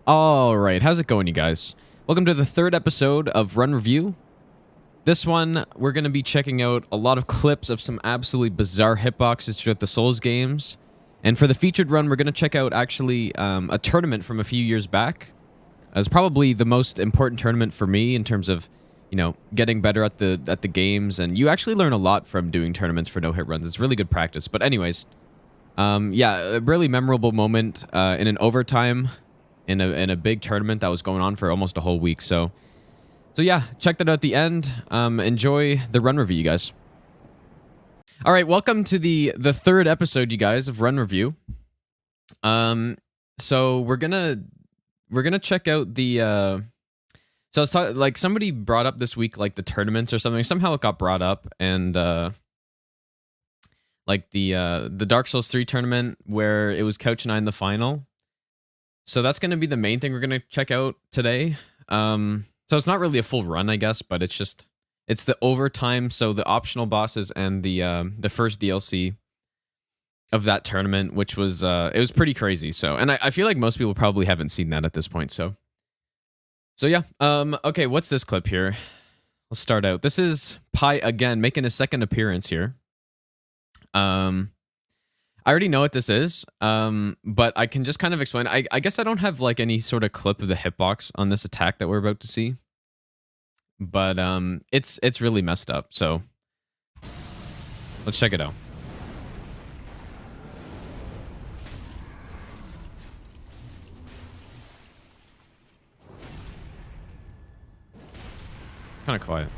All right, how's it going, you guys? Welcome to the third episode of Run Review. This one, we're going to be checking out a lot of clips of some absolutely bizarre hitboxes throughout the Souls games. And for the featured run, we're going to check out actually a tournament from a few years back. It's probably the most important tournament for me in terms of, you know, getting better at the games. And you actually learn a lot from doing tournaments for no-hit runs. It's really good practice. But anyways, yeah, a really memorable moment in an overtime in a big tournament that was going on for almost a whole week. So yeah, check that out at the end. Enjoy the run review, you guys. All right, welcome to the third episode, you guys, of Run Review. So we're gonna check out the so I was talking, like, somebody brought up this week, like, the tournaments or something. Somehow it got brought up, and like the Dark Souls 3 tournament where it was Couch and I in the final. So that's going to be the main thing we're going to check out today. So it's not really a full run, I guess, but it's the overtime, so the optional bosses and the first DLC of that tournament, which was it was pretty crazy. So, and I feel like most people probably haven't seen that at this point. So yeah. Okay, what's this clip here? Let's start out. This is Pi again making a second appearance here. I already know what this is, but I can just kind of explain. I guess I don't have like any sort of clip of the hitbox on this attack that we're about to see, but it's really messed up. So let's check it out. Kind of quiet.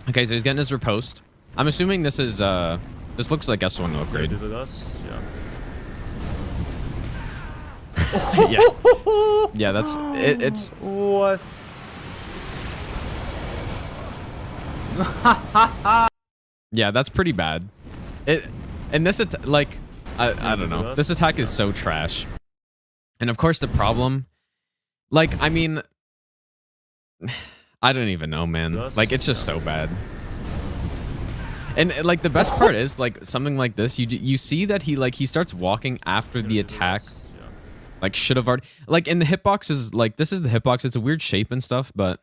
Okay, so he's getting his riposte. I'm assuming this is this looks like S1 upgrade. Yeah, that's it. It's what? Yeah, that's pretty bad. And this like I don't know. This attack is so trash. And of course the problem, like, I mean, I don't even know, man. Like, it's just so bad. And like the best part is, like, something like this, you see that he starts walking after the attack. Like, should have already, like, in the hitboxes, like, this is the hitbox. It's a weird shape and stuff, but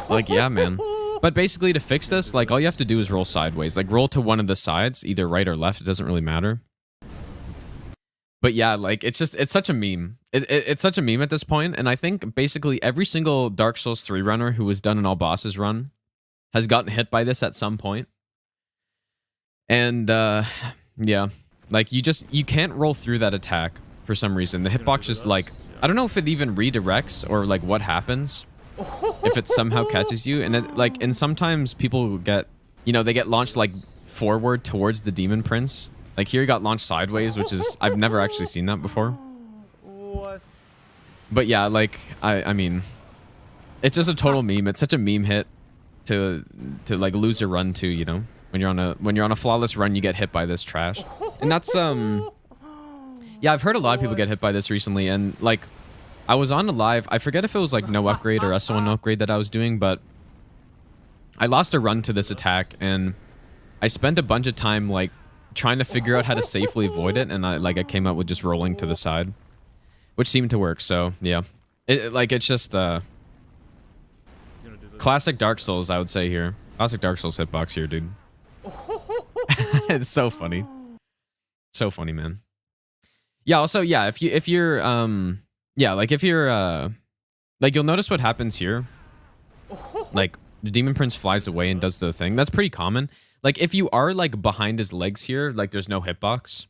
like, yeah, man. But basically, to fix this, like, all you have to do is roll sideways. Like, roll to one of the sides, either right or left. It doesn't really matter. But yeah, like, it's such a meme. It's such a meme at this point. And I think basically every single Dark Souls 3 runner who has done an all bosses run has gotten hit by this at some point. And yeah, like, you can't roll through that attack for some reason. The hitbox just, like, I don't know if it even redirects or like what happens if it somehow catches you. And it, like, and sometimes people get, you know, they get launched like forward towards the demon prince. Like, here he got launched sideways, which is, I've never actually seen that before. What? But yeah, like, I mean, it's just a total meme. It's such a meme hit to like lose your run to, you know, when you're on a flawless run, you get hit by this trash. And that's yeah, I've heard a lot of people get hit by this recently. And like, I was on a live, I forget if it was like no upgrade or S1 upgrade that I was doing, but I lost a run to this attack, and I spent a bunch of time like trying to figure out how to safely avoid it, and I came up with just rolling to the side, which seemed to work. So yeah, it's just classic Dark Souls, I would say here. Classic Dark Souls hitbox here, dude. It's so funny. So funny, man. Yeah, also, yeah, if you're yeah, like, if you're like, you'll notice what happens here. Like, the Demon Prince flies away and does the thing. That's pretty common. Like, if you are like behind his legs here, like, there's no hitbox.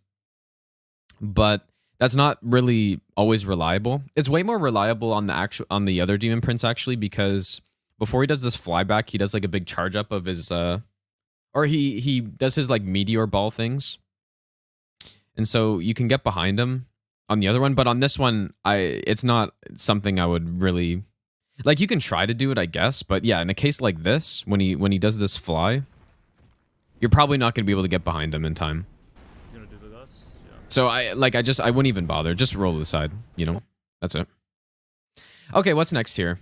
But that's not really always reliable. It's way more reliable on the other Demon Prince, actually, because before he does this flyback, he does like a big charge up of his or he does his like meteor ball things. And so you can get behind him on the other one, but on this one, it's not something I would really like. You can try to do it, I guess, but yeah, in a case like this, when he does this fly, you're probably not going to be able to get behind him in time. So I wouldn't even bother. Just roll to the side, you know. That's it. Okay, what's next here?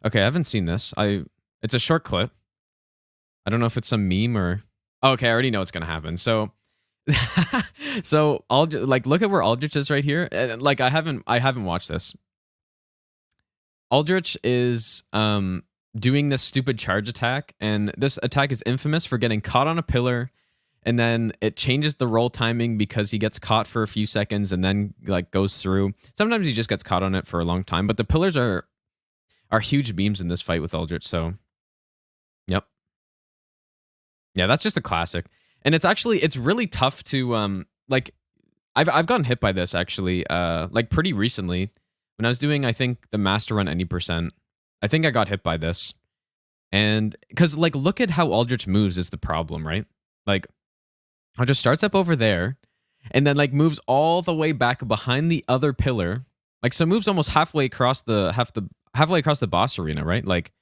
Okay, I haven't seen this. It's a short clip. I don't know if it's some meme or... Oh, okay, I already know what's going to happen. So So like look at where Aldrich is right here. And, like I haven't watched this. Aldrich is doing this stupid charge attack, and this attack is infamous for getting caught on a pillar, and then it changes the roll timing because he gets caught for a few seconds and then like goes through. Sometimes he just gets caught on it for a long time, but the pillars are huge beams in this fight with Aldrich. So, yep, yeah, that's just a classic. And it's really tough to like I've gotten hit by this actually like pretty recently when I was doing, I think, the master run any percent. I think I got hit by this. And because like look at how Aldrich moves is the problem, right? Like Aldrich starts up over there and then like moves all the way back behind the other pillar. Like so moves almost halfway across the boss arena, right? Like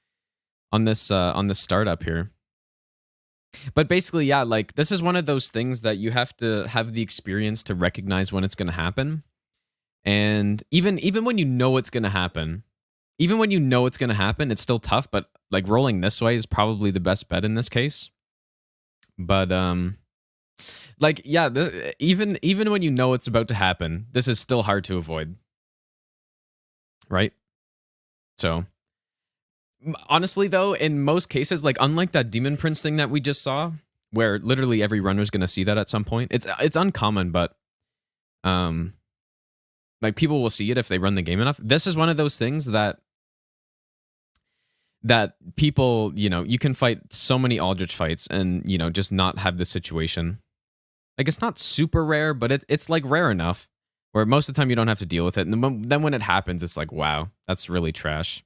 on this startup here. But basically, yeah, like this is one of those things that you have to have the experience to recognize when it's going to happen. And even when you know it's going to happen, it's still tough, but like rolling this way is probably the best bet in this case. But like yeah, even when you know it's about to happen, this is still hard to avoid. Right? So honestly, though, in most cases, like unlike that Demon Prince thing that we just saw, where literally every runner's gonna see that at some point, it's uncommon, but like people will see it if they run the game enough. This is one of those things that people, you know, you can fight so many Aldrich fights and, you know, just not have this situation. Like it's not super rare, but it's like rare enough where most of the time you don't have to deal with it. And then when it happens, it's like, wow, that's really trash.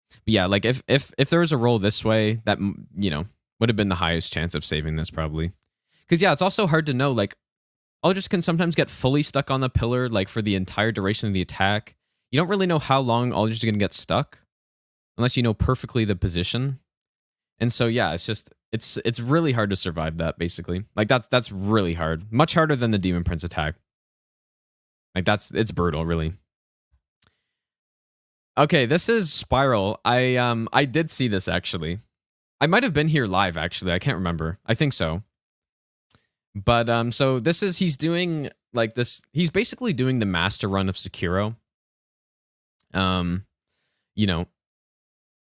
But yeah, like if there was a roll this way, that, you know, would have been the highest chance of saving this probably. Because yeah, it's also hard to know, like Aldrich can sometimes get fully stuck on the pillar like for the entire duration of the attack. You don't really know how long Aldrich is going to get stuck unless you know perfectly the position. And so yeah, it's just it's really hard to survive that basically. Like that's really hard. Much harder than the Demon Prince attack. Like it's brutal, really. Okay, this is Spiral. I did see this actually. I might have been here live actually. I can't remember. I think so. But so this is he's doing like this. He's basically doing the master run of Sekiro. You know,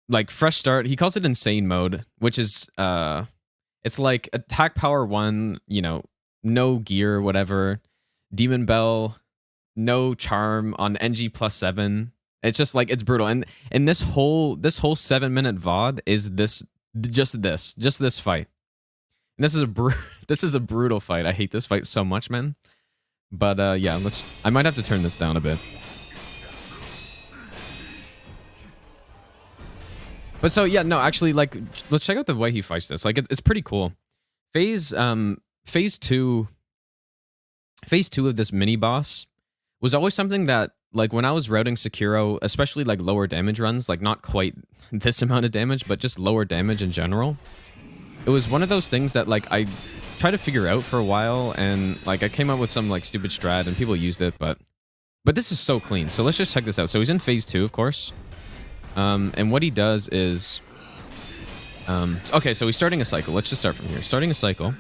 like fresh start. He calls it insane mode, which is it's like attack power 1. You know, no gear, whatever. Demon Bell, no charm on NG +7. It's just like it's brutal, and this whole 7-minute VOD is just this fight. And this is a brutal fight. I hate this fight so much, man. But yeah, I might have to turn this down a bit. But so yeah, no, actually, like let's check out the way he fights this. Like it's pretty cool. Phase 2 of this mini boss was always something that, like when I was routing Sekiro, especially like lower damage runs, like not quite this amount of damage, but just lower damage in general. It was one of those things that like I tried to figure out for a while, and like I came up with some like stupid strat and people used it, but this is so clean. So let's just check this out. So he's in phase 2, of course. And what he does is okay, so he's starting a cycle. Let's just start from here. Starting a cycle.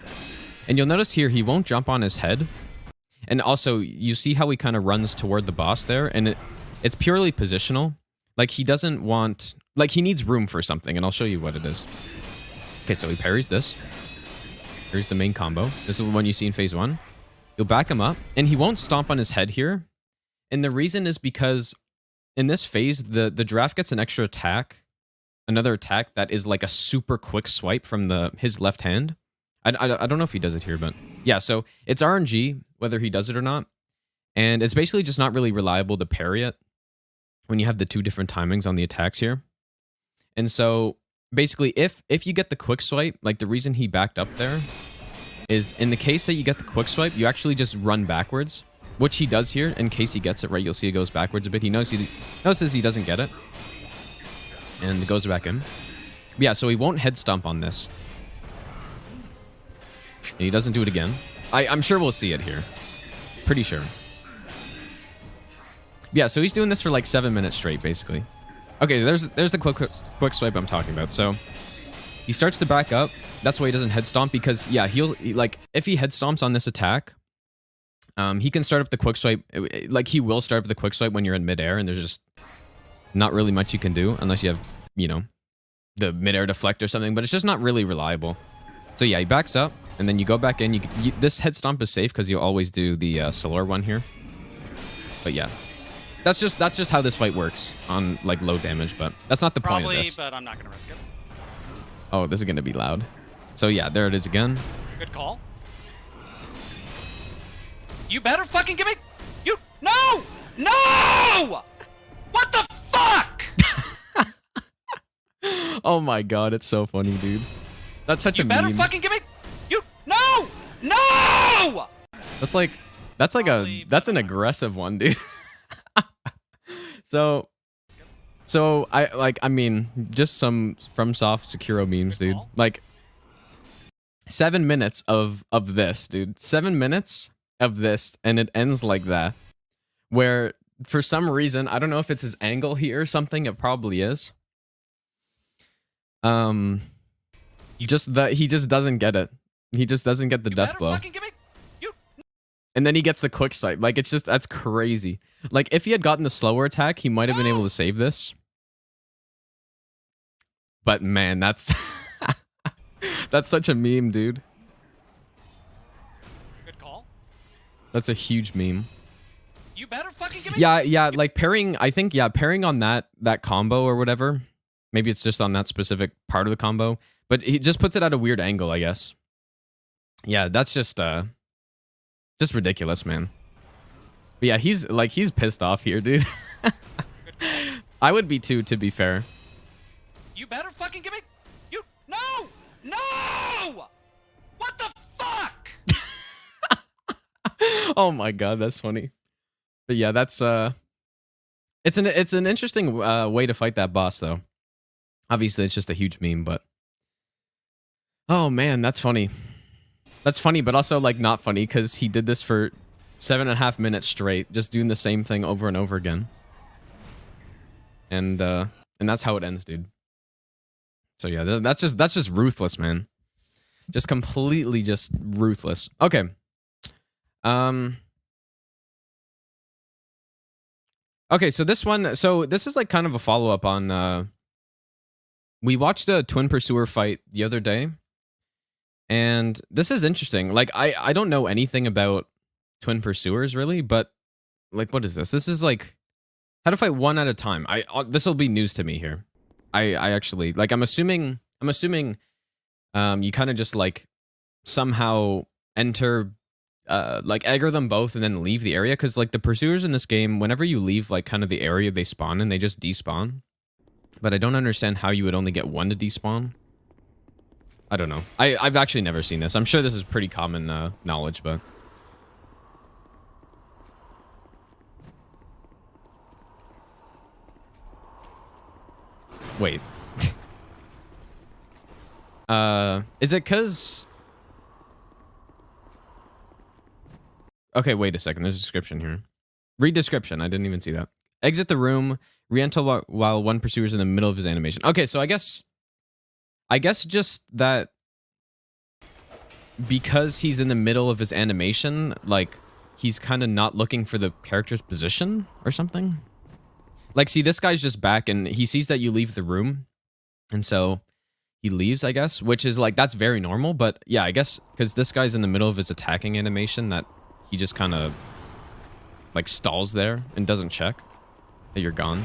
And you'll notice here he won't jump on his head. And also, you see how he kind of runs toward the boss there, and it's purely positional. Like, he doesn't want... Like, he needs room for something, and I'll show you what it is. Okay, so he parries this. Here's the main combo. This is the one you see in phase 1. You'll back him up, and he won't stomp on his head here. And the reason is because in this phase, the giraffe gets an extra attack. Another attack that is like a super quick swipe from his left hand. I don't know if he does it here, but... Yeah, so it's RNG, whether he does it or not. And it's basically just not really reliable to parry it when you have the 2 different timings on the attacks here. And so basically, if you get the quick swipe, like the reason he backed up there is in the case that you get the quick swipe, you actually just run backwards, which he does here. In case he gets it right, you'll see it goes backwards a bit. He notices he doesn't get it, and it goes back in. But yeah, so he won't head stomp on this. And he doesn't do it again. I'm sure we'll see it here. Pretty sure. Yeah, so he's doing this for like 7 minutes straight, basically. Okay, there's the quick swipe I'm talking about. So He starts to back up. That's why he doesn't head stomp, because yeah, like if he head stomps on this attack, he can start up the quick swipe. Like he will start up the quick swipe when you're in midair, and there's just not really much you can do unless you have, you know, the midair deflect or something. But it's just not really reliable. So yeah, he backs up, and then you go back in. This head stomp is safe because you always do the Solar one here. But yeah, that's just how this fight works on like low damage. But that's not the point of this. But I'm not gonna risk it. Oh, this is gonna be loud. So yeah, there it is again. Good call. You better fucking give me. You no. What the fuck? Oh my god, it's so funny, dude. That's such a meme. You better fucking give me. You no. That's an aggressive one, dude. So I mean, just some FromSoft Sekiro memes, dude. Like 7 minutes of this, dude. 7 minutes of this, and it ends like that. Where for some reason, I don't know if it's his angle here or something. It probably is. He just doesn't get it. He just doesn't get the death blow. And then he gets the quick sight. Like, it's just, that's crazy. Like, if he had gotten the slower attack, he might have been able to save this. But man, that's that's such a meme, dude. Good call. That's a huge meme. You better fucking give me. Yeah, like pairing, I think, yeah, pairing on that combo or whatever. Maybe it's just on that specific part of the combo. But he just puts it at a weird angle, I guess. Yeah, that's just ridiculous, man. But yeah, he's pissed off here, dude. I would be too, to be fair. You better fucking give me. You no. What the fuck? Oh my god, that's funny. But yeah, that's it's an interesting way to fight that boss, though. Obviously, it's just a huge meme, but oh man, that's funny. That's funny, but also like not funny because he did this for 7.5 minutes straight, just doing the same thing over and over again. And that's how it ends, dude. So yeah, that's just ruthless, man. Just completely just ruthless. Okay. Okay, so this is like kind of a follow-up on we watched a Twin Pursuer fight the other day. And this is interesting. Like, I don't know anything about Twin Pursuers, really, but, like, what is this? This is, like, how to fight one at a time. This will be news to me here. I actually, like, I'm assuming, you kind of just, like, somehow enter, like, aggro them both and then leave the area, because, like, the Pursuers in this game, whenever you leave, like, kind of the area they spawn in, they just despawn. But I don't understand how you would only get one to despawn. I don't know. I've actually never seen this. I'm sure this is pretty common knowledge, but... Wait. Is it because... Okay, wait a second. There's a description here. Read description. I didn't even see that. Exit the room. Re-enter while one pursuer is in the middle of his animation. Okay, so I guess just that because he's in the middle of his animation, like, he's kind of not looking for the character's position or something. Like, see, this guy's just back and he sees that you leave the room. And so he leaves, I guess, which is like, that's very normal. But yeah, I guess because this guy's in the middle of his attacking animation, that he just kind of like stalls there and doesn't check that you're gone.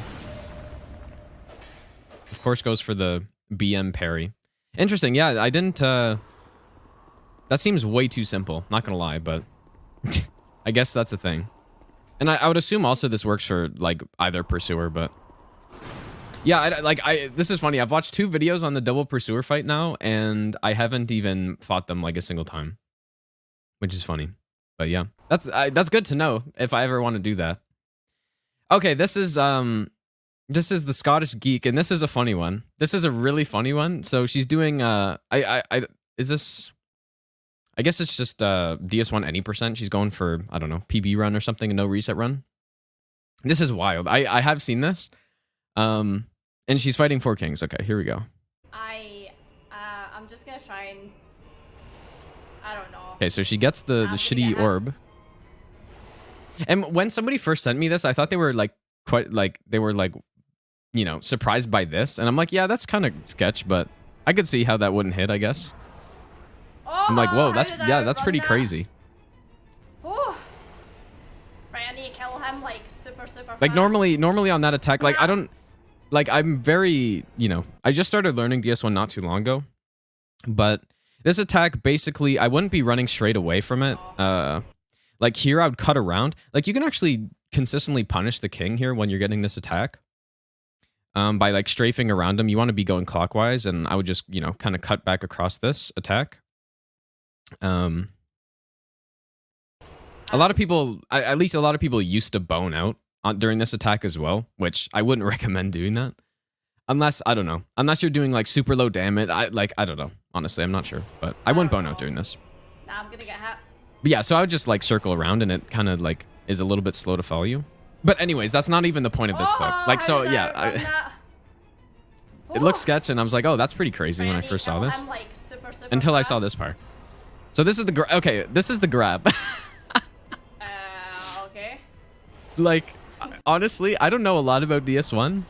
Of course, goes for the BM parry. Interesting. Yeah, I didn't... that seems way too simple. Not gonna lie, but... I guess that's a thing. And I would assume also this works for, like, either Pursuer, but... Yeah, this is funny. I've watched 2 videos on the double Pursuer fight now, and I haven't even fought them, like, a single time. Which is funny. But yeah. That's good to know, if I ever want to do that. Okay, this is the Scottish Geek, and this is a funny one. This is a really funny one. So she's doing is this... I guess it's just DS1 any %. She's going for, I don't know, PB run or something, a no reset run. This is wild. I have seen this. And she's fighting 4 kings. Okay, here we go. I I don't know. Okay, so she gets the shitty orb. And when somebody first sent me this, I thought they were like you know, surprised by this. And I'm like, yeah, that's kind of sketch, but I could see how that wouldn't hit, I guess. Oh, I'm like, whoa, that's pretty crazy. Oh. Right, I need to kill him like super Like fast. normally on that attack, like I don't, like I'm very, you know, I just started learning DS1 not too long ago, but this attack basically, I wouldn't be running straight away from it. Like here I would cut around. Like you can actually consistently punish the king here when you're getting this attack. By like strafing around him. You want to be going clockwise, and I would just, you know, kind of cut back across this attack. A lot of people, at least a lot of people used to bone out during this attack as well, which I wouldn't recommend doing that. Unless, I don't know, unless you're doing like super low damage. I don't know. Honestly, I'm not sure, but I wouldn't bone out during this. Nah, I'm gonna get hit. But yeah, so I would just like circle around, and it kind of like is a little bit slow to follow you. But anyways, that's not even the point of this clip. Like, so yeah, it looks sketch, and I was like, oh, that's pretty crazy when I first saw this. Like, super until I saw this part. So this is the okay. This is the grab. Okay. Like, honestly, I don't know a lot about DS1,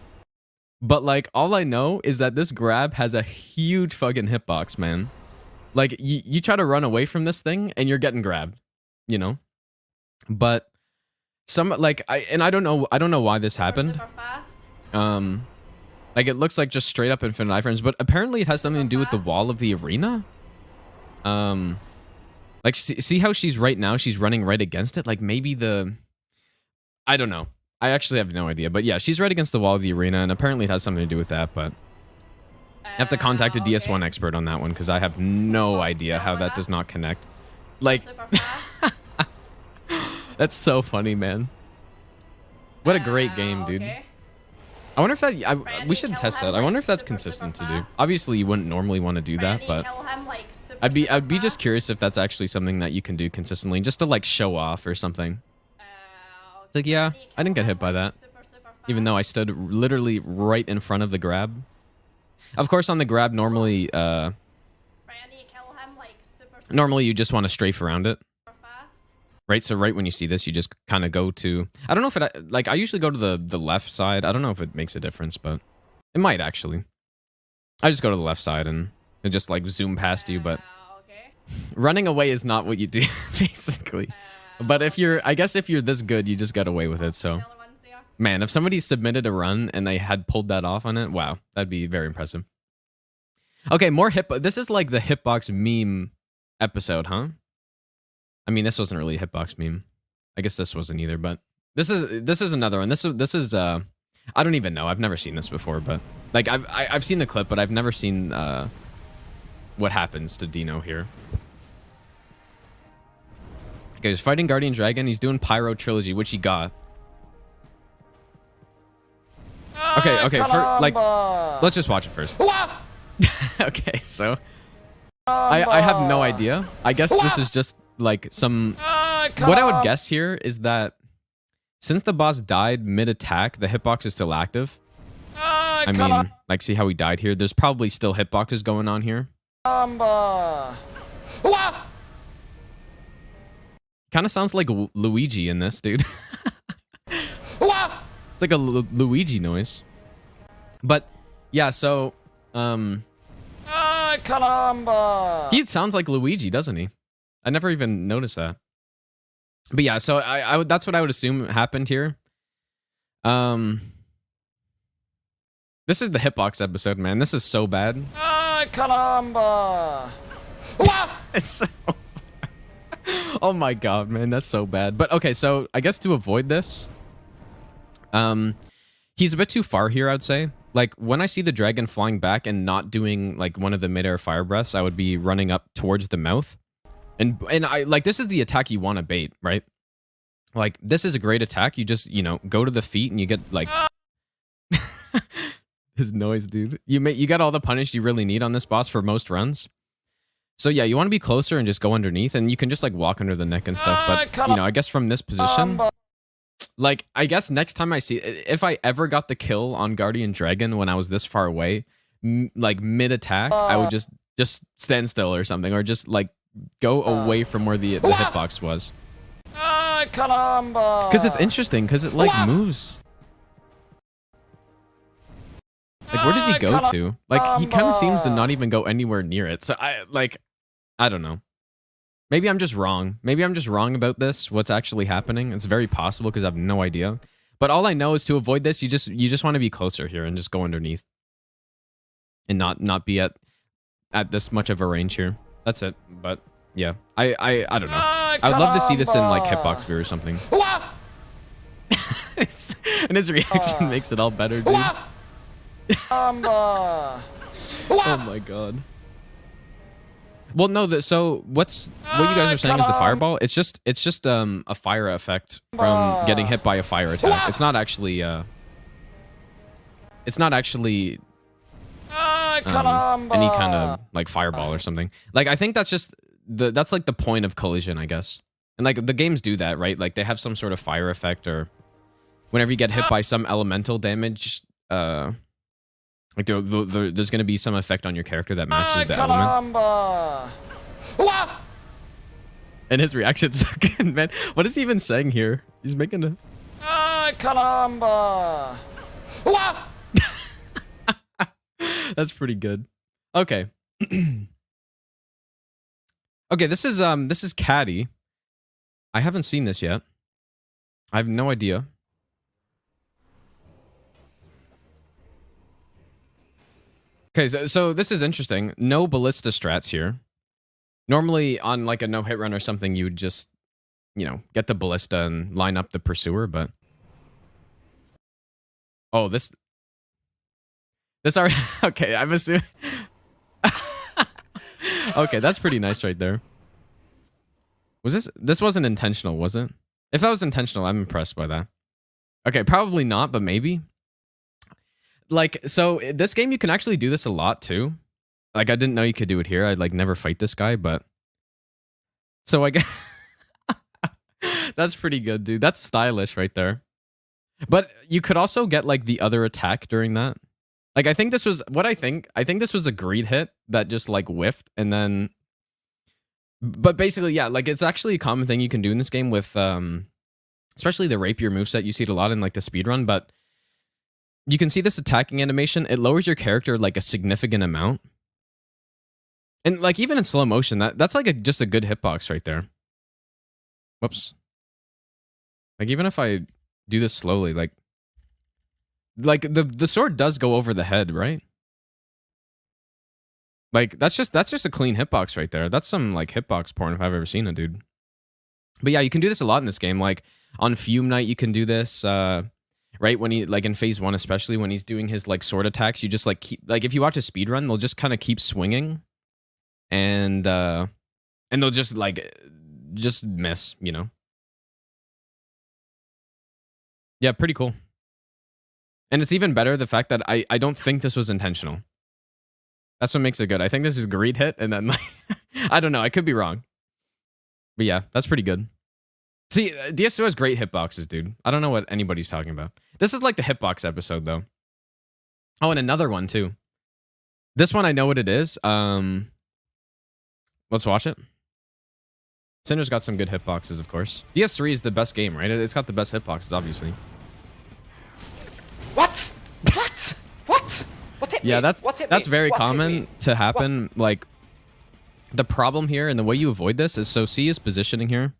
but like all I know is that this grab has a huge fucking hitbox, man. Like you try to run away from this thing, and you're getting grabbed, you know. But some like I don't know why this happened. Super fast. Like it looks like just straight up infinite iframes, but apparently it has something to do with the wall of the arena. Like see how she's right now? She's running right against it. Like maybe I don't know. I actually have no idea, but yeah, she's right against the wall of the arena, and apparently it has something to do with that. But I have to contact a DS1 expert on that one because I have no idea how that does not connect. Like. Super fast. That's so funny, man. What a great game, dude. Okay. I wonder if that... we should test that. I wonder if that's consistent to do. Obviously, you wouldn't normally want to do that, but... I'd be just curious if that's actually something that you can do consistently, just to, like, show off or something. It's like, yeah, I didn't get hit by that. Even though I stood literally right in front of the grab. Of course, on the grab, normally... normally, you just want to strafe around it. Right, so right when you see this, you just kind of go to... I don't know if it... Like, I usually go to the left side. I don't know if it makes a difference, but it might, actually. I just go to the left side and it just, like, zoom past you, but... Running away is not what you do, basically. But if you're... I guess if you're this good, you just got away with it, so... Man, if somebody submitted a run and they had pulled that off on it, wow, that'd be very impressive. Okay, more hip... This is like the hitbox meme episode, huh? I mean, this wasn't really a hitbox meme. I guess this wasn't either, but this is another one. This is I don't even know. I've never seen this before, but like I've seen the clip, but I've never seen what happens to Dino here. Okay, he's fighting Guardian Dragon. He's doing Pyro Trilogy, which he got. Okay, like let's just watch it first. Okay, so I have no idea. I guess this is just like some... What I would guess here is that since the boss died mid-attack, the hitbox is still active. I mean, like, see how he died here? There's probably still hitboxes going on here. Kind of sounds like Luigi in this, dude. It's like a Luigi noise. But, yeah, so... He sounds like Luigi, doesn't he? I never even noticed that. But yeah, so I would, that's what I would assume happened here. This is the hitbox episode, man. This is so bad. It's so... Oh my god, man, that's so bad. But okay, so I guess to avoid this, he's a bit too far here, I'd say. Like, when I see the dragon flying back and not doing, like, one of the midair fire breaths, I would be running up towards the mouth. And I, like, this is the attack you want to bait, right? Like, this is a great attack. You just, you know, go to the feet and you get, like... His noise, dude. You get all the punish you really need on this boss for most runs. So, yeah, you want to be closer and just go underneath. And you can just, like, walk under the neck and stuff. But, you know, I guess from this position... Like, I guess next time I see... If I ever got the kill on Guardian Dragon when I was this far away, like, mid-attack, I would just stand still or something. Or just, like, go away from where the hitbox was. Caramba! Because it's interesting, because it like moves. Like, where does he go to? Like, he kind of seems to not even go anywhere near it. So I don't know. Maybe I'm just wrong. Maybe I'm just wrong about this. What's actually happening? It's very possible because I have no idea. But all I know is to avoid this, you just want to be closer here and just go underneath, and not be at this much of a range here. That's it. But yeah, I don't know. I would love to see this in like hitbox view or something. And his reaction makes it all better, dude. Oh my god. Well, no. So what you guys are saying is the fireball. It's just a fire effect from getting hit by a fire attack. It's not actually any kind of like fireball or something. Like, I think that's just that's like the point of collision, I guess. And like the games do that, right? Like they have some sort of fire effect, or whenever you get hit by some elemental damage, like there's going to be some effect on your character that matches the element. And his reaction's so good, man. What is he even saying here? He's making a... Caramba! That's pretty good. Okay. Okay, this is Caddy. I haven't seen this yet. I have no idea. Okay, so this is interesting. No ballista strats here. Normally on like a no hit run or something, you would just, get the ballista and line up the pursuer, but... Oh, this already... Okay, I'm assuming... Okay, that's pretty nice right there. This wasn't intentional, was it? If that was intentional, I'm impressed by that. Okay, probably not, but maybe. Like, so this game, you can actually do this a lot too. Like, I didn't know you could do it here. I'd like never fight this guy, but... So I guess... That's pretty good, dude. That's stylish right there. But you could also get like the other attack during that. Like, I think this was... I think this was a greed hit that just like whiffed and then... But basically, yeah, like it's actually a common thing you can do in this game with... especially the rapier moveset. You see it a lot in like the speedrun, but... You can see this attacking animation. It lowers your character like a significant amount. And like even in slow motion, that's like just a good hitbox right there. Whoops. Like even if I do this slowly, like the sword does go over the head, right? Like that's just a clean hitbox right there. That's some like hitbox porn if I've ever seen it, dude. But yeah, you can do this a lot in this game. Like on Fume Night, you can do this. Right when he like in phase 1, especially when he's doing his like sword attacks, you just like keep like if you watch a speedrun, they'll just kind of keep swinging, and they'll just miss, Yeah, pretty cool. And it's even better the fact that I don't think this was intentional. That's what makes it good. I think this is a greed hit, and then like I don't know, I could be wrong, but yeah, that's pretty good. See, DS2 has great hitboxes, dude. I don't know what anybody's talking about. This is like the hitbox episode, though. Oh, and another one, too. This one, I know what it is. Let's watch it. Cinder's got some good hitboxes, of course. DS3 is the best game, right? It's got the best hitboxes, obviously. What? What? What? What hit me? Yeah, that's very What hit common me? to happen. What? Like, the problem here, and the way you avoid this is, so C is positioning here.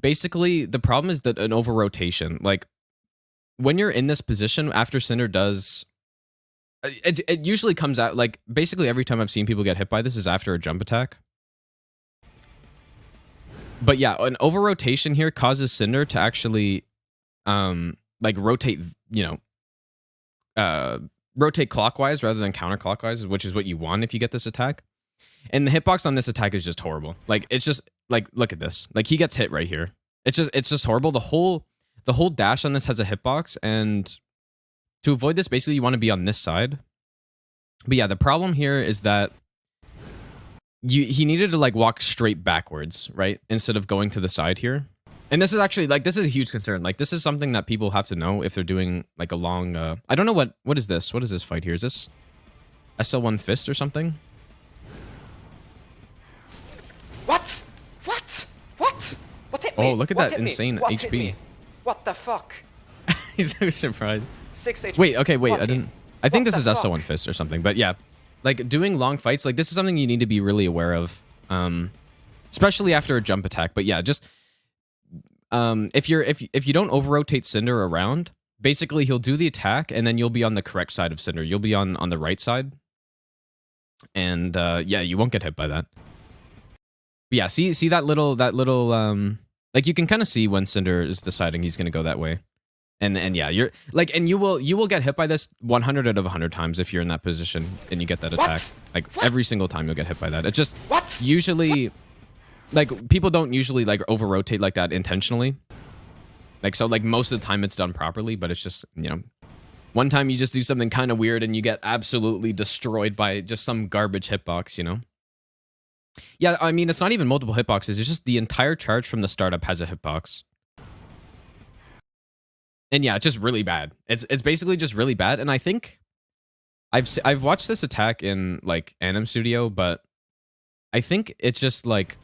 Basically, the problem is that an over-rotation. Like, when you're in this position, after Cinder does... It usually comes out, like, basically every time I've seen people get hit by this is after a jump attack. But yeah, an over-rotation here causes Cinder to actually, like, rotate, rotate clockwise rather than counterclockwise, which is what you want if you get this attack. And the hitbox on this attack is just horrible. Like, it's just... Like, look at this. Like, he gets hit right here. It's just horrible. The whole dash on this has a hitbox, and to avoid this, basically, you want to be on this side. But yeah, the problem here is that he needed to like walk straight backwards, right, instead of going to the side here. And this is actually like this is a huge concern. Like, this is something that people have to know if they're doing like a long. I don't know what is this. What is this fight here? Is this SL1 fist or something? What? What? What? What hit me? Oh, look at What that hit me? insane What hit HP. me? What the fuck? He's so surprised. 6 HP. Wait, okay, wait. What I hit? didn't. I think What this the is fuck? SO1 Fist or something. But yeah, like doing long fights, like this is something you need to be really aware of, especially after a jump attack. But yeah, just if you don't over rotate Cinder around, basically he'll do the attack and then you'll be on the correct side of Cinder. You'll be on the right side, and yeah, you won't get hit by that. But yeah, see that little like you can kind of see when Cinder is deciding he's gonna go that way. And yeah, you're like, and you will get hit by this 100 out of 100 times if you're in that position and you get that attack. What? Like What? every single time you'll get hit by that. It's just What? usually, like people don't usually like over rotate like that intentionally. Like so, like most of the time it's done properly, but it's just, you know, one time you just do something kind of weird and you get absolutely destroyed by just some garbage hitbox, you know. Yeah, I mean it's not even multiple hitboxes. It's just the entire charge from the startup has a hitbox. And yeah, it's just really bad. It's basically just really bad. And I think I've watched this attack in like Anim Studio, but I think it's just like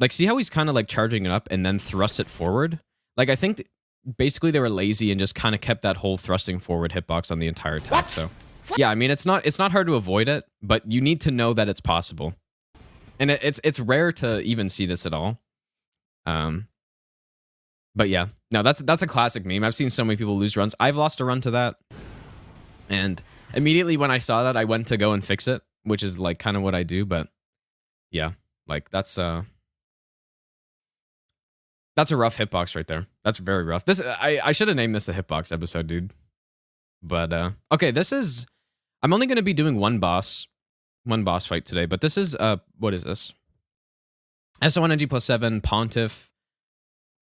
see how he's kind of like charging it up and then thrusts it forward. Like I think basically they were lazy and just kind of kept that whole thrusting forward hitbox on the entire attack. What? So yeah, I mean it's not hard to avoid it, but you need to know that it's possible. And it's rare to even see this at all. But yeah, no, that's a classic meme. I've seen so many people lose runs. I've lost a run to that. And immediately when I saw that, I went to go and fix it, which is like kind of what I do. But yeah, like that's a rough hitbox right there. That's very rough. This I should have named this a hitbox episode, dude. But okay, I'm only going to be doing one boss fight today, but this is what is this? SO1 NG +7 Pontiff.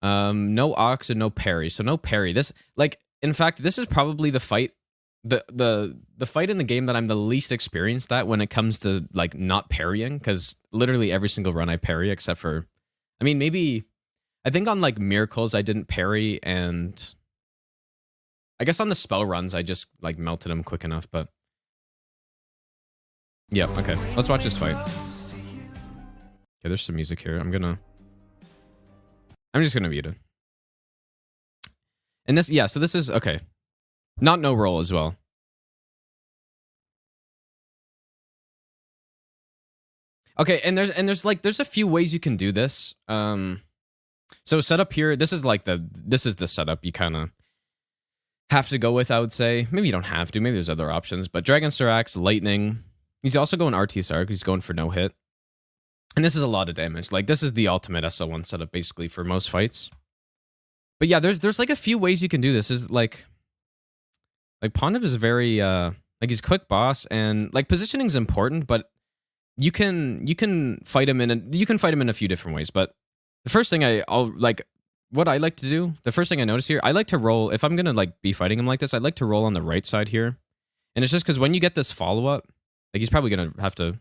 No Ox and no parry. So no parry. This, like, in fact, this is probably the fight, the fight in the game that I'm the least experienced at when it comes to like not parrying, because literally every single run I parry except for, I mean, maybe I think on like miracles I didn't parry, and I guess on the spell runs I just like melted him quick enough. But yeah, okay, let's watch this fight. Okay, there's some music here. I'm just gonna mute it. And this, yeah, so this is okay. Not no roll as well. Okay, and there's a few ways you can do this. So setup here, this is the setup you kind of have to go with, I would say. Maybe you don't have to, maybe there's other options, but Dragon Star Axe, Lightning. He's also going RTSR because he's going for no hit. And this is a lot of damage. Like, this is the ultimate SO1 setup, basically, for most fights. But yeah, there's like a few ways you can do this. Is like Pontiff is very like he's quick boss, and like positioning is important, but you can fight him in a few different ways. But the first thing what I like to do, the first thing I notice here, I like to roll, if I'm gonna like be fighting him like this, I'd like to roll on the right side here. And it's just because when you get this follow-up, like he's probably gonna have to,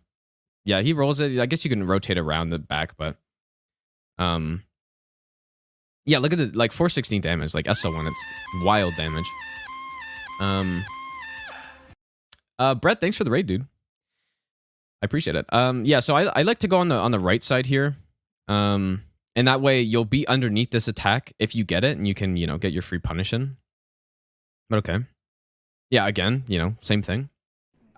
yeah, he rolls it. I guess you can rotate around the back, but yeah, look at the like 416 damage, like SO1, it's wild damage. Brett, thanks for the raid, dude. I appreciate it. Yeah, so I like to go on the right side here. And that way you'll be underneath this attack if you get it, and you can, you know, get your free punish in. But okay. Yeah, again, you know, same thing.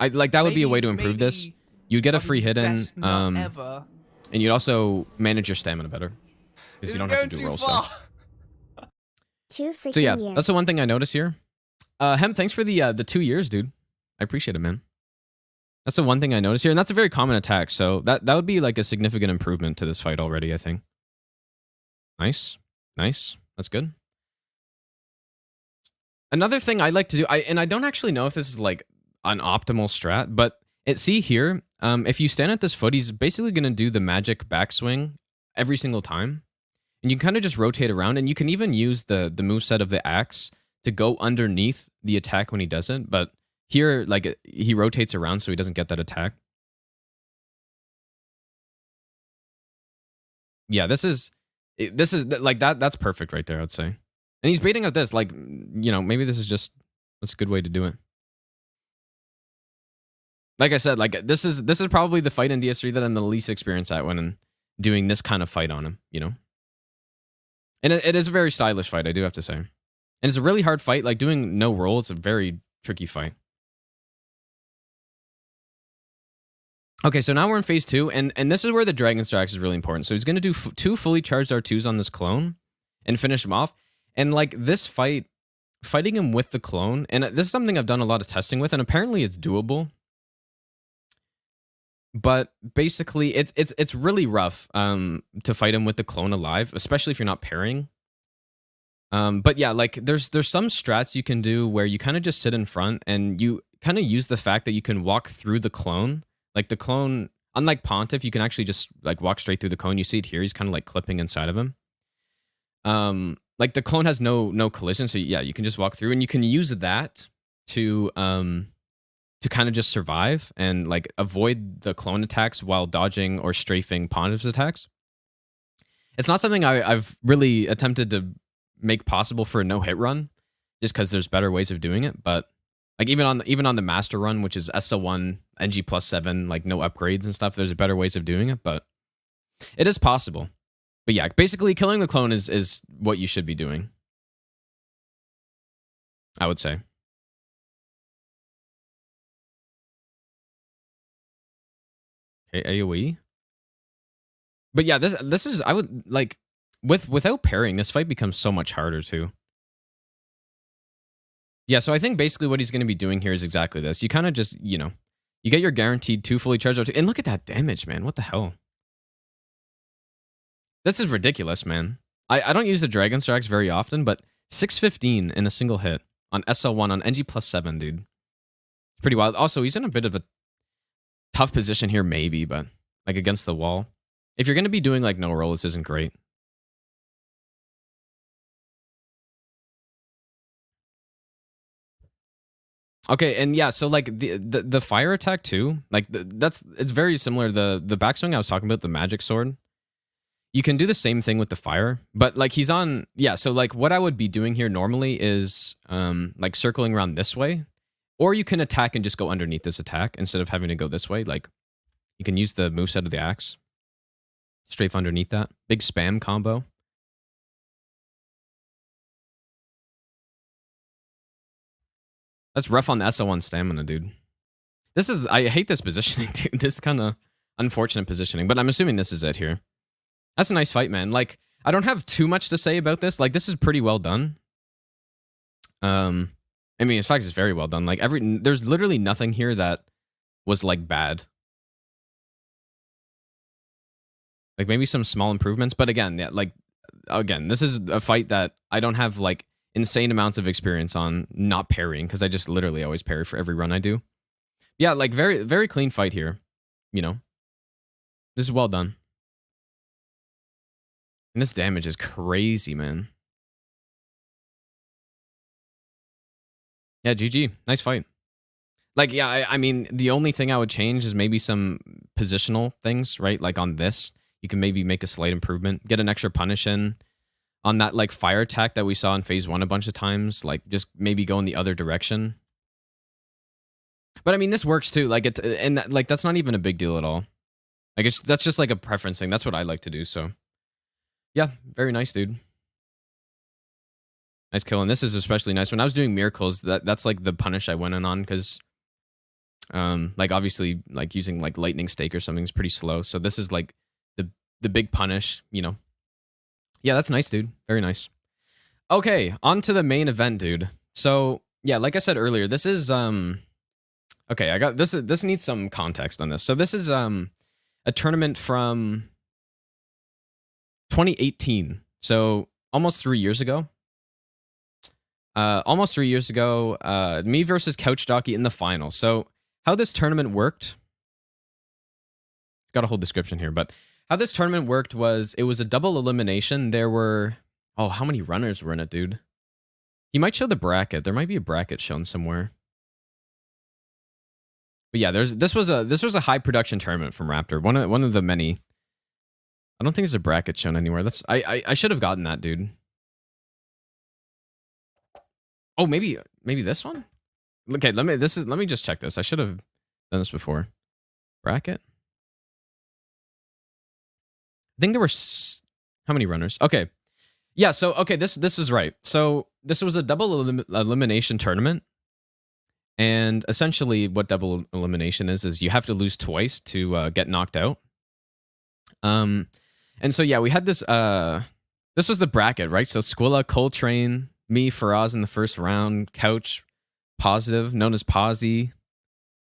I like that would be a way to improve this. You'd get a free hit in, and you'd also manage your stamina better. Because you don't have to do roll stuff. So yeah, that's the one thing I notice here. Hem, thanks for the 2 years, dude. I appreciate it, man. That's the one thing I noticed here, and that's a very common attack, so that would be like a significant improvement to this fight already, I think. Nice. That's good. Another thing I like to do, and I don't actually know if this is like an optimal strat, but see here, if you stand at this foot, he's basically going to do the magic backswing every single time. And you can kind of just rotate around, and you can even use the moveset of the axe to go underneath the attack when he doesn't. But here, like, he rotates around so he doesn't get that attack. Yeah, this is like that's perfect right there, I'd say. And he's baiting out this, like, you know, maybe that's a good way to do it. Like I said, like this is probably the fight in DS3 that I'm the least experienced at when doing this kind of fight on him, you know? And it is a very stylish fight, I do have to say. And it's a really hard fight. Like, doing no roll, it's a very tricky fight. Okay, so now we're in phase 2, and this is where the Dragon Strats is really important. So he's going to do 2 fully charged R2s on this clone and finish him off. And, like, this fight, fighting him with the clone, and this is something I've done a lot of testing with, and apparently it's doable. But basically, it's really rough to fight him with the clone alive, especially if you're not parrying. But yeah, like, there's some strats you can do where you kind of just sit in front, and you kind of use the fact that you can walk through the clone. Like, the clone, unlike Pontiff, you can actually just, like, walk straight through the clone. You see it here, he's kind of, like, clipping inside of him. Like, the clone has no collision, so yeah, you can just walk through, and you can use that to kind of just survive and, like, avoid the clone attacks while dodging or strafing Pontiff's attacks. It's not something I've really attempted to make possible for a no-hit run, just because there's better ways of doing it, but like, even on the master run, which is SL1 NG +7, like, no upgrades and stuff, there's better ways of doing it, but it is possible. But yeah, basically killing the clone is what you should be doing, I would say. Okay, AoE. But yeah, this is, I would, like, without parrying, this fight becomes so much harder too. Yeah, so I think basically what he's going to be doing here is exactly this. You kind of just, you know, you get your guaranteed 2 fully charged R2, and look at that damage, man. What the hell? This is ridiculous, man. I don't use the Dragon Strats very often, but 615 in a single hit on SL1 on NG +7, dude. It's pretty wild. Also, he's in a bit of a tough position here, maybe, but, like, against the wall. If you're going to be doing, like, no roll, this isn't great. Okay, and yeah, so, like, the fire attack too, like, it's very similar. The backswing I was talking about, the magic sword, you can do the same thing with the fire, but, like, he's on, yeah, so, like, what I would be doing here normally is like, circling around this way, or you can attack and just go underneath this attack instead of having to go this way. Like, you can use the moveset of the axe, strafe underneath that big spam combo. That's rough on the SL1 stamina, dude. I hate this positioning, dude. This is kind of unfortunate positioning, but I'm assuming this is it here. That's a nice fight, man. Like, I don't have too much to say about this. Like, this is pretty well done. I mean, in fact, it's very well done. Like, there's literally nothing here that was, like, bad. Like, maybe some small improvements, but again, yeah, like, again, this is a fight that I don't have, like, insane amounts of experience on not parrying, because I just literally always parry for every run I do. Yeah, like, very, very clean fight here, you know? This is well done. And this damage is crazy, man. Yeah, GG. Nice fight. Like, yeah, I mean, the only thing I would change is maybe some positional things, right? Like, on this, you can maybe make a slight improvement. Get an extra punish in. On that, like, fire attack that we saw in phase 1 a bunch of times, like, just maybe go in the other direction. But I mean, this works too. Like, that's not even a big deal at all. Like, that's just like a preference thing. That's what I like to do. So, yeah, very nice, dude. Nice kill. And this is especially nice. When I was doing miracles, that's like the punish I went in on, because, like, obviously, like, using, like, lightning stake or something is pretty slow. So this is like the big punish, you know. Yeah, that's nice, dude. Very nice. Okay, on to the main event, dude. So, yeah, like I said earlier, this is okay, I got this. This needs some context on this. So this is a tournament from 2018. So almost 3 years ago. Me versus Couch Jockey in the final. So how this tournament worked, it's got a whole description here, but how this tournament worked was, it was a double elimination. There were, oh, how many runners were in it, dude? He might show the bracket. There might be a bracket shown somewhere. But yeah, this was a high production tournament from Raptor. One of the many. I don't think there's a bracket shown anywhere. I should have gotten that, dude. Oh, maybe this one? Okay, let me just check this. I should have done this before. Bracket? I think there were how many runners? Okay. Yeah, so okay, this was right. So this was a double elimination tournament. And essentially what double elimination is you have to lose twice to get knocked out. And so yeah, we had this this was the bracket, right? So Squilla, Coltrane, me, Faraz in the first round, Couch, Positive, known as Posy,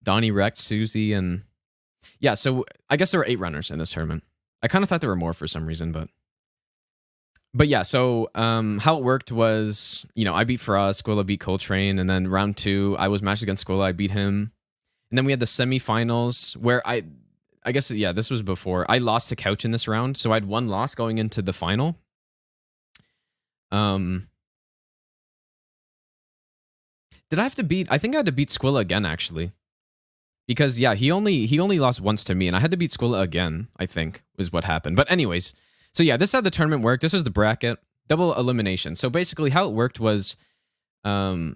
Donnie Rex, Susie, and yeah, so I guess there were 8 runners in this tournament. I kind of thought there were more for some reason, but yeah, so how it worked was, you know, I beat Faraz, Squilla beat Coltrane, and then round 2, I was matched against Squilla, I beat him. And then we had the semifinals where I guess, yeah, this was before. I lost to Couch in this round, so I had 1 loss going into the final. Did I have to beat? I think I had to beat Squilla again, actually. Because, yeah, he only lost once to me, and I had to beat Squilla again, I think, was what happened. But anyways, so yeah, this is how the tournament worked. This was the bracket, double elimination. So basically how it worked was Couch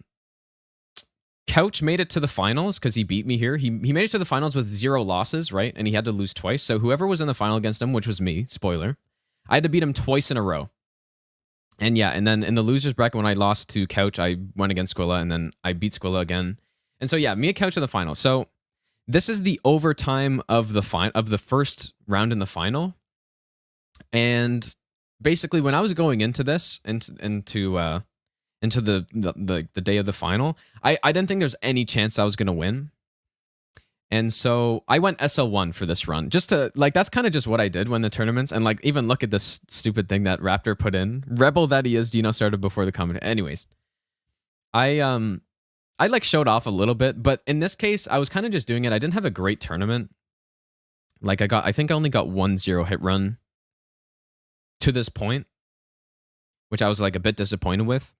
made it to the finals because he beat me here. He made it to the finals with 0 losses, right? And he had to lose twice. So whoever was in the final against him, which was me, spoiler, I had to beat him twice in a row. And yeah, and then in the losers bracket, when I lost to Couch, I went against Squilla, and then I beat Squilla again. And so yeah, me and Couch in the final. So this is the overtime of the first round in the final. And basically, when I was going into this, into the day of the final, I didn't think there's any chance I was going to win. And so I went SL1 for this run. Just to, like, that's kind of just what I did when the tournaments, and like, even look at this stupid thing that Raptor put in. Rebel that he is, Dino started before the comment. Anyways, I like showed off a little bit, but in this case, I was kind of just doing it. I didn't have a great tournament. Like I think I only got 1 0 hit run to this point, which I was like a bit disappointed with.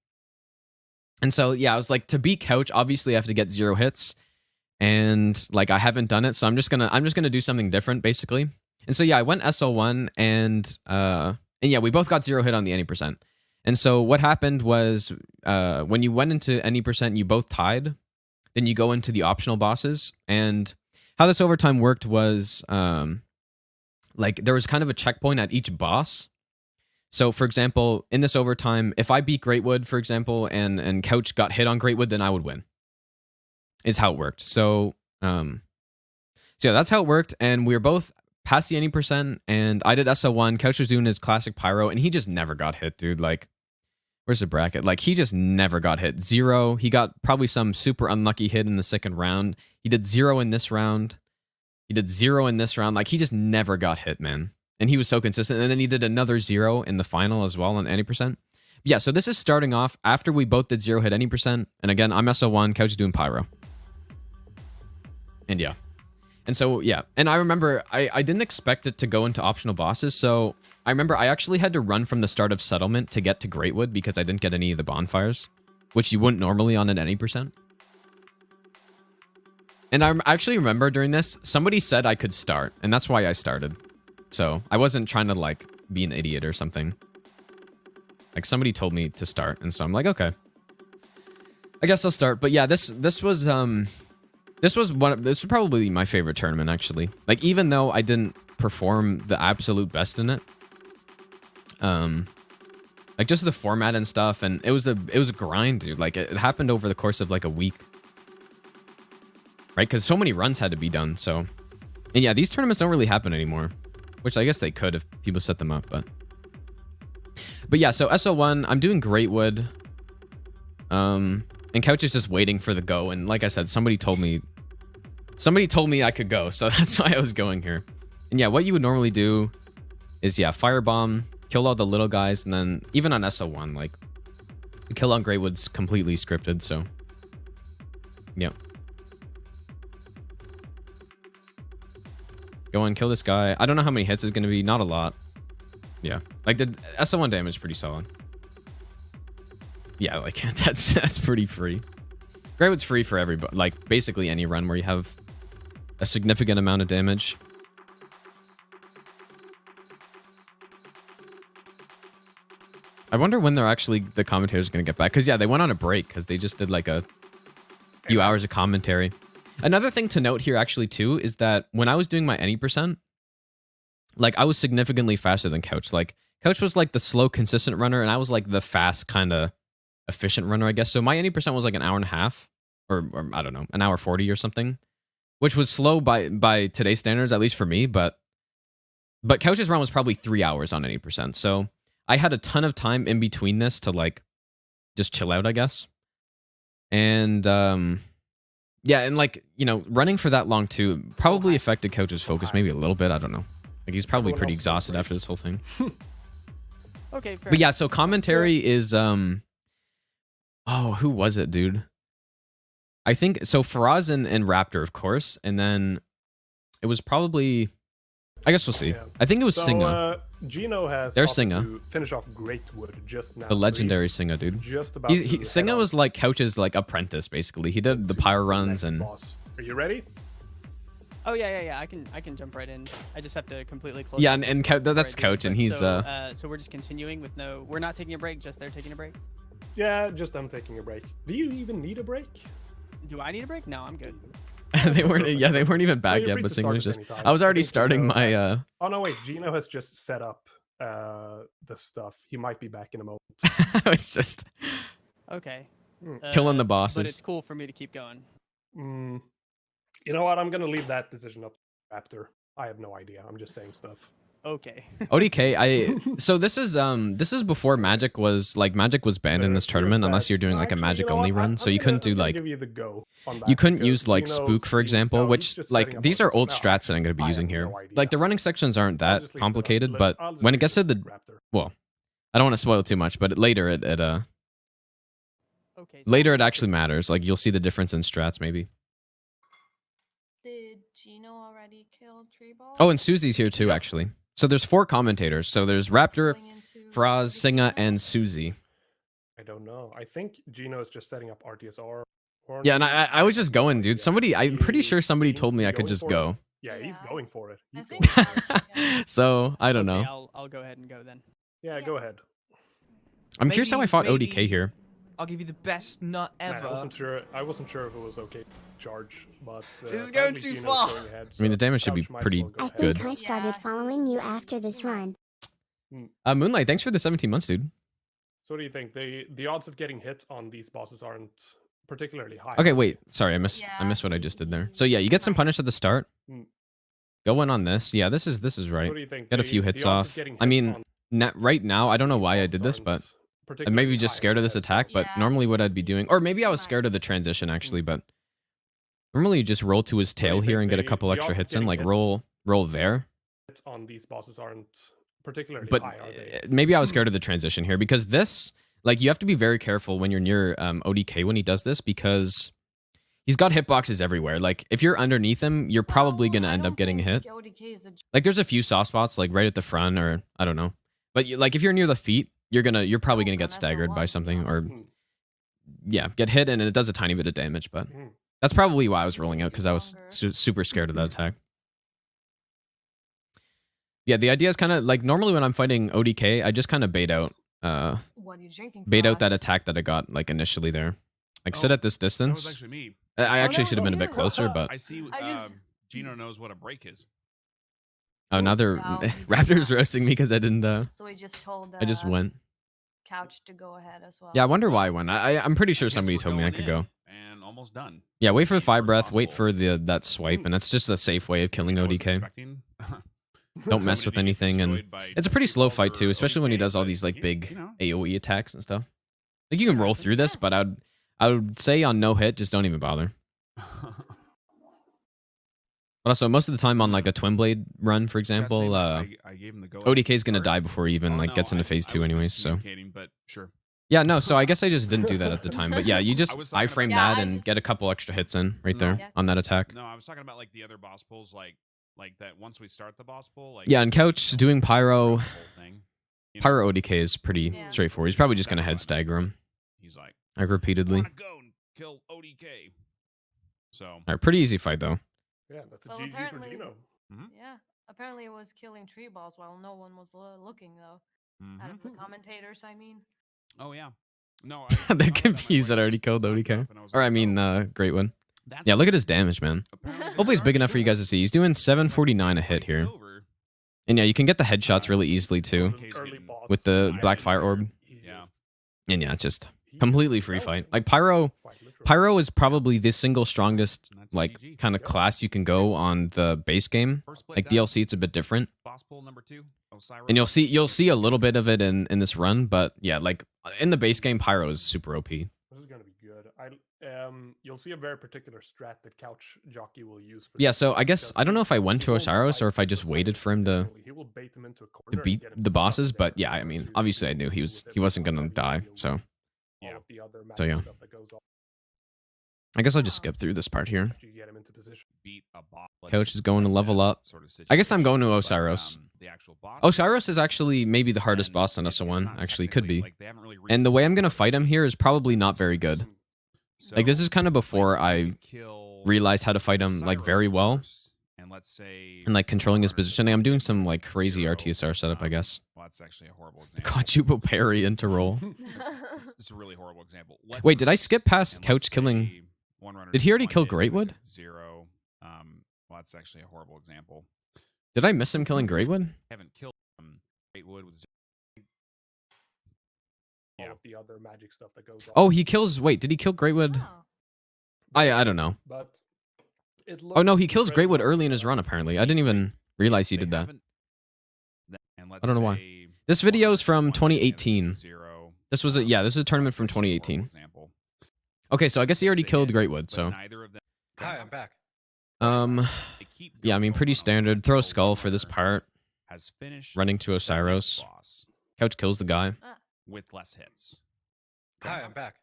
And so yeah, I was like, to beat Couch, obviously I have to get 0 hits, and like I haven't done it, so I'm just gonna do something different basically. And so yeah, I went SL1, and yeah, we both got 0 hit on the any percent. And so what happened was when you went into any percent, you both tied. Then you go into the optional bosses, and how this overtime worked was like there was kind of a checkpoint at each boss. So, for example, in this overtime, if I beat Greatwood, for example, and Couch got hit on Greatwood, then I would win. Is how it worked. So yeah, that's how it worked. And we were both past the any percent, and I did SL1. Couch was doing his classic pyro, and he just never got hit, dude. Like, where's the bracket? Like, he just never got hit. 0. He got probably some super unlucky hit in the second round. He did 0 in this round. He did 0 in this round. Like, he just never got hit, man. And he was so consistent. And then he did another 0 in the final as well on any percent. Yeah, so this is starting off after we both did 0 hit any percent. And again, I'm SL1, Couch is doing pyro. And yeah. And so, yeah. And I remember I didn't expect it to go into optional bosses. So I remember I actually had to run from the start of Settlement to get to Greatwood because I didn't get any of the bonfires, which you wouldn't normally on an any percent. And I actually remember during this, somebody said I could start, and that's why I started. So I wasn't trying to like be an idiot or something. Like, somebody told me to start, and so I'm like, okay, I guess I'll start. But yeah, this was probably my favorite tournament, actually. Like, even though I didn't perform the absolute best in it, like just the format and stuff, and it was a grind, dude. Like, it happened over the course of like a week, right? Because so many runs had to be done. So, and yeah, these tournaments don't really happen anymore, which I guess they could if people set them up, but yeah. So SL1, I'm doing Greatwood, and Couch is just waiting for the go. And like I said, somebody told me I could go, so that's why I was going here. And yeah, what you would normally do is, yeah, firebomb, kill all the little guys, and then even on SL1, like, the kill on Greatwood's completely scripted, so yep. Go and kill this guy. I don't know how many hits it's going to be. Not a lot. Yeah. Like, the SL1 damage is pretty solid. Yeah, like, that's pretty free. Greatwood's free for everybody. Like, basically any run where you have a significant amount of damage. I wonder when they're actually, the commentators are going to get back. Because, yeah, they went on a break because they just did, like, a few hours of commentary. Another thing to note here, actually, too, is that when I was doing my any percent, like I was significantly faster than Couch. Like Couch was like the slow, consistent runner, and I was like the fast, kind of efficient runner, I guess. So my 80% was like an hour and a half, or I don't know, an hour 40 or something, which was slow by today's standards, at least for me. But Couch's run was probably 3 hours on 80%. So I had a ton of time in between this to like just chill out, I guess. And yeah, and like, you know, running for that long too probably affected Couch's focus maybe a little bit. I don't know. Like he's probably pretty exhausted after this whole thing. Okay, fair But yeah, so commentary is oh, who was it, dude? I think so. Faraz and Raptor, of course, and then it was probably. I guess we'll see. Yeah. I think it was So, Singa, Gino has There's opted Singa. to finish off Greatwood just now. the so legendary he's Singa, dude. Just about He's, to head Singa on was like Couch's like apprentice, basically. He did the to pyro the runs next and boss. Are you ready? Oh yeah. I can jump right in. I just have to completely close. yeah, the and Discord before that's I do Couch, it. and But he's so we're just continuing with no. We're not taking a break. Just they're taking a break. Yeah, just them taking a break. Do you even need a break? Do I need a break? No, I'm good. they weren't even back you're yet, free but to Singa start was at just. any time. I was I already think starting Gino my has- Oh no, wait. Gino has just set up the stuff. He might be back in a moment. I was just Okay. killing the But bosses. it's cool for me to keep going. Mm, you know what? I'm gonna leave that decision up to Raptor. I have no idea. I'm just saying stuff. Okay. ODK, so this is before Magic was banned in this tournament unless you're doing like a Actually, Magic you know only what? run. So you couldn't do I'm gonna like give you the go on that you couldn't because use like Gino Spook, for seems- example, no, he's which just like setting up these all are this old now. strats that I'm going to be I have using here. no idea. Like the running sections aren't I'll that just leave it up- complicated, let- but I'll just when it leave gets to up the Raptor. well, I don't want to spoil too much, but later Okay. it actually matters. Like you'll see the difference in strats maybe. Did Gino already kill Tree Ball? Oh, and Susie's here too, actually. So there's 4 commentators. So there's Raptor, Going into Fraz, Singa, Gino? and Susie. I don't know. I think Gino is just setting up RTSR. Yeah, and I was just going, dude. Somebody, I'm pretty sure somebody Seems told to me be I could going just for go. it. Yeah, he's Yeah. going for it. I He's think going for it. yeah. So I don't Okay, know. I'll go ahead and go then. Yeah, go ahead. I'm curious how I fought maybe- ODK here. I'll give you the best nut Man, ever. I wasn't sure if it was okay to charge, but This is going apparently too Gino's far. going ahead, I mean, the so damage should be Couch might as pretty well go I ahead. good. think I started Yeah. following you after this run. Moonlight, thanks for the 17 months, dude. So what do you think? The odds of getting hit on these bosses aren't particularly high. Okay, wait. Sorry, I missed Yeah. what I just did there. So yeah, you get some punish at the start. Mm. Go in on this. Yeah, this is right. So what do you think? Get a The- few the hits odds of off. getting I hit mean, on right now, I don't know these why I bosses did this, but aren't I particularly may be just high scared of this compared to- attack. But Yeah. normally, what I'd be doing, or maybe I was scared of the transition actually. But normally, you just roll to his tail you here think and get a the- couple the extra odds of hits in. getting Like hit? roll there. hit on these bosses aren't particularly But high, are they? maybe I was scared of the transition here because this, like, you have to be very careful when you're near ODK when he does this because he's got hitboxes everywhere. Like, if you're underneath him, you're probably gonna end up getting hit. Like, there's a few soft spots, like right at the front, or I don't know. But like, if you're near the feet, you're probably gonna get staggered by something, or Hmm. yeah, get hit, and it does a tiny bit of damage. But Mhm. that's probably why I was rolling out because I was super scared of that attack. Yeah, the idea is kind of like normally when I'm fighting ODK, I just kind of bait out What are you drinking? that attack that I got like initially there. Like sit Oh, at this That was distance. actually me. I actually no, should have been a bit you. closer, but I see. I just- Gino knows what a break is. oh, now they're No, he did Raptors not. roasting me because I didn't. So we just told. I just went. Couch to go ahead as well. Yeah, I wonder why I went. I'm pretty sure Guess somebody we're told me I going could go. in And almost done. Yeah, wait for the As fire far as breath. Wait possible. for that swipe, and that's just a safe way of killing I wasn't ODK. expecting Don't mess somebody with to get anything, and destroyed by it's a pretty two slow balls fight too, or especially when he ODK, does all but these like you- big you know, AOE attacks and stuff. Like you can roll through this, but I would say on no hit, just don't even bother. But also, most of the time on like a twin blade run, for example, I gave him the go ODK is gonna start. die before he even Oh, like no, gets into phase I 2 was anyways. So miscommunicating, but sure. yeah, no. So I guess I just didn't do that at the time. But yeah, you just was talking iframe about- that Yeah, I and just- get a couple extra hits in right No. there Yeah. on that attack. No, I was talking about like the other boss pulls, like that. Once we start the boss pull, like Yeah, and Couch doing pyro. the whole thing, you know, Pyro ODK is pretty Yeah. straightforward. He's probably just gonna That's head fine. stagger him He's like, like repeatedly. want to go and kill ODK. So All right, pretty easy fight though. Yeah, that's a Well, GG for apparently- Gino. Yeah. Apparently, it was killing tree balls while no one was looking though. Out of the commentators, I mean. oh yeah, no, They're confused that I already killed ODK. Or I mean, great one. Yeah, look at his damage, man. Hopefully it's big enough for you guys to see. He's doing 749 a hit here. And yeah, you can get the headshots really easily too Early boss, with the I black believe fire orb. he Yeah. is- And yeah, just he completely is free fight. relatively Like Pyro, quite literally. Pyro is probably the single strongest And that's like GG. kind of class you can go on the base game. First play Like done. DLC, it's a bit different, Boss pool number 2. Oceiros. and you'll see a little bit of it in this run. But yeah, like in the base game, Pyro is super OP. This is gonna be good. You'll see a very particular strat that Couch Jockey will use. For Yeah, this so because I guess I don't know if I went he to won't Oceiros or fight if I just for waited seconds for him to intentionally. He will bait them into a corner and beat get him the stuck bosses. there But yeah, and I mean, choose obviously I to knew he deal was with he it wasn't without gonna having to die. deal with So all Yeah. of the other So, magic yeah. stuff that goes on I guess I'll just skip through this part here. after you get him into position. Beat a boss. Coach is going to level up. Sort of I guess I'm going to situation, but, Oceiros. the actual boss Oceiros is actually maybe the hardest and boss in it's SO1. not Actually, could technically, be. like, they haven't really And the way I'm gonna reached fight him here is probably not very good. Like this is kind of before I realized how to fight him like very well and let's say and like controlling his positioning. I'm doing some like crazy RTSR setup, I guess. Well, that's actually a horrible example. Quadruple parry into roll. It's a really horrible example. Wait, did I skip past Couch killing? Did he already kill Greatwood? 0. Well, that's actually a horrible example. Did I miss him killing Greatwood? Haven't killed Greatwood with 0. All Yeah. of the other magic stuff that goes on. Oh, he kills. Wait, did he kill Greatwood? Oh. I don't know. But it Oh no, looks he kills incredible Greatwood early in his run. Apparently, I didn't even realize he did that. I don't know why. This video is from 2018. This was yeah, this is a tournament from 2018. Okay, so I guess he already killed Greatwood. So Hi, I'm back. yeah, I mean pretty standard. Throw a skull for this part. Has finished Running to the next Oceiros. boss Couch kills the guy. with less hits. Hi, I'm back.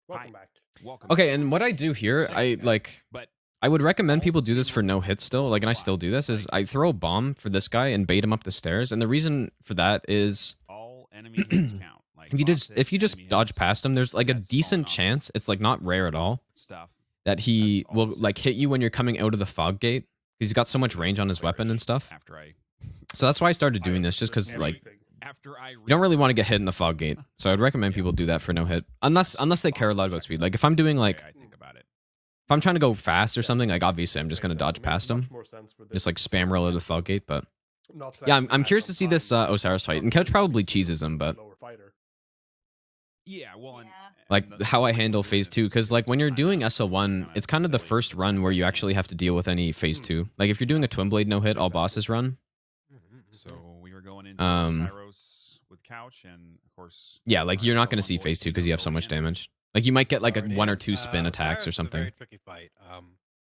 Welcome back. Welcome. Okay, and what I do here, I like. But I would recommend people do this for no hits still, like, and I still do this, is I throw a bomb for this guy and bait him up the stairs, and the reason for that is all enemy hits count. Like if you just enemy dodge hits, past him, there's like a that's decent fallen chance, it's like not rare at all, stuff. that he That's will awesome. like hit you when you're coming out of the fog gate. He's got so much range on his weapon and stuff. After I So that's why I started doing this, just because like after I you don't really want to get hit in the fog gate. So I'd recommend people do that for no hit, unless they care a lot about speed. Like if I'm doing like I think about it. if I'm trying to go fast or something, like obviously I'm just gonna dodge past him, just like spam roll out of the fog gate. But yeah, I'm curious to see this Oceiros fight, and Couch probably cheeses him, but Yeah, well, and, Yeah. like and the how I way handle to do phase this 2, is because like when you're time doing out, SO1, not it's kind of the necessarily first run where you actually have to deal with any phase 2. Like if you're doing a twin blade no hit all bosses run, So we were going into Um, Oceiros with Couch, and of course, yeah, like you're not going to SO1 see boys phase 2 beat because up you have so early much in. damage. Like you might get like a Already 1 or in. 2 spin attacks or Oceiros is a very something. tricky fight.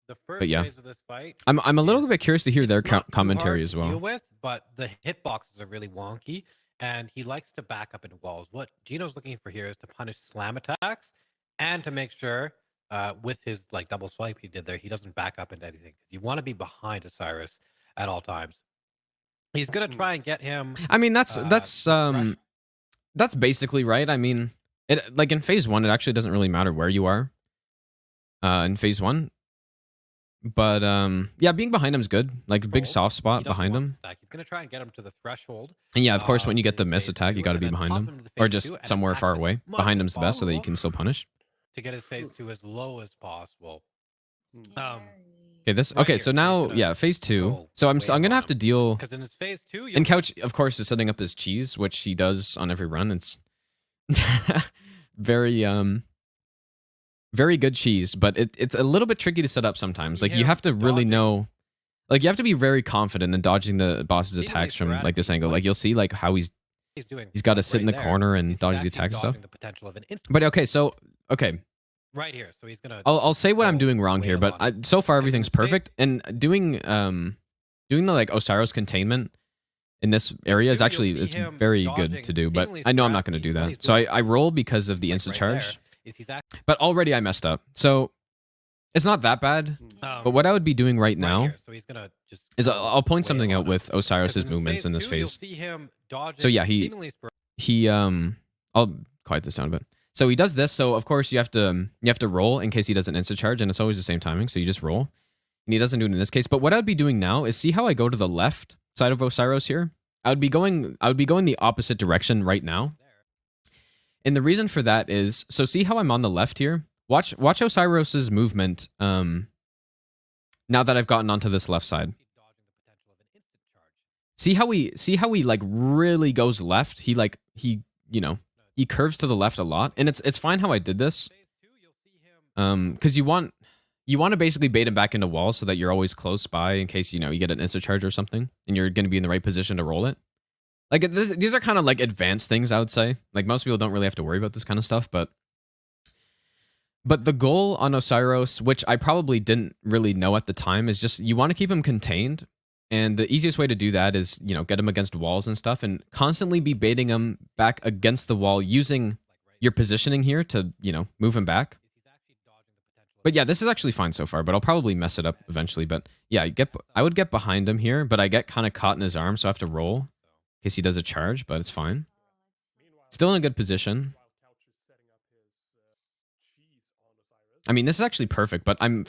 The first But yeah. phase of this fight, I'm a little is- bit curious to hear their it's not too commentary hard as to deal well. with, but the hitboxes are really wonky, and he likes to back up into walls. What Gino's looking for here is to punish slam attacks and to make sure, with his like double swipe he did there, he doesn't back up into anything. You want to be behind Oceiros at all times. He's gonna try and get him. I mean that's fresh. that's basically right. I mean, it like in phase 1 it actually doesn't really matter where you are in phase 1. But yeah, being behind him's good. Like a big He soft spot doesn't behind want him. to stack. He's gonna try and get him to the threshold. And yeah, of course, when you get the in miss phase attack, you 2, got to and be then behind pop him, him into or phase just 2 and somewhere attack far with away. much Behind him's the best, so that you follow-up can still punish. to get his phase 2 as low as possible. Okay, this Right okay. here, So so he's now, gonna yeah, phase 2. go So I'm way gonna on have to him. deal. Because in his phase 2, And Couch, of course, is setting up his cheese, which he does on every run. It's very very good cheese, but it's a little bit tricky to set up sometimes. Like you have to really know, like you have to be very confident in dodging the boss's attacks from like this angle. Like you'll see like how he's doing got to sit in the right there. corner and He's dodge the actually attacks and stuff. dodging the potential of an instant But okay, so okay, right here. So he's gonna. I'll say what I'm go doing wrong way here, up but on so far Because in everything's his phase- perfect. And doing the like Oceiros containment in this area is You'll actually see it's him very dodging good to do. But seemingly I know I'm not scrappy. going to do What that. he's So doing I roll because of the like instant right charge. there is he's actually, But already I messed up. So it's not that bad. But what I would be doing right now here. So he's gonna just is I'll point way something up out on him. with 'Cause Oceiros' in movements in this 2, you'll phase. see him dodging So yeah, seemingly he I'll quiet this down a bit. So he does this. So of course you have to roll in case he does an instant charge, and it's always the same timing. So you just roll, and he doesn't do it in this case. But what I'd be doing now is see how I go to the left side of Oceiros here. I would be going the opposite direction right now. And the reason for that is, so see how I'm on the left here. Watch Oceiros' movement. Now that I've gotten onto this left side. See how he like really goes left? He you know, he curves to the left a lot. And it's fine how I did this. Because you want to basically bait him back into walls so that you're always close by in case, you know, you get an insta charge or something and you're going to be in the right position to roll it. Like these are kind of like advanced things, I would say. Like most people don't really have to worry about this kind of stuff, but the goal on Oceiros, which I probably didn't really know at the time, is just you want to keep him contained. And the easiest way to do that is, you know, get him against walls and stuff and constantly be baiting him back against the wall using your positioning here to, you know, move him back. But yeah, this is actually fine so far, but I'll probably mess it up eventually. But yeah, I would get behind him here, but I get kind of caught in his arm, so I have to roll in case he does a charge, but it's fine. Still in a good position. I mean, this is actually perfect, but I'm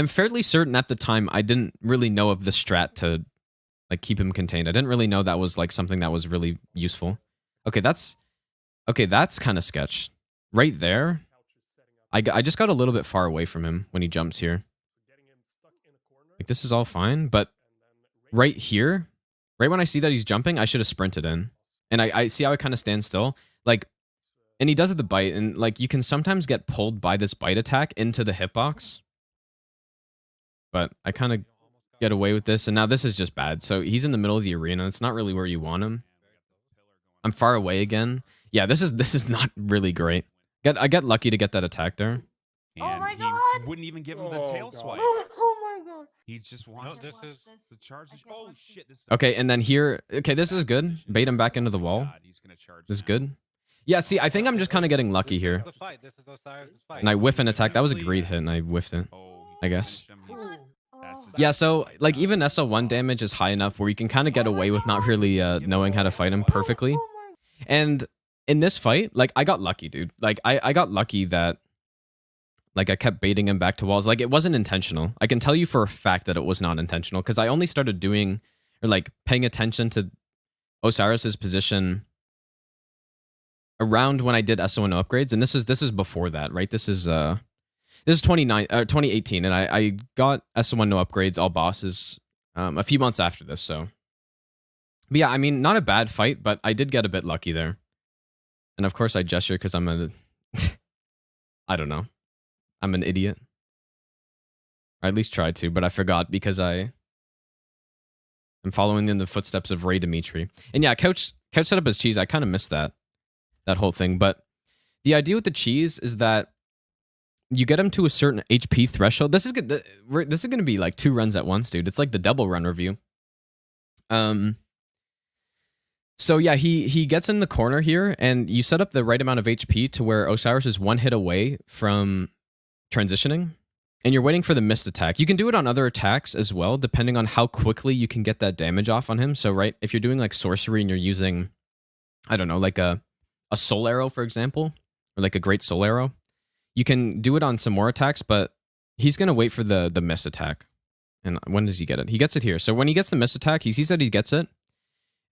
fairly certain at the time I didn't really know of the strat to like keep him contained. I didn't really know that was like something that was really useful. Okay, that's kind of sketch. Right there, I just got a little bit far away from him when he jumps here. Like this is all fine, but right here, right when I see that he's jumping, I should have sprinted in. And I see how it kind of stands still. Like, and he does the bite, and like you can sometimes get pulled by this bite attack into the hitbox. But I kind of get away with this, and now this is just bad. So he's in the middle of the arena. It's not really where you want him. I'm far away again. Yeah, this is not really great. I get lucky to get that attack there. And Oh my he God! wouldn't even give him the tail swipe. Oh my God! He just wants this is the charge. Oh shit! This Okay, and then here, okay, this is good. Bait him back into the wall. God, he's gonna charge This is now. good. Yeah, see, I think I'm just kind of getting lucky here. This is the fight. This is Osiris' fight. And I whiff an attack. That was a great hit, and I whiffed it. Oh, I guess. That's Yeah, so like even SL1 damage is high enough where you can kind of get away with not really knowing how to fight him perfectly. And in this fight, like I got lucky, dude. Like I got lucky that like I kept baiting him back to walls. Like it wasn't intentional. I can tell you for a fact that it was not intentional because I only started doing or like paying attention to Osiris's position around when I did SO1 upgrades, and this is before that, right? This is 2018, and I got SO1 no upgrades, all bosses, a few months after this. So, but yeah, I mean, not a bad fight, but I did get a bit lucky there. And of course, I gesture because I'm a, I don't know, I'm an idiot. Or at least tried to, but I forgot because I'm following in the footsteps of Ray Dimitri. And yeah, couch set up as cheese. I kind of missed that whole thing. But the idea with the cheese is that you get him to a certain HP threshold. This is good. This is going to be like 2 runs at once, dude. It's like the double run review. So yeah, he gets in the corner here, and you set up the right amount of HP to where Oceiros is 1 hit away from transitioning, and you're waiting for the missed attack. You can do it on other attacks as well, depending on how quickly you can get that damage off on him. So right, if you're doing like sorcery and you're using, I don't know, like a soul arrow, for example, or like a great soul arrow, you can do it on some more attacks, but he's going to wait for the miss attack. And when does he get it? He gets it here. So when he gets the miss attack, he sees that he gets it,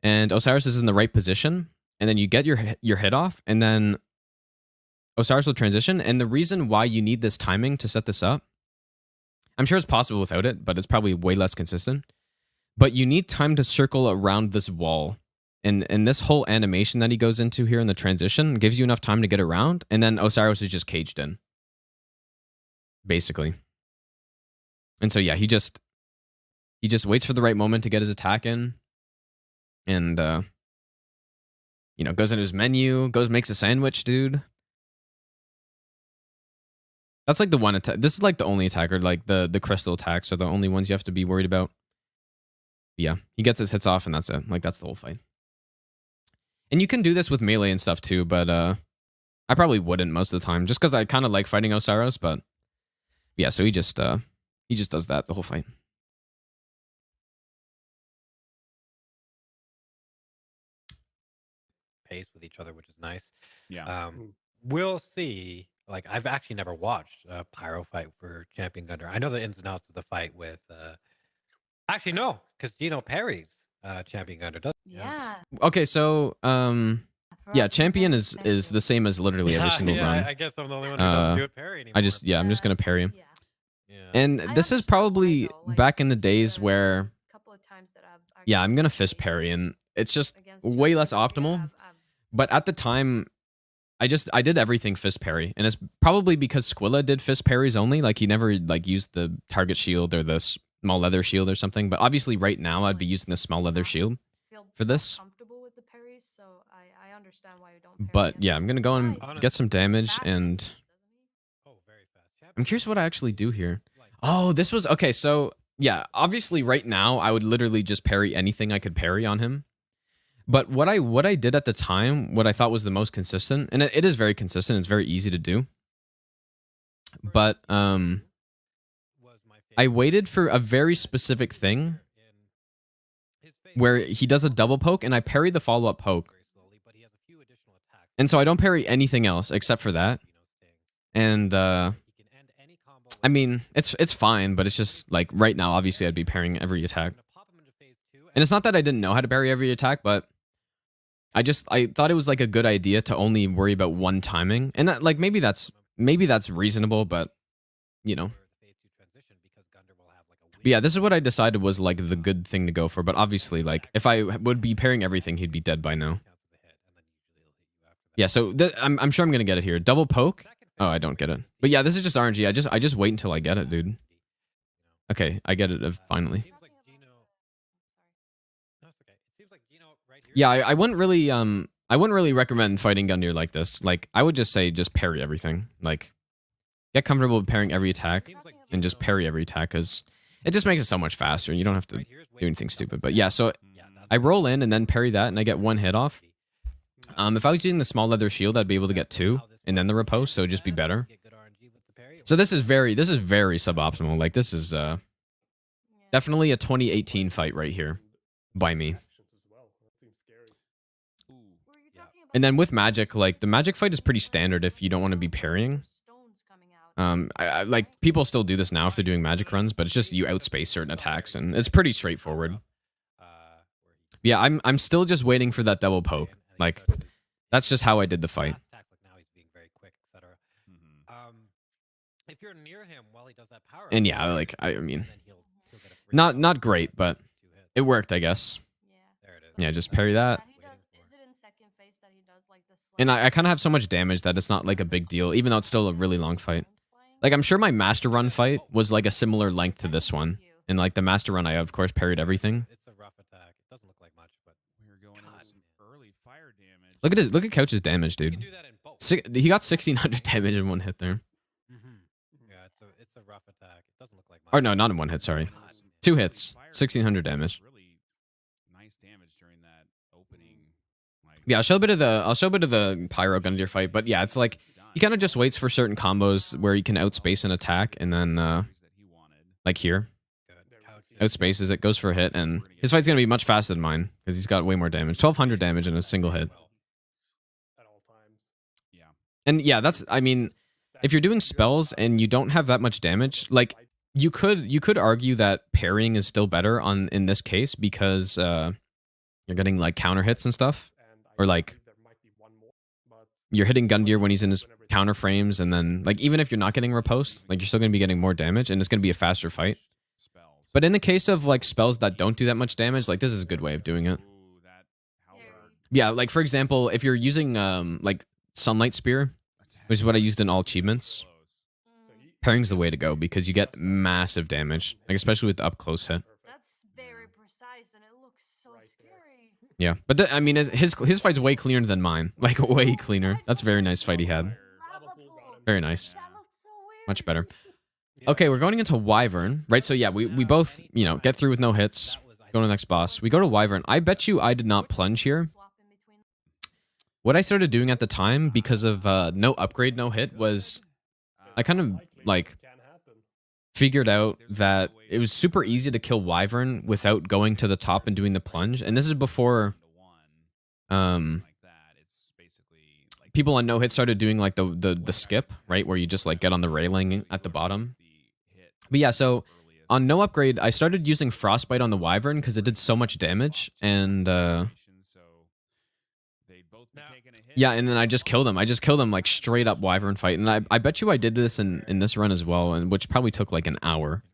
and Oceiros is in the right position, and then you get your hit off, and then Oceiros will transition. And the reason why you need this timing to set this up, I'm sure it's possible without it, but it's probably way less consistent. But you need time to circle around this wall. And this whole animation that he goes into here in the transition gives you enough time to get around, and then Oceiros is just caged in, basically. And so yeah, he just waits for the right moment to get his attack in, and you know, goes into his menu, makes a sandwich, dude. That's like the one attack. This is like the only attacker, like the crystal attacks are the only ones you have to be worried about. Yeah, he gets his hits off, and that's it. Like that's the whole fight. And you can do this with melee and stuff too, but I probably wouldn't most of the time, just because I kind of like fighting Oceiros. But yeah, so he just does that the whole fight. Pace with each other, which is nice. Yeah. We'll see. Like I've actually never watched a pyro fight for Champion Gunner. I know the ins and outs of the fight with. Actually, no, because Gino parries Champion Gunner. Doesn't he? Yeah. Okay, so yeah, champion is the same as literally every single run. I guess I'm the only one who doesn't do it parry anymore. I'm just gonna parry him. Yeah. Yeah. And I this is understand probably why, though, like, back in the days where couple of times that I've Yeah, I'm gonna fist parry, and it's just way less optimal. But at the time, I did everything fist parry, and it's probably because Squilla did fist parries only. Like he never like used the target shield or the small leather shield or something. But obviously, right now I'd be using the small leather shield for this. Comfortable with the parries, so I understand why you don't. Parry But them. yeah, I'm gonna go and get some damage, and I'm curious what I actually do here. Oh, this was okay. So yeah, obviously, right now I would literally just parry anything I could parry on him. But what I did at the time, what I thought was the most consistent, and it is very consistent, it's very easy to do. But I waited for a very specific thing where he does a double poke, and I parry the follow-up poke. And so I don't parry anything else except for that. And I mean, it's fine, but it's just like right now, obviously, I'd be parrying every attack. And it's not that I didn't know how to parry every attack, but I thought it was like a good idea to only worry about one timing. And that, like maybe that's reasonable, but you know. But yeah, this is what I decided was like the good thing to go for. But obviously, like if I would be parrying everything, he'd be dead by now. Yeah, so I'm sure I'm gonna get it here. Double poke. Oh, I don't get it. But yeah, this is just RNG. I just wait until I get it, dude. Okay, I get it finally. Yeah, I wouldn't really recommend fighting Gundyr like this. Like I would just say just parry everything. Like get comfortable with parrying every attack and just parry every attack because it just makes it so much faster. You don't have to do anything stupid. But yeah, so I roll in and then parry that and I get one hit off. If I was using the small leather shield, I'd be able to get two and then the riposte, so it'd just be better. So this is very suboptimal. Like this is definitely a 2018 fight right here by me. And then with magic, like the magic fight is pretty standard if you don't want to be parrying. Like people still do this now if they're doing magic runs, but it's just you outspace certain attacks and it's pretty straightforward. Yeah, I'm still just waiting for that double poke. Like that's just how I did the fight. And yeah, like I mean, not great, but it worked, I guess. Yeah, just parry that. And I kind of have so much damage that it's not like a big deal, even though it's still a really long fight. Like I'm sure my master run fight was like a similar length to this one. And like the master run, I of course parried everything. It's a rough attack. It doesn't look like much, but we're going into some early fire Look damage. at Couch's damage, dude. He got 1600 damage in one hit there. Yeah, it's a rough attack. It doesn't look like much. Or no, not in one hit. Sorry, 2 hits, 1600 damage. Really nice damage during that opening. Yeah, I'll show a bit of the Pyro Gundyr fight, but yeah, it's like he kind of just waits for certain combos where he can outspace an attack, and then like here, outspaces it, goes for a hit, and his fight's gonna be much faster than mine because he's got way more damage, 1200 damage in a single hit. And yeah, I mean, if you're doing spells and you don't have that much damage, like you could argue that parrying is still better in this case because you're getting like counter hits and stuff, or like you're hitting Gundyr when he's in his counter frames, and then like even if you're not getting riposte, like you're still gonna be getting more damage, and it's gonna be a faster fight. But in the case of like spells that don't do that much damage, like this is a good way of doing it. Yeah, like for example, if you're using like Sunlight Spear, which is what I used in all achievements, parrying's the way to go because you get massive damage, like especially with the up close hit. That's very precise and it looks so scary. Yeah, but I mean, his fight's way cleaner than mine, like way cleaner. That's a very nice fight he had. Very nice, much better. Okay, we're going into Wyvern, right? So yeah, we both get through with no hits. Go to the next boss. We go to Wyvern. I bet you I did not plunge here. What I started doing at the time, because of no upgrade, no hit, was I kind of like figured out that it was super easy to kill Wyvern without going to the top and doing the plunge. And this is before people on no hit started doing like the skip, right, where you just like get on the railing at the bottom. But yeah, so on no upgrade, I started using Frostbite on the Wyvern because it did so much damage, and yeah, and then I just killed him. I just killed him like straight up Wyvern fight. And I bet you I did this in this run as well, and which probably took like an hour.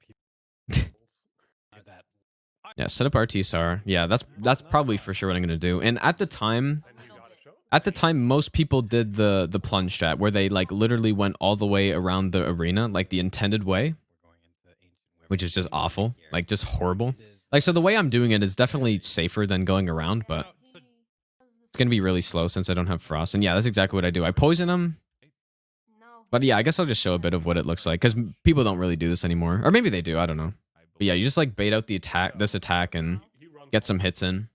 Yeah, set up RTSR. Yeah, that's probably for sure what I'm gonna do. And at the time, most people did the plunge strat where they like literally went all the way around the arena, like the intended way, which is just awful, like just horrible. Like, so the way I'm doing it is definitely safer than going around, but it's gonna be really slow since I don't have frost. And yeah, that's exactly what I do. I poison them. But yeah, I guess I'll just show a bit of what it looks like because people don't really do this anymore, or maybe they do. I don't know. But yeah, you just like bait out the attack, this attack, and get some hits in.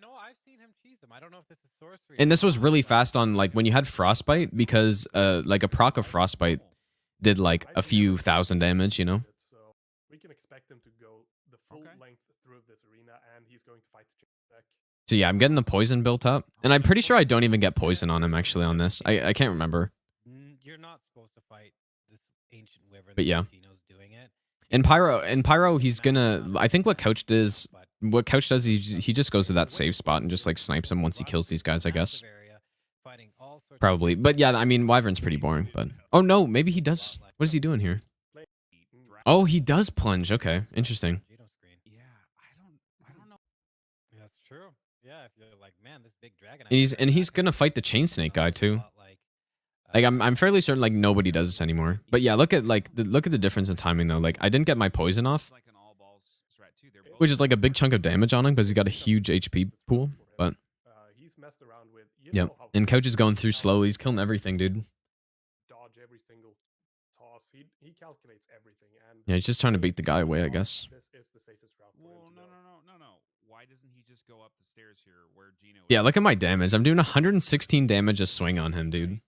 No, I've seen him cheese them. I don't know if this is sorcery. And this was really fast on like when you had frostbite because like a proc of frostbite did like a few thousand damage, you know. So we can expect him to go the full length through this arena, and he's going to fight the deck. So yeah, I'm getting the poison built up, and I'm pretty sure I don't even get poison on him actually on this. I can't remember. You're not supposed to fight this ancient wyvern. But yeah. Doing it. In Pyro, he's gonna. I think what Couch does, he just goes to that safe spot and just like snipes him once he kills these guys. I guess. Probably, but yeah, I mean, Wyvern's pretty boring. But oh no, maybe he does. What is he doing here? Oh, he does plunge. Okay, interesting. I don't know. That's true. Yeah, if you're like, man, this big dragon. And he's gonna fight the chain snake guy too. Like I'm fairly certain like nobody does this anymore. But yeah, look at the difference in timing though. Like I didn't get my poison off, which is like a big chunk of damage on him because he's got a huge HP pool. But he's messed around with. Yep. And Couch is going through slowly. He's killing everything, dude. Dodge every single toss. He calculates everything. And Yeah, he's just trying to beat the guy away, I guess. This is the safest route. Well, no. Why doesn't he just go up the stairs here where Gino? Yeah, look at my damage. I'm doing 116 damage a swing on him, dude.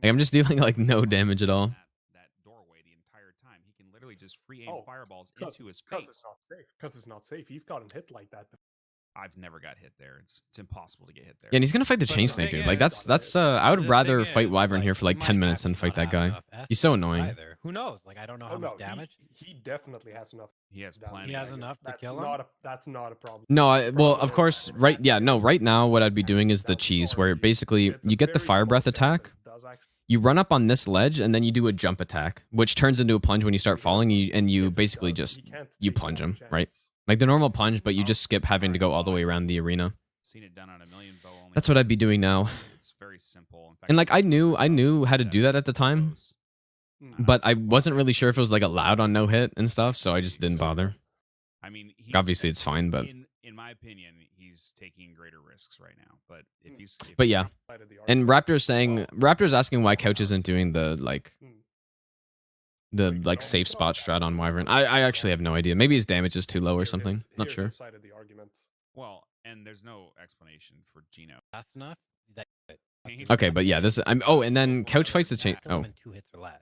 Like I'm just dealing like no damage at all. That doorway the entire time. He can literally just free aim fireballs into his face. Because it's not safe. Because it's not safe. He's gotten hit like that. I've never got hit there. It's impossible to get hit there. Yeah, and he's gonna fight the chain snake, dude. Like that's I would rather fight Wyvern here for like 10 minutes than fight that guy. He's so annoying. Who knows? Like I don't know how much damage. He definitely has enough. He has plenty. He has enough to kill him. That's not a problem. No, well, of course, right? Yeah, no. Right now, what I'd be doing is the cheese, where basically you get the fire breath attack. You run up on this ledge and then you do a jump attack, which turns into a plunge when you start falling. And you basically just plunge him, right? Like the normal plunge, but you just skip having to go all the way around the arena. Seen it done on a million bow only. That's what I'd be doing now. It's very simple. In fact, And like I knew how to do that at the time, but I wasn't really sure if it was like allowed on no hit and stuff, so I just didn't bother. I mean, Obviously it's fine, but in my opinion, he's taking greater risks right now. But if he's but yeah. And Raptor's asking why Couch isn't doing the safe spot strat on Wyvern. I actually have no idea. Maybe his damage is too low or something. Not sure. Well, and there's no explanation for Gino. That's enough. Okay, but yeah, this and then Couch fights the chain. Oh, 2 hits or less.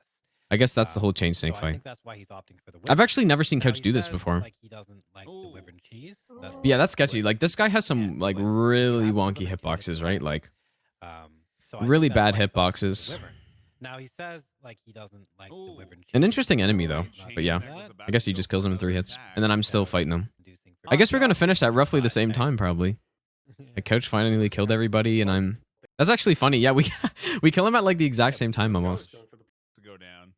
I guess that's the whole chain snake I fight. think that's why he's opting for the I've actually never seen Couch do this before. Like he doesn't like the wyvern cheese. Yeah, that's sketchy. Like this guy has some like really wonky hitboxes, right? Like really bad hitboxes. Now he says like he doesn't like the wyvern cheese. An interesting enemy though. But yeah, I guess he just kills him in 3 hits, and then I'm still fighting him. I guess we're gonna finish at roughly the same time, probably. Like Couch finally killed everybody, and that's actually funny. Yeah, we kill him at like the exact same time almost. To go down.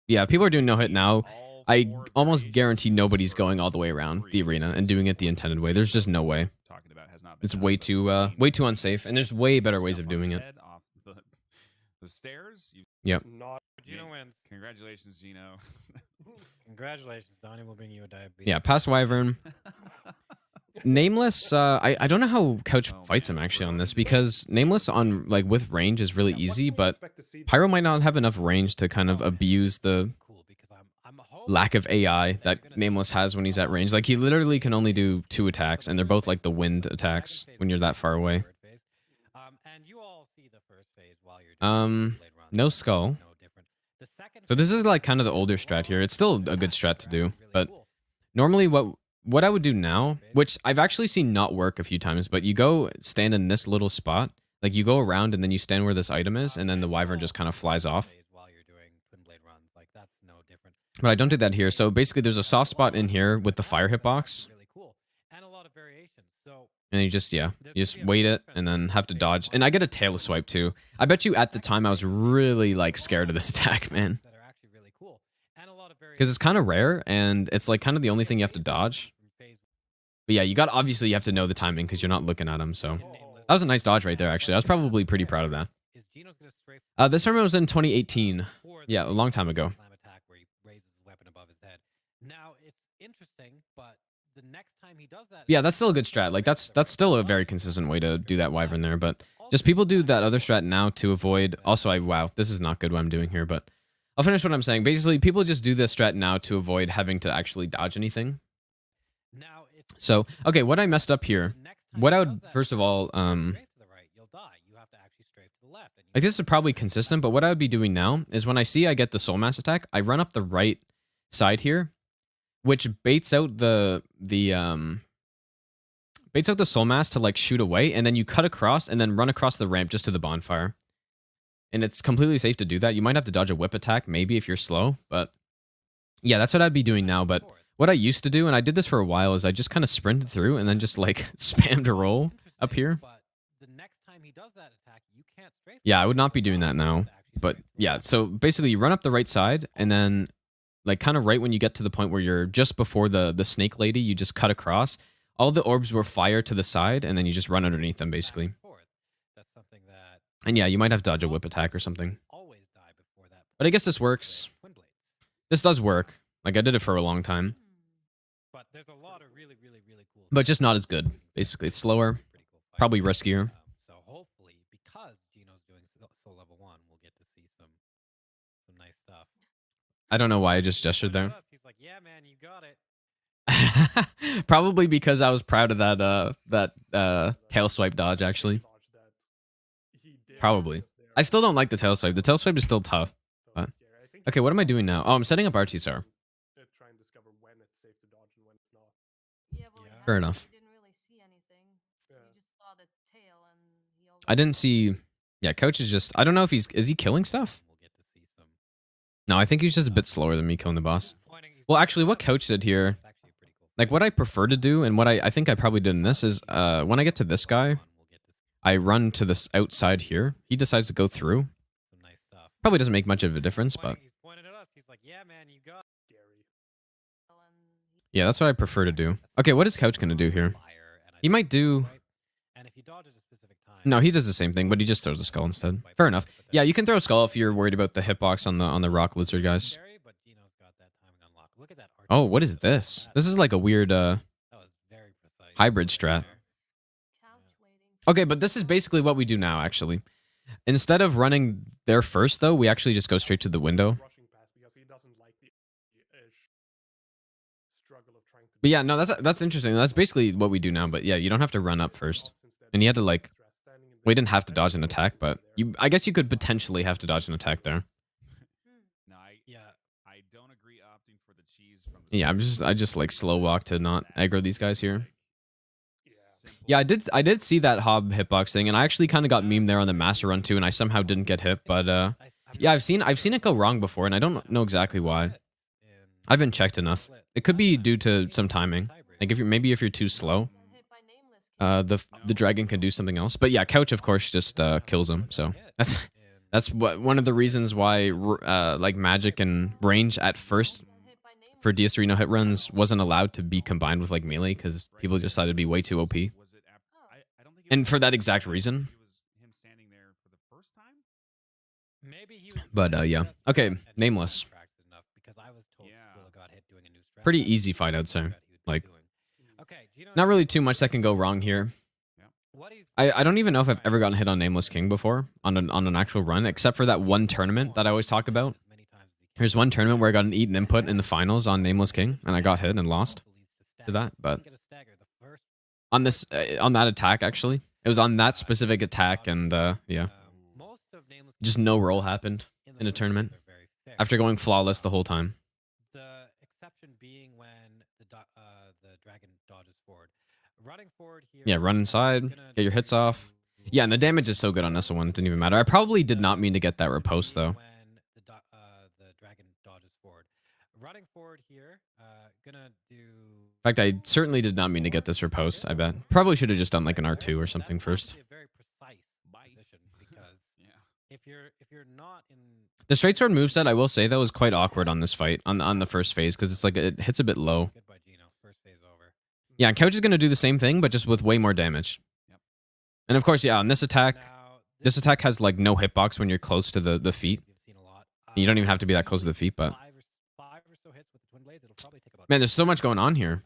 Yeah, people are doing no hit now. I almost guarantee nobody's going all the way around the arena and doing it the intended way. There's just no way. It's way too unsafe, and there's way better ways of doing it. The stairs. Yep. Gino wins. Congratulations, Gino. Congratulations, Donnie. Will bring you a diabetes. Yeah, pass Wyvern. Nameless, I don't know how Couch fights him actually on this, because Nameless on like with range is really easy, but Pyro might not have enough range to kind of abuse the lack of AI that Nameless has when he's at range. Like he literally can only do 2 attacks, and they're both like the wind attacks when you're that far away. And you all see the first phase while you're doing no skull. So this is like kind of the older strat here. It's still a good strat to do, but normally what I would do now, which I've actually seen not work a few times, but you go stand in this little spot, like you go around and then you stand where this item is, and then the Wyvern just kind of flies off. But I don't do that here. So basically there's a soft spot in here with the fire hitbox. And you just wait it and then have to dodge. And I get a tail swipe too. I bet you at the time I was really like scared of this attack, man. because it's kind of rare and it's like kind of the only thing you have to dodge. But yeah, obviously you have to know the timing because you're not looking at him. So that was a nice dodge right there. Actually, I was probably pretty proud of that. This tournament was in 2018. Yeah, a long time ago. Now it's interesting, but the next time he does that, Yeah, that's still a good strat. Like that's still a very consistent way to do that wyvern there. But just people do that other strat now to avoid. Also, wow, this is not good what I'm doing here. But I'll finish what I'm saying. Basically, people just do this strat now to avoid having to actually dodge anything. So okay, what I messed up here. What I would first of all, like this is probably consistent, but what I would be doing now is when I see I get the soul mass attack, I run up the right side here, which baits out the soul mass to like shoot away, and then you cut across and then run across the ramp just to the bonfire. And it's completely safe to do that. You might have to dodge a whip attack maybe if you're slow, but yeah, that's what I'd be doing now. But what I used to do, and I did this for a while, is I just kind of sprinted through and then just like spammed a roll up here. Yeah, I would not be doing that now. But yeah, so basically you run up the right side and then like kind of right when you get to the point where you're just before the snake lady, you just cut across. All the orbs will fire to the side and then you just run underneath them basically. And yeah, you might have to dodge a whip attack or something. But I guess this works. This does work. Like I did it for a long time. But there's a lot of really cool. But just not as good. Basically, it's slower, probably riskier. So hopefully, because Gino's doing soul level 1, we'll get to see some nice stuff. I don't know why I just gestured there. He's like, "Yeah, man, you got it." Probably because I was proud of that tail swipe dodge. Actually, probably. I still don't like the tail swipe. The tail swipe is still tough. But okay, what am I doing now? Oh, I'm setting up Artisar. Fair enough. I didn't see. Yeah, coach is just. I don't know if is he killing stuff? No, I think he's just a bit slower than me killing the boss. Well, actually, what coach did here, like what I prefer to do, and what I think I probably did in this is, when I get to this guy, I run to this outside here. He decides to go through. Probably doesn't make much of a difference, but yeah, that's what I prefer to do. Okay, what is coach gonna do here? He might do. No, he does the same thing, but he just throws a skull instead. Fair enough. Yeah, you can throw a skull if you're worried about the hitbox on the rock lizard guys. Oh, what is this? This is like a weird hybrid strat. Okay, but this is basically what we do now, actually. Instead of running there first, though, we actually just go straight to the window. But yeah, no, that's interesting. That's basically what we do now. But yeah, you don't have to run up first. And you had to like... We didn't have to dodge an attack, but I guess you could potentially have to dodge an attack there. No, I don't agree opting for the cheese from the Yeah, I just like slow walk to not aggro these guys here. Yeah, I did see that Hob hitbox thing, and I actually kind of got memed there on the master run too, and I somehow didn't get hit. But yeah, I've seen it go wrong before, and I don't know exactly why. I haven't checked enough. It could be due to some timing. Like if you're too slow. The dragon can do something else, but yeah, couch of course just kills him. So that's one of the reasons why like magic and range at first for DS3 no hit runs wasn't allowed to be combined with like melee because people decided to be way too OP. And for that exact reason. But yeah, okay, Nameless. Pretty easy fight, I'd say. Like. Not really too much that can go wrong here. I don't even know if I've ever gotten hit on Nameless King before on an actual run, except for that one tournament that I always talk about. There's one tournament where I got an eat and input in the finals on Nameless King, and I got hit and lost to that. But on that attack, actually, it was on that specific attack, and yeah, just no roll happened in a tournament after going flawless the whole time. Yeah, run inside, get your hits off. Yeah, and the damage is so good on SO1, it didn't even matter. I probably did not mean to get that riposte, though. In fact, I certainly did not mean to get this riposte, I bet. Probably should have just done like an R2 or something first. if you're not in The straight sword moveset, I will say, that was quite awkward on this fight, on the first phase, because it's like it hits a bit low. goodbye Gino, first phase over. Yeah, and Couch is going to do the same thing, but just with way more damage. Yep. And of course, yeah, on this attack, Now, this attack has like no hitbox when you're close to the feet. you've seen a lot. You don't even have to be that close to the feet, but five or so hits with the twin blades. It'll probably take about man, there's so much going on here.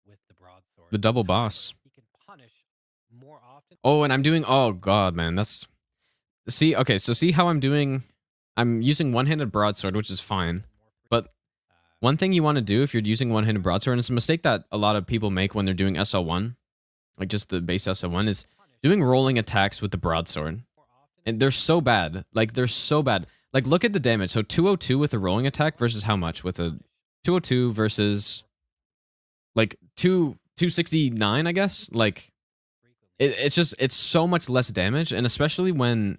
with the broadsword. The double boss. He can punish more often. Oh, and I'm doing, oh god, man, that's, see, okay, so see how I'm doing, I'm using one-handed broadsword, which is fine, but one thing you want to do if you're using one-handed broadsword, and it's a mistake that a lot of people make when they're doing SL1, like just the base SL1, is doing rolling attacks with the broadsword. And they're so bad. Like, they're so bad. Like, look at the damage. So 202 with a rolling attack versus how much? With a 202 versus, like, 269, I guess? Like, it's just, it's so much less damage, and especially when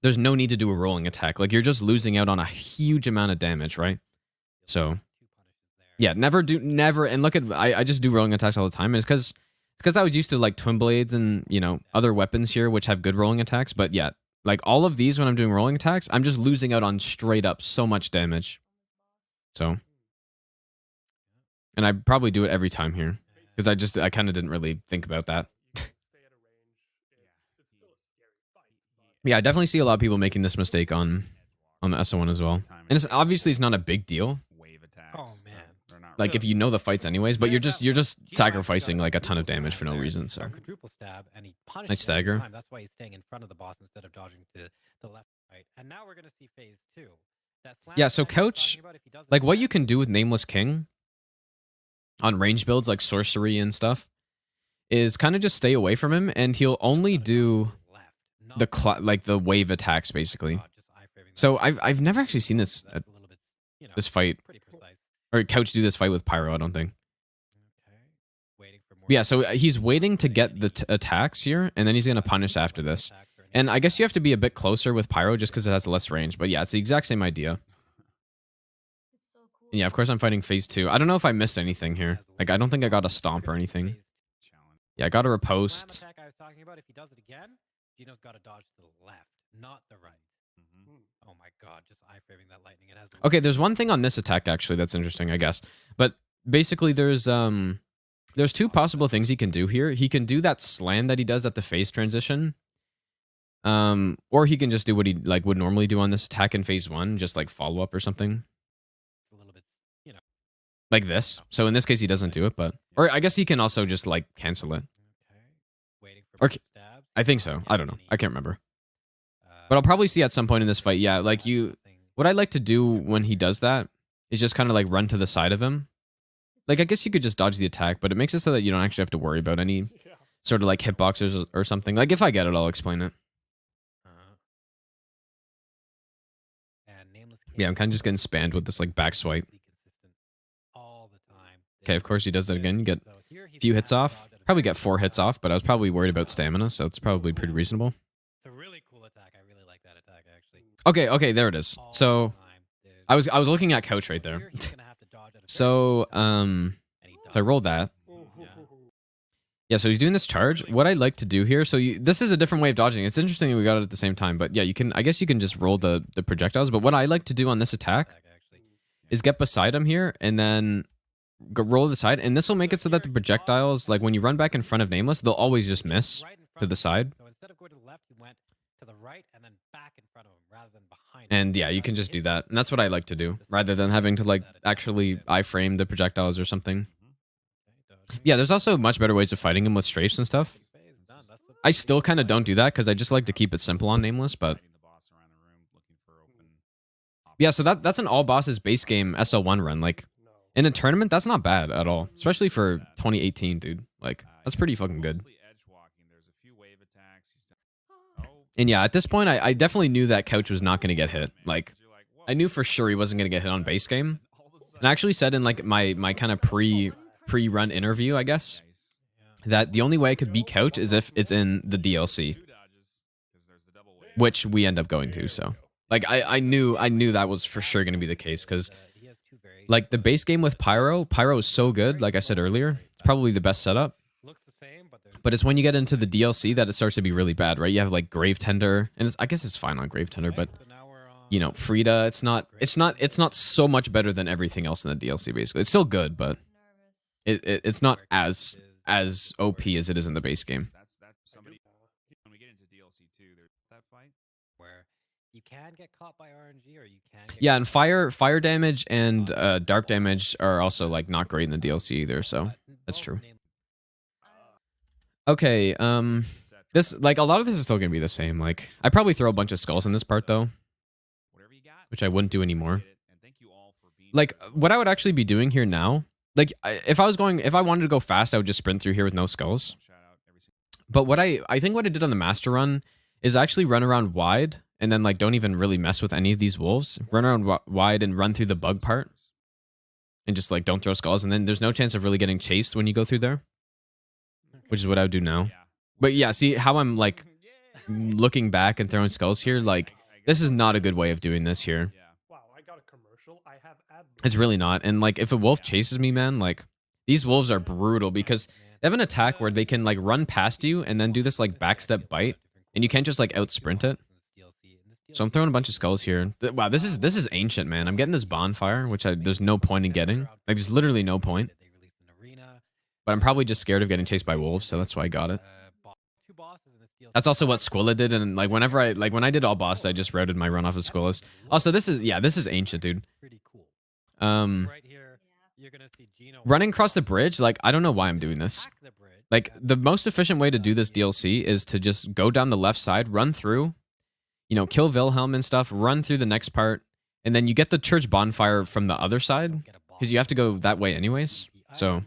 there's no need to do a rolling attack. Like, you're just losing out on a huge amount of damage, right? So, yeah, never, and look at, I just do rolling attacks all the time, and it's because I was used to, like, twin blades and, you know, other weapons here, which have good rolling attacks, but yeah, like, all of these, when I'm doing rolling attacks, I'm just losing out on straight up so much damage. So, and I probably do it every time here, because I kind of didn't really think about that. Yeah, I definitely see a lot of people making this mistake on the SO1 as well. And it's obviously it's not a big deal. Oh man. Like if you know the fights anyways, but you're just sacrificing like a ton of damage for no reason. So Quadruple stab, and he punished nice it every stagger. time. That's why he's staying in front of the boss instead of dodging to the left, right. And now we're gonna see phase 2. That slam Yeah, so attack he was Couch, talking about, if he does it like what again, you can do with Nameless King on range builds like sorcery and stuff is kind of just stay away from him, and he'll only do the wave attacks basically. So I've never actually seen this this fight or Couch do this fight with Pyro. I don't think. Yeah, so he's waiting to get the attacks here, and then he's gonna punish after this. And I guess you have to be a bit closer with Pyro just because it has less range. But yeah, it's the exact same idea. And yeah, of course I'm fighting phase 2. I don't know if I missed anything here. Like I don't think I got a stomp or anything. Yeah, I got a riposte. Slam attack I was talking about, if he does it again, Gino's got to dodge to the left, not the right. Oh my god, just eye framing that lightning. It has Okay, there's one thing on this attack actually that's interesting, I guess. But basically there's two possible things he can do here. He can do that slam that he does at the phase transition. Or he can just do what he like would normally do on this attack in phase 1, just like follow up or something. a little bit, you know. Like this. So in this case he doesn't do it, but or I guess he can also just like cancel it. Waiting for Okay. I think so. I don't know. I can't remember. But I'll probably see at some point in this fight, yeah, like what I like to do when he does that is just kind of like run to the side of him. Like, I guess you could just dodge the attack, but it makes it so that you don't actually have to worry about any sort of like hitboxes or something. Like, if I get it, I'll explain it. Yeah, I'm kind of just getting spammed with this like back swipe. Okay, of course he does that again. You get a few hits off. Probably get 4 hits off, but I was probably worried about stamina, so it's probably pretty reasonable. It's a really cool attack. I really like that attack actually. Okay, there it is. So I was looking at Couch right there. So I rolled that. Yeah, so he's doing this charge. What I like to do here, so this is a different way of dodging. It's interesting that we got it at the same time, but yeah, I guess you can just roll the projectiles. But what I like to do on this attack is get beside him here and then roll to the side, and this will make it so that the projectiles, like when you run back in front of Nameless, they'll always just miss to the side. So instead of going to the left, you went to the right and then back in front of him rather than behind him. And yeah, you can just do that. And that's what I like to do, rather than having to like actually iframe the projectiles or something. Yeah, there's also much better ways of fighting him with strafes and stuff. I still kind of don't do that because I just like to keep it simple on Nameless, but yeah, so that's an all bosses base game SL1 run. Like in a tournament, that's not bad at all, especially for 2018, dude. Like that's pretty fucking good. And yeah, at this point, I definitely knew that Couch was not going to get hit. Like I knew for sure he wasn't going to get hit on base game. And I actually said in like my kind of pre-run interview, I guess, that the only way I could beat Couch is if it's in the DLC, which we end up going to. So like I knew that was for sure going to be the case because like the base game with Pyro is so good. Like I said earlier, it's probably the best setup. But it's when you get into the DLC that it starts to be really bad, right? You have like Grave Tender, and I guess it's fine on Grave Tender, but you know, Friede, it's not so much better than everything else in the DLC. Basically, it's still good, but it's not as OP as it is in the base game. That's somebody. When we get into DLC 2, there's that fight where you can get caught by RNG, or you can. Yeah, and fire damage and dark damage are also like not great in the DLC either. So that's true. Okay, this like a lot of this is still gonna be the same. Like I probably throw a bunch of skulls in this part though, which I wouldn't do anymore. Like what I would actually be doing here now, like if I wanted to go fast, I would just sprint through here with no skulls. But what I think what I did on the master run is actually run around wide and then like don't even really mess with any of these wolves. Run around wide and run through the bug part, and just like don't throw skulls, and then there's no chance of really getting chased when you go through there. Which is what I would do now. But yeah, see how I'm like looking back and throwing skulls here? Like, this is not a good way of doing this here. Wow, I got a commercial. I have ad. It's really not. And like, if a wolf chases me, man, like, these wolves are brutal because they have an attack where they can like run past you and then do this like backstep bite, and you can't just like out sprint it. So I'm throwing a bunch of skulls here. Wow, this is ancient, man. I'm getting this bonfire, which there's no point in getting. Like, there's literally no point. But I'm probably just scared of getting chased by wolves, so that's why I got it. That's also what Squilla did, and like when I did all bosses, I just routed my run off of Squillas. Also, this is ancient, dude. Running across the bridge, like I don't know why I'm doing this. Like the most efficient way to do this DLC is to just go down the left side, run through, you know, kill Wilhelm and stuff, run through the next part, and then you get the church bonfire from the other side because you have to go that way anyways. So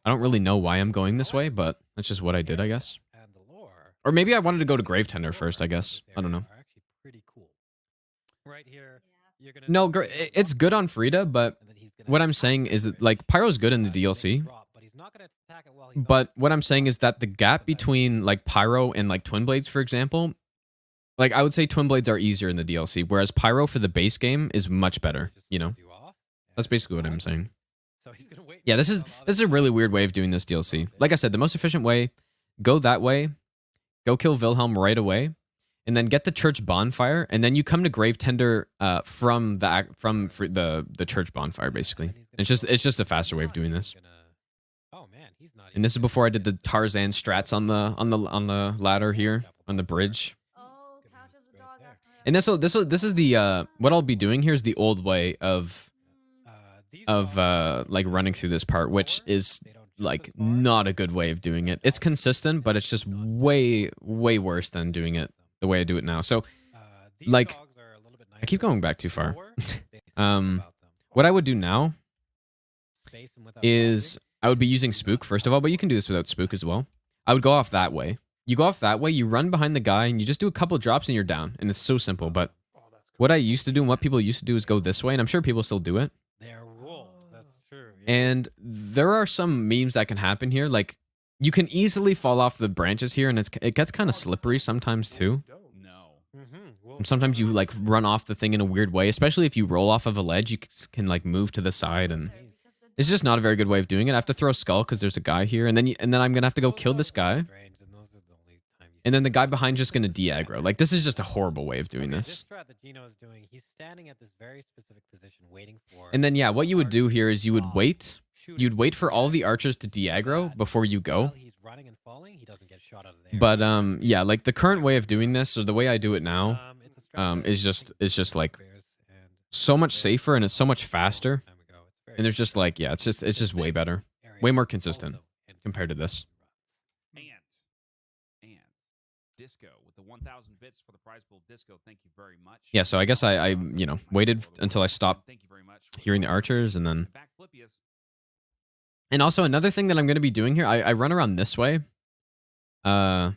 I don't really know why I'm going this way, but that's just what I did, I guess. Or maybe I wanted to go to Grave Tender first, I guess. I don't know. No, it's good on Friede, but what I'm saying is that, like, Pyro's good in the DLC. But what I'm saying is that the gap between, like, Pyro and, like, Twin Blades, for example, like, I would say Twin Blades are easier in the DLC, whereas Pyro for the base game is much better, you know? That's basically what I'm saying. Yeah, this is a really weird way of doing this DLC. Like I said, the most efficient way, go that way, go kill Wilhelm right away, and then get the church bonfire, and then you come to Grave Tender from the church bonfire, basically. It's just a faster way of doing this. And this is before I did the Tarzan strats on the ladder here on the bridge. And this is the what I'll be doing here is the old way of like running through this part, which is like not a good way of doing it. It's consistent, but it's just way worse than doing it the way I do it now. So like I keep going back too far. What I would do now is I would be using Spook first of all, but you can do this without Spook as well. I would go off that way. You go off that way, you run behind the guy, and you just do a couple drops and you're down. And it's so simple, but what I used to do and what people used to do is go this way, and I'm sure people still do it. And there are some memes that can happen here. Like, you can easily fall off the branches here, and it gets kind of slippery sometimes too. And sometimes you like run off the thing in a weird way, especially if you roll off of a ledge. You can like move to the side, and it's just not a very good way of doing it. I have to throw a skull because there's a guy here, and then I'm gonna have to go kill this guy. And then the guy behind just gonna de-aggro. Like, this is just a horrible way of doing this. He's standing at this very specific position, waiting for. And then yeah, what you would do here is you would wait. You'd wait for all the archers to de-aggro before you go. But yeah, like the current way of doing this, or the way I do it now, is just like so much safer, and it's so much faster. And there's just like, yeah, it's just way better, way more consistent compared to this. Disco with the 1,000 bits for the prize pool. Disco, thank you very much. Yeah, so I guess I you know, waited until I stopped hearing the archers, and then. And also another thing that I'm going to be doing here, I run around this way. You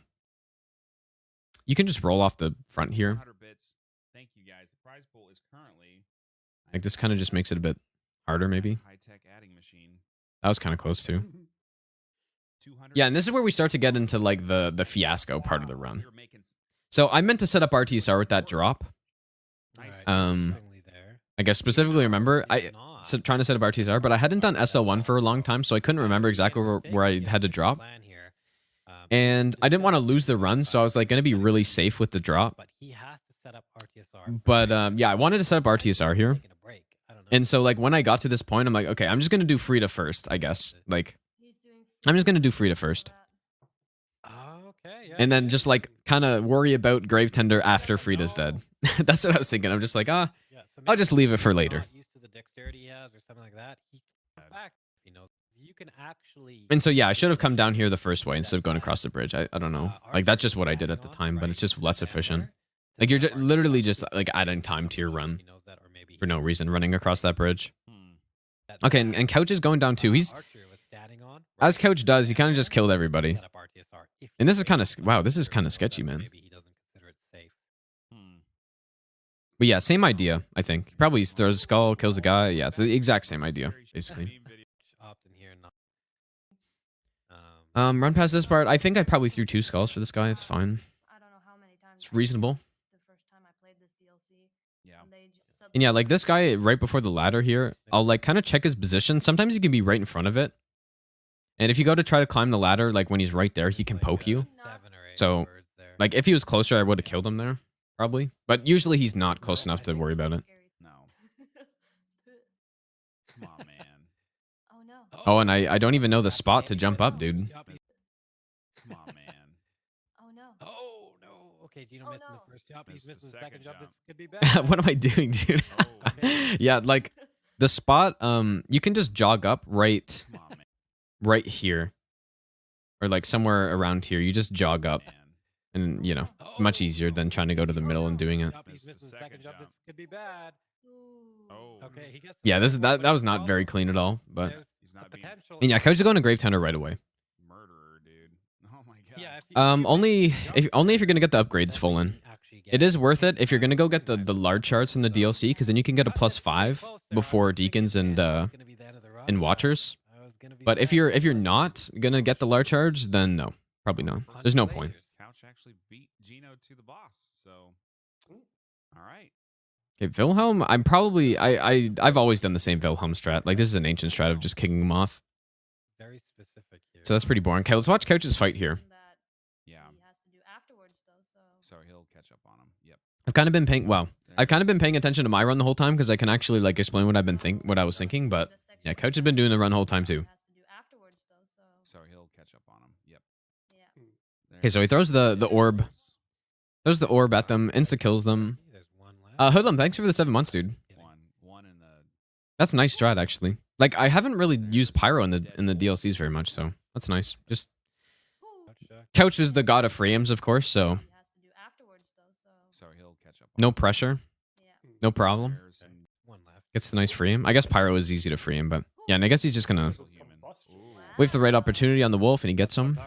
can just roll off the front here. Thank you guys. The prize pool is currently like this, kind of just makes it a bit harder, maybe. High-tech adding machine. That was kind of close too. Yeah, and this is where we start to get into like the fiasco part of the run. So I meant to set up RTSR with that drop. I guess specifically remember trying to set up RTSR, but I hadn't done SL1 for a long time, so I couldn't remember exactly where I had to drop. And I didn't want to lose the run, so I was like going to be really safe with the drop. But he has to set up RTSR. But yeah, I wanted to set up RTSR here. And so like when I got to this point, I'm like, okay, I'm just going to do Friede first, I guess. Like, I'm just going to do Friede first. Okay, yeah. And then just like kind of worry about Grave Tender after Frieda's dead. That's what I was thinking. I'm just like, I'll just leave it for later. Used to the dexterity he has or something like that. He knows you can actually. And so yeah, I should have come down here the first way instead of going across the bridge. I don't know. Like that's just what I did at the time, but it's just less efficient. Like you're literally just like adding time to your run for no reason, running across that bridge. Okay, and Couch is going down too. He's as Couch does, he kind of just killed everybody. And this is kind of wow, this is kind of sketchy, man. But yeah, same idea, I think. Probably throws a skull, kills a guy. Yeah, it's the exact same idea, basically. Run past this part. I think I probably threw 2 skulls for this guy. It's fine. It's reasonable. And yeah, like this guy right before the ladder here, I'll like kind of check his position. Sometimes he can be right in front of it. And if you go to try to climb the ladder, like when he's right there, he can poke you. So, like if he was closer, I would have killed him there, probably. But usually he's not close enough to worry about it. No. Come on, man. Oh no. Oh, and I don't even know the spot to jump up, dude. Come on, man. Oh no. Oh no. Okay, Gino missed in the first jump. He's Missed the missing the second jump. This jump. could be bad. What am I doing, dude? Yeah, like the spot, you can just jog up right Come on, man. right here. Or like somewhere around here. You just jog up. And, you know, it's much easier than trying to go to the middle and doing it. He's missing the second jump. This could be bad. Oh. Okay, he gets Yeah, that was not very clean at all. But He's not being potential. and yeah, Couch is going to Grave Tender right away. murderer, dude. Oh my god. Yeah, Only if you're gonna get the upgrades full in. It is worth it if you're gonna go get the large shards from the DLC, because then you can get a +5 before Deacons and Watchers. But if you're not gonna get the large shards, then no, probably not. There's no point. Couch actually beat Gino to the boss. So, all right. Okay, Wilhelm, I've always done the same Wilhelm strat. Like this is an ancient strat of just kicking him off. Very specific here. So that's pretty boring. Okay, let's watch Couch's fight here. Yeah. So he'll catch up on him. Yep. I've kind of been paying attention to my run the whole time because I can actually like explain what I was thinking. But yeah, Couch has been doing the run the whole time too. So he'll catch up on him. Yep. Okay, so he throws the orb. Throws the orb at them, insta kills them. Hoodlum, thanks for the 7 months, dude. One in the. That's a nice strat, actually. Like I haven't really used pyro in the DLCs very much, so that's nice. Just Couch is the god of frames, of course, so So he'll catch up. no pressure, no problem. Gets the nice frame. I guess pyro is easy to frame, but yeah, and I guess he's just gonna wait for the right opportunity on the wolf, and he gets him.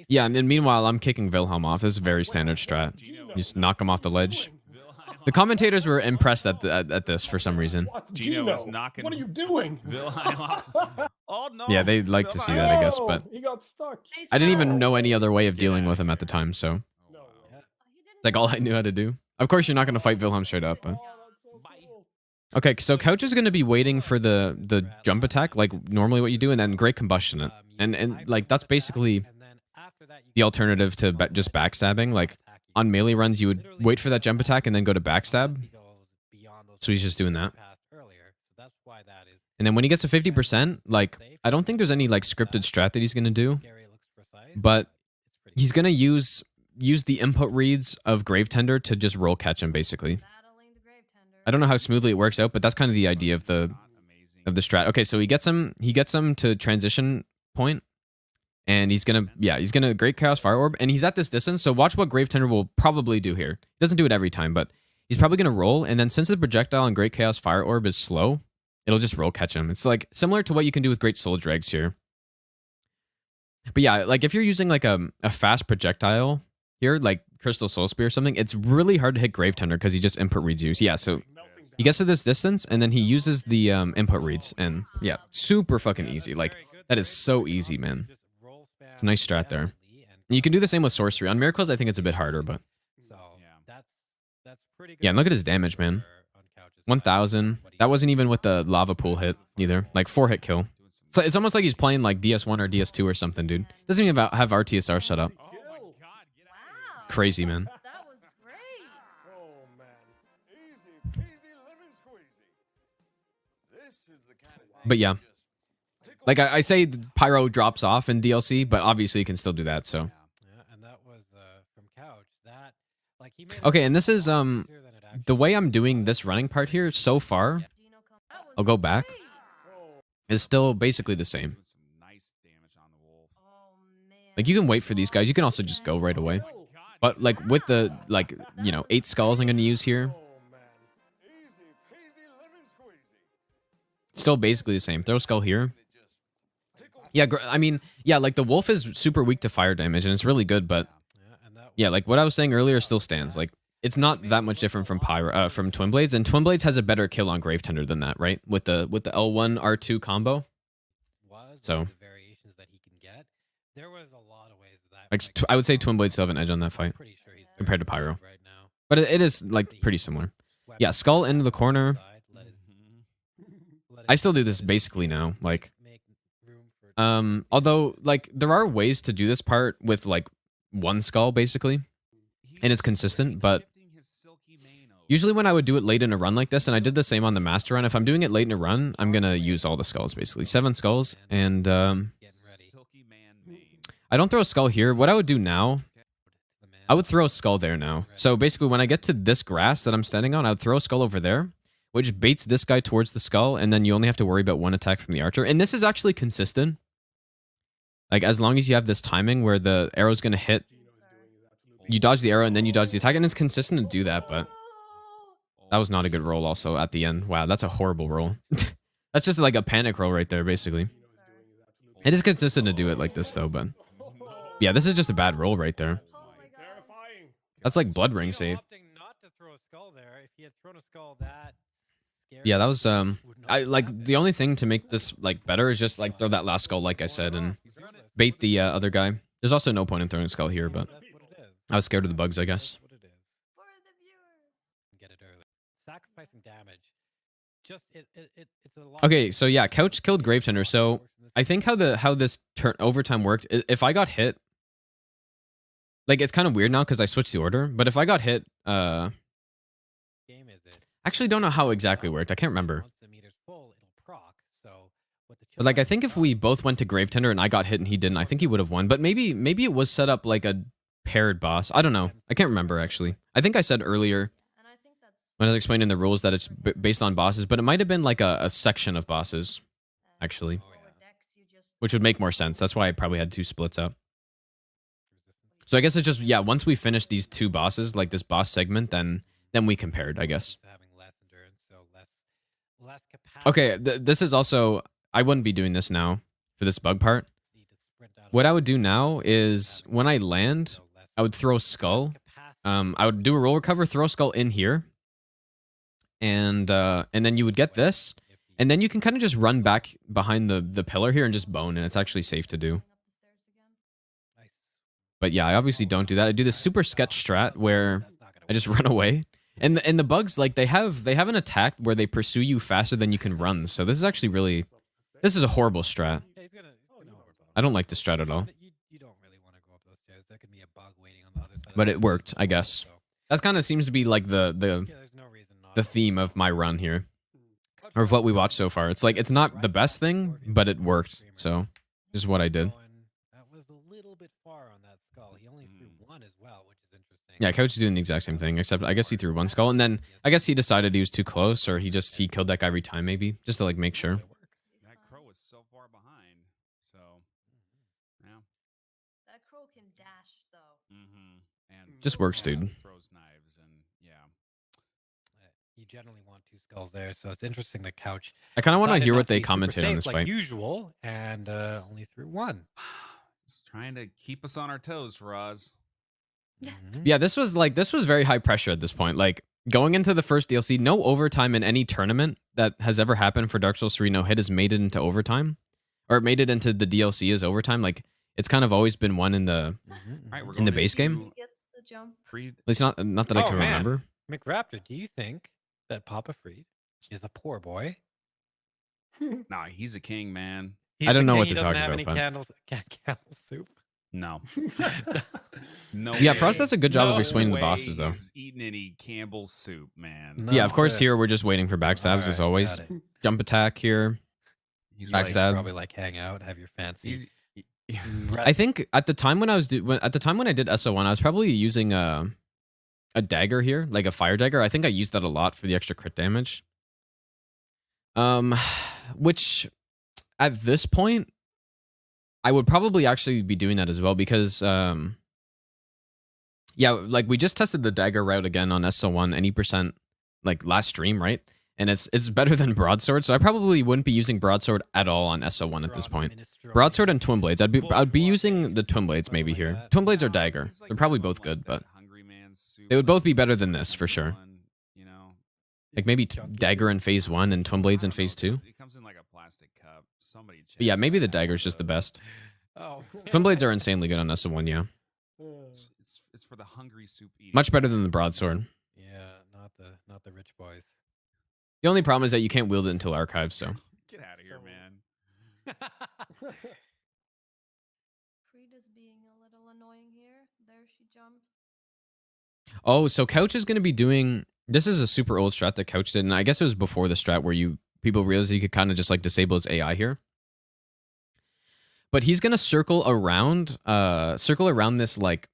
Yeah, and then meanwhile, I'm kicking Wilhelm off. This is a very standard strat. You just knock him off the ledge. The commentators were impressed at this for some reason. Gino is knocking. What are you doing? Wilhelm off. Oh no. Yeah, they'd like to see that, I guess, but he got stuck. I didn't even know any other way of dealing with him at the time, so like all I knew how to do. Of course, you're not going to fight Wilhelm straight up, but okay. So Couch is going to be waiting for the jump attack, like normally what you do, and then Great Combustion it, and like that's basically the alternative to just backstabbing. Like on melee runs, you would wait for that jump attack and then go to backstab. So he's just doing that. And then when he gets to 50%, like I don't think there's any like scripted strat that he's going to do, but he's going to use the input reads of Grave Tender to just roll catch him, basically. I don't know how smoothly it works out, but that's kind of the idea of the strat. Okay, so he gets him to transition point, and he's gonna Great Chaos Fire Orb, and he's at this distance, so watch what Grave Tender will probably do here. He doesn't do it every time, but he's probably gonna roll, and then since the projectile on Great Chaos Fire Orb is slow, it'll just roll catch him. It's like similar to what you can do with Great Soul Dregs here. But yeah, like if you're using like a fast projectile here, like Crystal Soul Spear or something, it's really hard to hit Grave Tender because he just input reads you. So yeah, so he gets to this distance and then he uses the input reads, and yeah, super fucking easy. Like that is so easy, man. It's a nice strat there. You can do the same with sorcery. On miracles, I think it's a bit harder, but yeah, and look at his damage, man. 1,000. That wasn't even with the lava pool hit either. Like 4-hit kill. So it's almost like he's playing like DS1 or DS2 or something, dude. Doesn't even have RTSR shut up. Oh my god, get out of here. Crazy, man. That was great. Oh man. Easy peasy lemon squeezy. This is the kind of thing But yeah. you just tickle Like I say, the Pyro drops off in DLC, but obviously you can still do that. So Yeah, and that was from Couch. That like he made it okay, and this is easier than it actually the way I'm doing this running part here so far. That was I'll go back. great. Is still basically the same. Doing some nice damage on the wolf. Oh man. Like you can wait for these guys. You can also just go right away. But like with the 8 skulls I'm gonna use here, Oh man. easy peasy lemon squeezy. still basically the same. Throw skull here. It just tickles Yeah, I mean, yeah, like the wolf is super weak to fire damage and it's really good, but Yeah, and that yeah, like what I was saying earlier still stands. Like it's not that much different from from Twin Blades, and Twin Blades has a better kill on Grave Tender than that, right? With the L1 R2 combo. was So- one of the variations that he can get. There was a lot of ways that Like I would say Twin Blades still have an edge on that fight pretty sure he's compared to Pyro. right now. But it is like pretty similar. Yeah, skull into the corner. I still do this basically now. Like although like there are ways to do this part with like one skull basically, and it's consistent, but usually when I would do it late in a run like this, and I did the same on the master run, if I'm doing it late in a run, I'm gonna use all the skulls basically. 7 skulls, and I don't throw a skull here. What I would do now, I would throw a skull there now. So basically when I get to this grass that I'm standing on, I would throw a skull over there, which baits this guy towards the skull, and then you only have to worry about one attack from the archer. And this is actually consistent. Like as long as you have this timing where the arrow's gonna hit, you dodge the arrow and then you dodge the attack, and it's consistent to do that, but that was not a good roll also at the end. Wow, that's a horrible roll. That's just like a panic roll right there, basically. It is consistent to do it like this though, but yeah, this is just a bad roll right there. Terrifying. That's like blood ring save. Opting not to throw a skull there. If he had thrown a skull that scary, Yeah, that was would not I have like happened. the only thing to make this like better is just like throw that last skull like I said and bait the other guy. There's also no point in throwing a skull here, but That's what it is. I was scared of the bugs, I guess. That's what it is. For the viewers. Get it early. Sacrificing damage. Just it's a lot. Okay, so yeah, Couch killed Grave Tender. So I think how this turn overtime worked, if I got hit, like it's kind of weird now because I switched the order, but if I got hit, game is it? actually don't know how exactly it worked. I can't remember. Once the meter's full, it'll proc. So what the But like I think if we both went to Grave Tender and I got hit and he didn't, I think he would have won. But maybe it was set up like a paired boss. I don't know. I can't remember actually. I think I said earlier And I think that's when I was explaining the rules that it's based on bosses, but it might have been like a section of bosses, actually, Oh, yeah. lower decks, you just which would make more sense. That's why I probably had 2 splits up. So I guess it's just, yeah, once we finish these 2 bosses, like this boss segment, then we compared, I guess. Having less endurance, so less capacity. Okay, this is also, I wouldn't be doing this now for this bug part. Need to sprint out of What I it. would do now is when I land, So less I would throw skull. capacity. I would do a roll recover, throw skull in here, and then you would get this, and then you can kind of just run back behind the pillar here and just bone, and it's actually safe to do. up the stairs again. Nice. But yeah, I obviously don't do that. I do the super sketch strat where That's not gonna I just work. run away, and the bugs like they have an attack where they pursue you faster than you can run. So this is actually this is a horrible strat. Yeah, he's gonna overpower. I don't like this strat at all. You don't really want to go up those stairs. There could be a bug waiting on the other side. But it worked, I guess. So, That kind of seems to be like yeah, there's no reason not. the to. theme of my run here, or of what we watched so far. It's like it's not the best thing, but it worked. So this is what I did. That was a little bit far on that skull. He only threw one as well, which is interesting. Yeah, Coach is doing the exact same thing, except I guess he threw 1 skull, and then I guess he decided he was too close, or he killed that guy every time, maybe just to like make sure. It works. That crow was so far behind. So, yeah. That crow can dash though. And Just works, yeah, dude. Throws knives and yeah. You generally want 2 skulls there, so it's interesting the Couch. I kind of want to decided hear not what they be super commented on safe this like fight. usual, and only threw 1. Just trying to keep us on our toes, Faraz. Mhm. Yeah, this was very high pressure at this point. Like going into the first DLC, no overtime in any tournament that has ever happened for Dark Souls 3 No Hit has made it into overtime, or made it into the DLC as overtime. Like it's kind of always been one in the Mhm, All right, mhm. we're In the going base game? He gets the jump. Friede. at least not that I Oh, can man. remember. McRaptor, do you think that Papa Friede is a poor boy? Nah, he's a king, man. I don't know what he they're doesn't talking have about, any but candle soup. No. No. yeah, way. Frost does a good job of No explaining the way bosses, though. he's eating any Campbell's soup, man. Yeah, of course. good. Here we're just waiting for backstabs as Alright, always. got it. Jump attack here. He's Like, Backstab. probably like hang out, have your fancy. I think at the time when I was at the time when I did SO1, I was probably using a dagger here, like a fire dagger. I think I used that a lot for the extra crit damage. Which at this point, I would probably actually be doing that as well because yeah, like we just tested the dagger route again on SO1 any percent like last stream, right? And it's better than broadsword, so I probably wouldn't be using broadsword at all on SO1 at this point. Broadsword and twin blades. I'd be using the twin blades maybe here. Twin blades or dagger. They're probably both good, but they would both be better than this for sure. Like maybe dagger in phase 1 and twin blades in phase 2. It comes in like a plastic cup. Somebody. But yeah, maybe the dagger's just the best. Oh, Twin blades are insanely good on SO1, yeah. It's for the hungry soup eating. Much better than the broadsword. yeah, not the rich boys. The only problem is that you can't wield it until archives, so. Get out of here, man. Friede's being a little annoying here. There she jumped. Oh, so Couch is going to be doing... This is a super old strat that Couch did, and I guess it was before the strat where people realized you could kind of just like disable his AI here. But he's going to circle around this like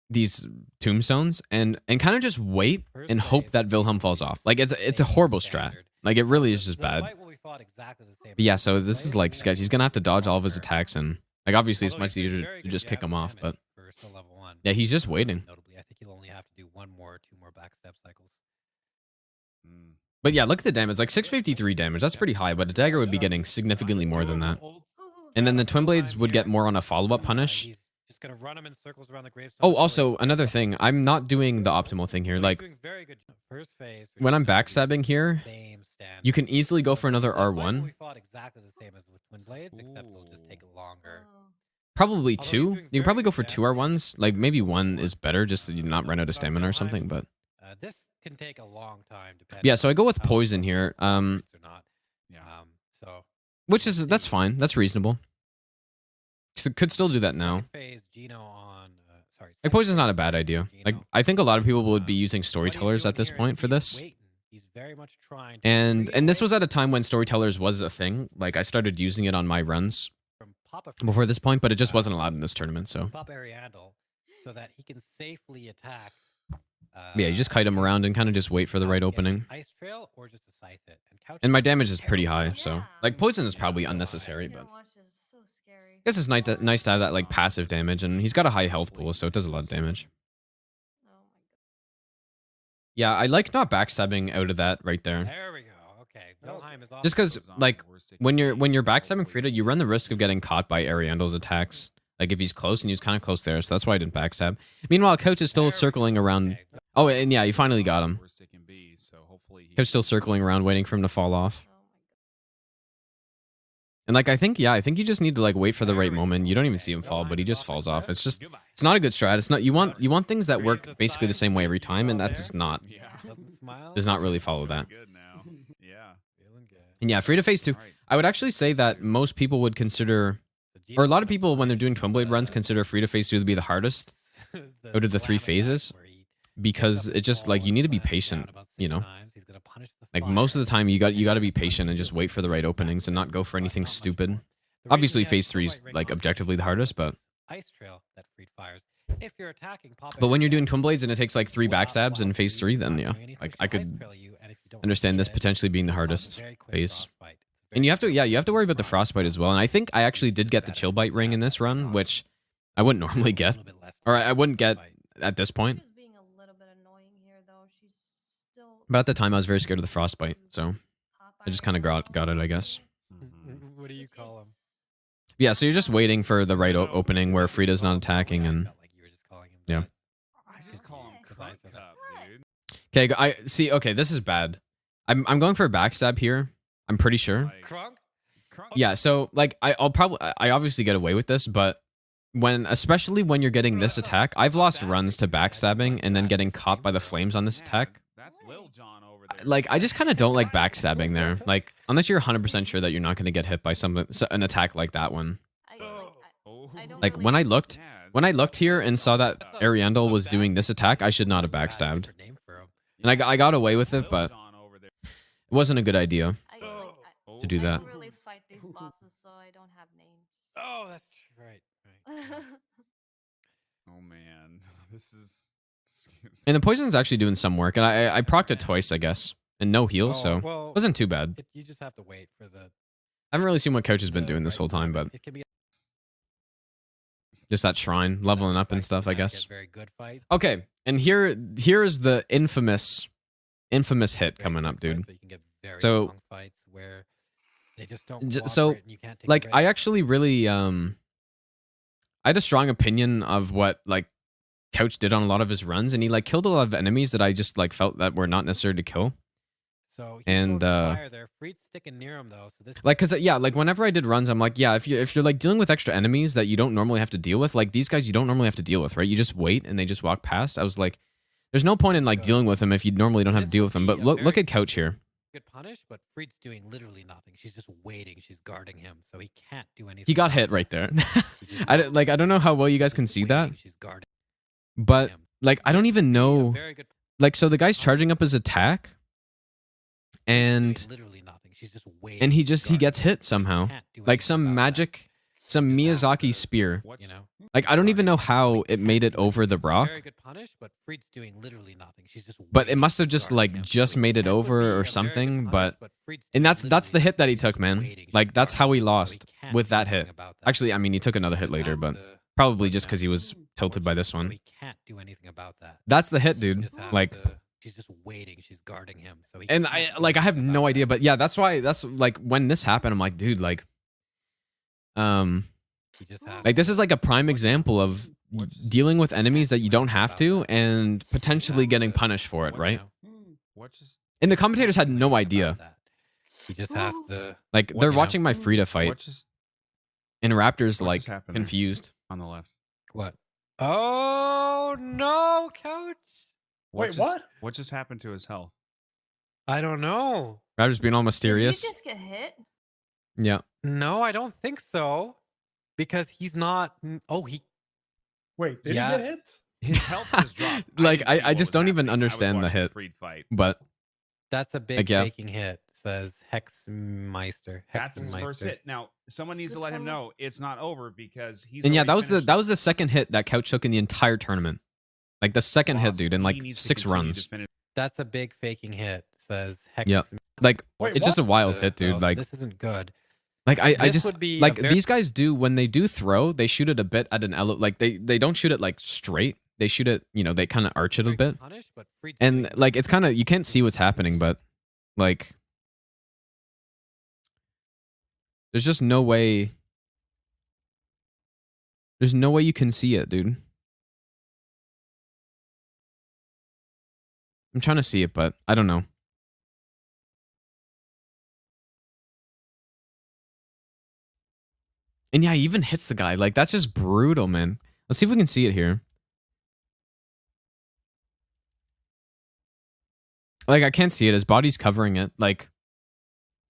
these tombstones and kind of just wait and hope that Wilhelm falls off. Like it's a horrible strat. Like it really is just bad. But yeah, so this is like sketch. He's going to have to dodge all of his attacks and like obviously it's much easier to just kick him off, but yeah, he's just waiting. Notably, I think he'll only have to do 1 more or 2 more backstab cycles. But yeah, look at the damage. Like 653 damage. That's pretty high, but a dagger would be getting significantly more than that. And then the twin blades would get more on a follow-up punish. He's just gonna run him in circles around the gravestone. Oh, also another thing. I'm not doing the optimal thing here. Like First phase, when I'm backstabbing here, you can easily go for another R1. We fought exactly the same as with twin blades, except it'll just take longer. Probably 2. You can probably go for 2 R1s. Like maybe 1 is better just so you not run out of stamina or something, but This can take a long time. yeah, so I go with poison here. Which is that's fine. That's reasonable. So could still do that now. Like poison's not a bad idea. Like I think a lot of people would be using storytellers at this point for this. And this was at a time when storytellers was a thing. Like I started using it on my runs before this point, but it just wasn't allowed in this tournament. So so that he can safely attack. Yeah, you just kite him around and kind of just wait for the right opening. Ice trail or just a scythe it. And my damage is pretty high, so like poison is probably unnecessary, but I guess it's nice to have that like passive damage, and he's got a high health pool, so it does a lot of damage. Yeah, I like not backstabbing out of that right there. There we go. Okay. Just because like when you're backstabbing Friede, you run the risk of getting caught by Ariandel's attacks. Like if he's close, and he's kind of close there, so that's why I didn't backstab. Meanwhile, Coach is still circling around. Oh, and yeah, you finally got him. Coach still circling around, waiting for him to fall off. And like I think you just need to like wait for the right moment. You don't even see him fall, but he just falls off. It's not a good strat. It's not you want things that work basically the same way every time, and that does not really follow that. And yeah, Friede phase 2. I would actually say that most people would consider, or a lot of people when they're doing twin blade runs consider Friede phase 2 to be the hardest out of the 3 phases, because it's just like you need to be patient, you know. Like most of the time, you got to be patient and just wait for the right openings and not go for anything stupid. Obviously, phase 3 is like objectively the hardest, but when you're doing twin blades and it takes like 3 backstabs in phase 3, then yeah, like I could understand this potentially being the hardest phase. And you have to worry about the frostbite as well. And I think I actually did get the chill bite ring in this run, which I wouldn't normally get, or I wouldn't get at this point. But at the time, I was very scared of the frostbite, so I just kind of got it, I guess. What do you call him? Yeah, so you're just waiting for the right opening where Friede's not attacking, and yeah. I just call him Crunk Cup, dude. Okay, I see. Okay, this is bad. I'm going for a backstab here. I'm pretty sure. Crunk? Yeah, so like I obviously get away with this, but especially when you're getting this attack, I've lost runs to backstabbing and then getting caught by the flames on this attack. That's Lil Jon over there. Like, I just kind of don't like backstabbing there. Like, unless you're 100% sure that you're not going to get hit by an attack like that one. I don't Like, really when I looked here and saw that Ariandel was doing this attack, I should not have backstabbed. And I got away with it, but it wasn't a good idea to do that. I don't really fight these bosses, so I don't have names. Oh, that's right. Oh man, this is. And the poison's actually doing some work, and I procced it twice, I guess, and no heals, so well, it wasn't too bad. You just have to wait for the. I haven't really seen what Coach has been doing this whole time, but It can be just that shrine, leveling up and stuff, I guess. Very good fight. Okay, and here is the infamous hit coming up, dude. So you can get very So- long fights where they just don't. So, cooperate and you can't take like, a I break. actually really I had a strong opinion of what like Couch did on a lot of his runs, and he like killed a lot of enemies that I just like felt that were not necessary to kill. So he's and throwing fire there. Friede's sticking near him though. So this Like, cause yeah, like whenever I did runs, I'm like, yeah, if you're like dealing with extra enemies that you don't normally have to deal with, like these guys you don't normally have to deal with, right? You just wait and they just walk past. I was like, there's no point in like dealing with them if you normally don't have to deal with them. But look at Couch here. good punish, but Friede's doing literally nothing. She's just waiting. She's guarding him, so he can't do anything. He got hit right there. I don't know how well you guys can see that, She's guarding but him. like I don't even know. Very good. Like, so the guy's charging up his attack, and Literally nothing. She's just waiting. and he gets hit somehow, Can't do like anything some about magic, some Miyazaki spear. You know. Like I don't even know how it made it over the rock, Very good punish, but Friede's doing literally nothing. She's just. but it waiting. must have She's just guarding like him. just made it That would be over a or very good something. punish, But Friede's and doing that's the literally hit that he nothing. took, She's man. waiting. She's Like that's how he guarding him, so lost can't with do that anything hit. about that. Actually, I mean, he took another hit later, but probably just because he was tilted by this So one. he can't do anything about that. That's the hit, She dude. just has Like. to- she's just waiting. She's guarding him. So he And can't I do like I have anything no about idea, that. but yeah, that's like when this happened, I'm like, dude, like, He just has like this is like a prime example of dealing with enemies that you don't have to and potentially getting punished for it, right? And the commentators had no idea. He just has to. Like they're watching my Friede fight, and Raptor's what like just happened there? confused. On the left. What? Oh no, coach! Wait, what? What just happened to his health? I don't know. Raptor's being all Did mysterious. you just get hit? Yeah. No, I don't think so. Because he's not. Oh, he. Wait, did Yeah. he get hit? His health just dropped. Like, didn't see I what just was don't even happening. I was understand the watching hit. Friede fight. But That's a big Like, yeah. faking hit. Says Hexmeister. That's his first Hexenmeister. hit. Now, someone needs to let him know it's not over because he's. and yeah, already finished. that was the second hit that Couch took in the entire tournament. Like the second hit, Boss, dude, in he like needs to 6 continue runs. to finish. That's a big faking hit. Says Hex. Yep. Like Wait, it's just a what? wild hit, dude. So Like this isn't good. Like I This just would be a like very- these guys do when they do throw, they shoot it a bit at an like they don't shoot it like straight. They shoot it, you know, they kind of arch it a bit. Punish, but Friede's And doing- like it's kind of you can't see what's happening, but like there's just no way there's no way you can see it, dude. I'm trying to see it, but I don't know. And yeah, he even hits the guy. Like, that's just brutal, man. Let's see if we can see it here. Like, I can't see it. His body's covering it. Like,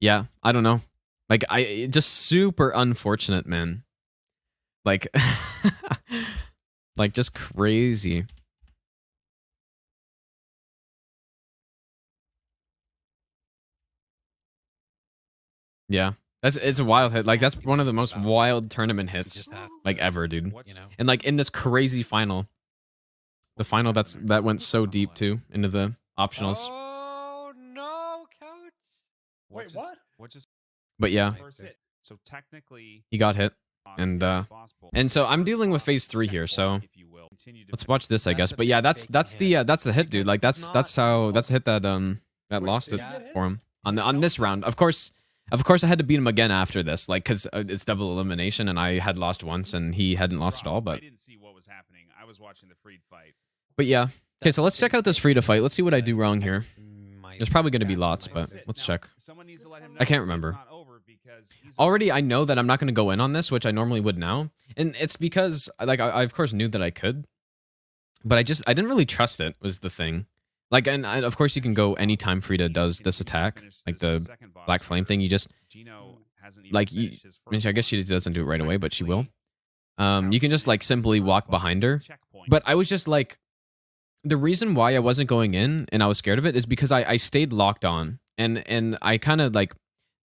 yeah, I don't know. Like, just super unfortunate, man. Like, like, just crazy. Yeah. It's a wild hit. Like, that's one of the most wild tournament hits, like, ever, dude. You know. And like in this crazy final, the final that went so deep too into the optionals. Oh no, coach! Wait, what? What just But yeah, first hit? So technically, he got hit, and possible. so I'm dealing with phase 3 here. So If you will. Continue to let's watch this, I guess. But yeah, that's the hit, dude. Like that's the hit that lost it for him on this round. Of course, I had to beat him again after this, like because it's double elimination, and I had lost once, and he hadn't lost at all. I But didn't see what was happening. I was watching the Friede fight. yeah. Okay, so let's check out this Friede fight. Let's see what I do wrong here. There's probably going to be lots, but let's check. Someone needs to let him know I can't it's remember. not over because he's Already, I know that I'm not going to go in on this, which I normally would now, and it's because like I of course knew that I could, but I didn't really trust it was the thing. Like, and of course you can go anytime Friede does this attack, like the black flame thing. You just like, I guess she doesn't do it right away, but she will. You can just like simply walk behind her. But I was just like, the reason why I wasn't going in and I was scared of it is because I stayed locked on, and I kind of like,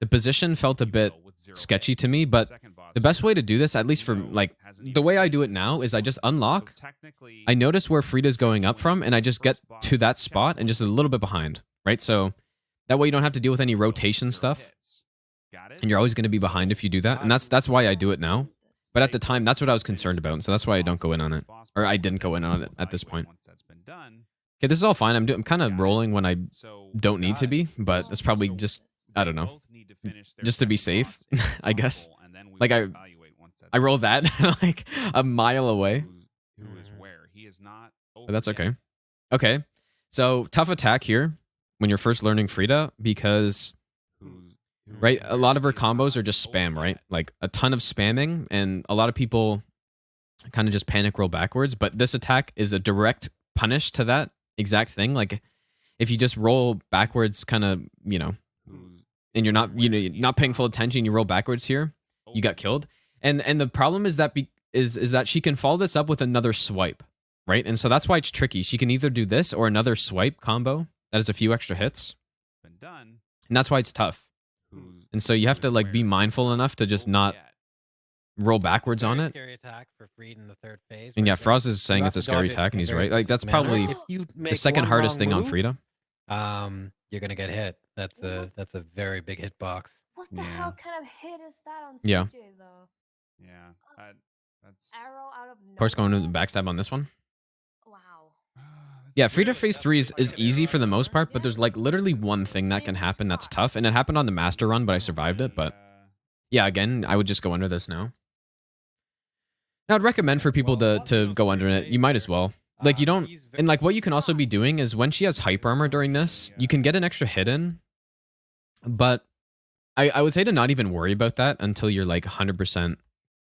the position felt a bit sketchy to me. But the best way to do this, at least for like the way I do it now, is I just unlock. I notice where Friede's going up from, and I just get to that spot and just a little bit behind, right? So that way you don't have to deal with any rotation stuff, and you're always going to be behind if you do that. And that's why I do it now. But at the time, that's what I was concerned about, so that's why I don't go in on it, or I didn't go in on it at this point. Okay, this is all fine. I'm kind of rolling when I don't need to be, but it's probably just, I don't know, just to be safe, I guess. Like I roll that like a mile away. But that's okay. Okay, so tough attack here when you're first learning Friede, because right, a lot of her combos are just spam, right? Like a ton of spamming, and a lot of people kind of just panic roll backwards. But this attack is a direct punish to that exact thing. Like if you just roll backwards, kind of, you know, and you're not, you know, not paying full attention, you roll backwards here, you got killed. And the problem is that is that she can follow this up with another swipe, right? And so that's why it's tricky. She can either do this or another swipe combo that has a few extra hits, and that's why it's tough. And so you have to like be mindful enough to just not roll backwards on it. And yeah, Frost is saying it's a scary attack, and he's right. Like that's probably the second hardest thing on Friede. You're gonna get hit. That's a very big hitbox. What the hell kind of hit is that on Yeah. CJ though? Yeah, that's Arrow out of nowhere. Of course, going to the backstab on this one. Wow. Yeah, Friede phase 3 is easy for the most part, but there's like literally one thing that can happen that's tough, and it happened on the master run, but I survived it. But yeah, again, I would just go under this now. Now, I'd recommend for people to go under it. You might as well. Like you don't, and like what you can also be doing is when she has hype armor during this, you can get an extra hit in. But I would say to not even worry about that until you're like 100%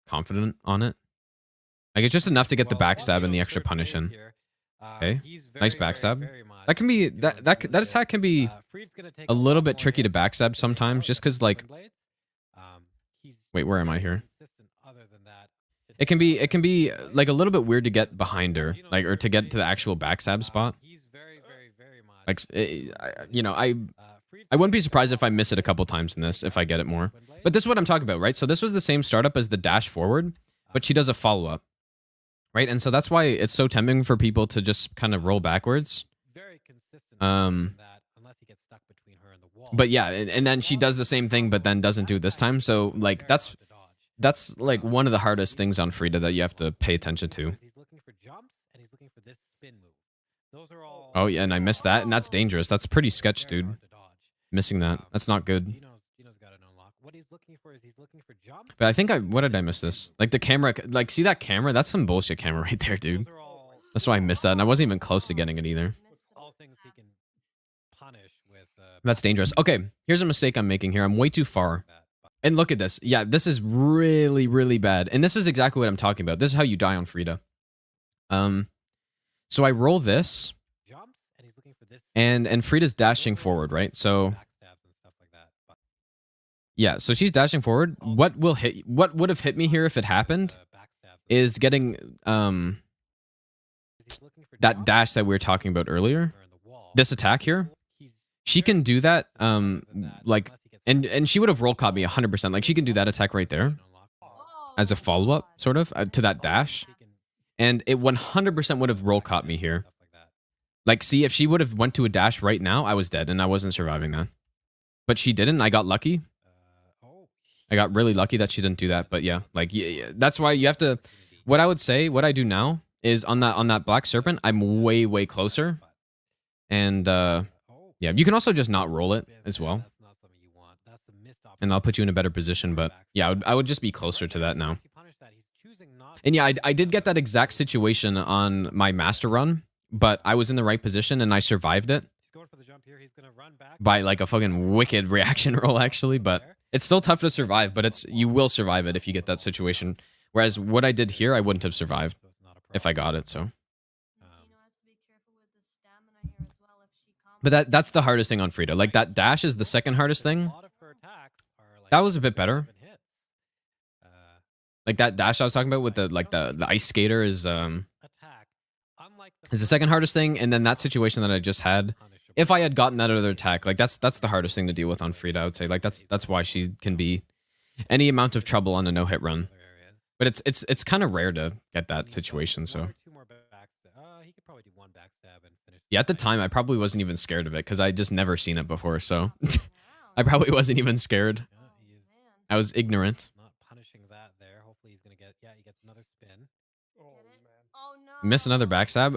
confident on it. Like it's just enough to get the backstab and the extra punish in. Okay, nice backstab. That can be that attack can be a little bit tricky to backstab sometimes, just because like, wait, where am I here? It can be like a little bit weird to get behind her, like, or to get to the actual backstab spot. Like, you know, I wouldn't be surprised if I miss it a couple times in this if I get it more. But this is what I'm talking about, right? So this was the same startup as the dash forward, but she does a follow up, right? And so that's why it's so tempting for people to just kind of roll backwards. But yeah, and then she does the same thing, but then doesn't do it this time. So like that's like one of the hardest things on Friede that you have to pay attention to. Oh yeah, and I missed that, and that's dangerous. That's pretty sketch, dude. Missing that. That's not good. But I think what did I miss this? Like the camera, like see that camera? That's some bullshit camera right there, dude. That's why I missed that, and I wasn't even close to getting it either. That's dangerous. Okay, here's a mistake I'm making here. I'm way too far. And look at this. Yeah, this is really, really bad. And this is exactly what I'm talking about. This is how you die on Friede. So I roll this, and Friede's dashing forward, right? So yeah, so she's dashing forward. What would have hit me here if it happened is getting that dash that we were talking about earlier. This attack here. She can do that, like, and she would have roll caught me 100%. Like, she can do that attack right there as a follow-up, sort of, to that dash. And it 100% would have roll caught me here. Like, see, if she would have went to a dash right now, I was dead, and I wasn't surviving that. But she didn't. I got lucky. I got really lucky that she didn't do that. But yeah, like, yeah, that's why you have to... What I would say, what I do now, is on that Black Serpent, I'm way, way closer. And, yeah, you can also just not roll it as well. And I'll put you in a better position, but yeah, I would just be closer to that now. And yeah, I did get that exact situation on my master run, but I was in the right position and I survived it. By like a fucking wicked reaction roll, actually, but it's still tough to survive, but you will survive it if you get that situation. Whereas what I did here, I wouldn't have survived if I got it, so. But that's the hardest thing on Friede. Like that dash is the second hardest thing. That was a bit better. Like that dash I was talking about with the ice skater is the second hardest thing, and then that situation that I just had, if I had gotten that other attack, like that's the hardest thing to deal with on Friede, I would say. Like that's why she can be any amount of trouble on a no hit run. But it's kind of rare to get that situation, so. Yeah, at the time I probably wasn't even scared of it because I just never seen it before, so I probably wasn't even scared. I was ignorant. Miss another backstab.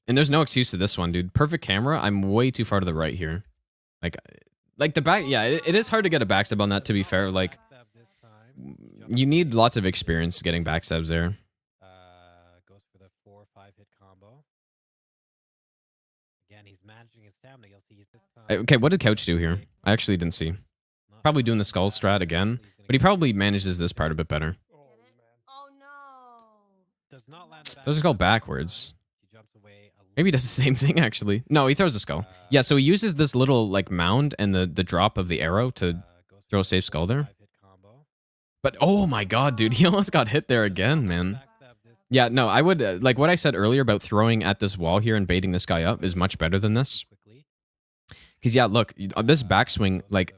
And there's no excuse to this one, dude. Perfect camera. I'm way too far to the right here. Like the back. Yeah, it is hard to get a backstab on that. To be fair, like you need lots of experience getting backstabs there. Goes for the 4 or 5 hit combo. Again, he's managing his stamina. You'll see this time. Okay, what did Couch do here? I actually didn't see. Probably doing the skull strat again, but he probably manages this part a bit better. Those are go backwards. Maybe he does the same thing, actually. No, he throws the skull. Yeah, so he uses this little like mound and the drop of the arrow to throw a safe skull there. But oh my god, dude, he almost got hit there again, man. Yeah, no, I would, like what I said earlier about throwing at this wall here and baiting this guy up is much better than this. Because yeah, look, this backswing, like,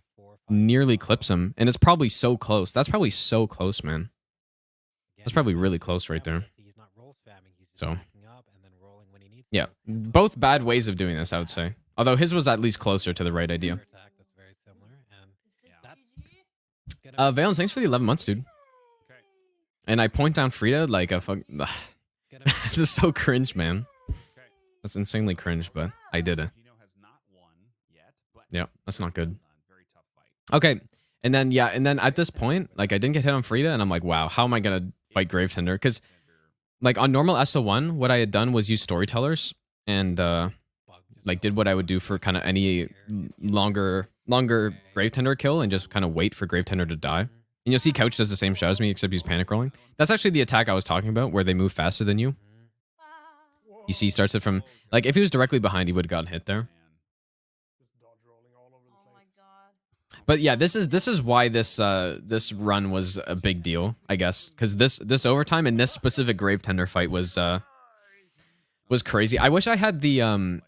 nearly clips him, and it's probably so close. That's probably so close, man. That's probably really close right there. So, yeah, both bad ways of doing this, I would say. Although his was at least closer to the right idea. Valence, thanks for the 11 months, dude. And I point down Friede like a fuck. This is so cringe, man. That's insanely cringe, but I did it. Yeah, that's not good. Okay, and then yeah, and then at this point, like I didn't get hit on Friede, and I'm like, wow, how am I gonna fight Gravetender? Because like on normal SO1, what I had done was use storytellers and like did what I would do for kind of any longer Gravetender kill and just kind of wait for Gravetender to die. And you'll see Couch does the same shot as me, except he's panic rolling. That's actually the attack I was talking about, where they move faster than you. You see, he starts it from like if he was directly behind, he would have gotten hit there. But yeah, this is why this run was a big deal, I guess, because this overtime and this specific Gravetender fight was crazy. I wish I had the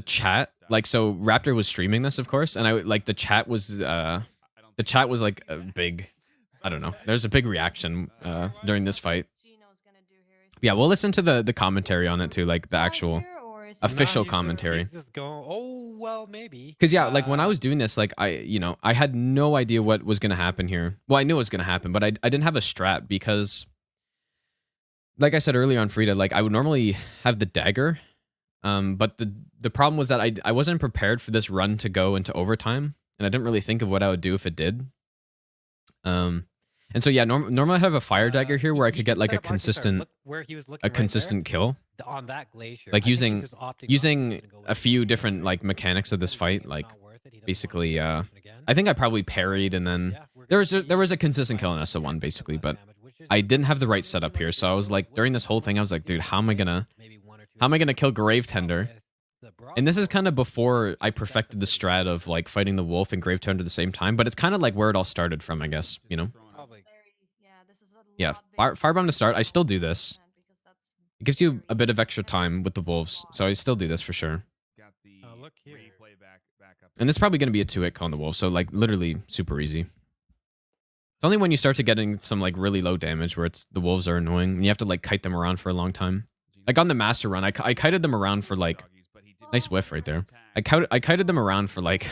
chat, like, so Raptor was streaming this, of course, and I like the chat was like a big, I don't know, there's a big reaction during this fight. Yeah, we'll listen to the commentary on it too, like the actual official commentary. Oh well, maybe. Because yeah, like when I was doing this, like I had no idea what was gonna happen here. Well, I knew it was gonna happen, but I didn't have a strat because, like I said earlier on Friede, like I would normally have the dagger, but the problem was that I wasn't prepared for this run to go into overtime, and I didn't really think of what I would do if it did. And so yeah, normally I have a fire dagger here where I could get like a consistent kill on that glacier, like using a few different like mechanics of this fight. Like basically, I think I probably parried, and then there was a consistent kill in SO1 basically, but I didn't have the right setup here. So I was like, during this whole thing, I was like, dude, how am I gonna kill Gravetender? And this is kind of before I perfected the strat of like fighting the wolf and Gravetender at the same time, but it's kind of like where it all started from, I guess, you know? Yeah, Firebomb to start. I still do this. It gives you a bit of extra time with the wolves, so I still do this for sure. Look here. And this is probably going to be a 2-hit on the wolf, so like literally super easy. It's only when you start to getting some like really low damage where the wolves are annoying and you have to like kite them around for a long time. Like on the master run, I kited them around for like, nice whiff right there. I kited them around for like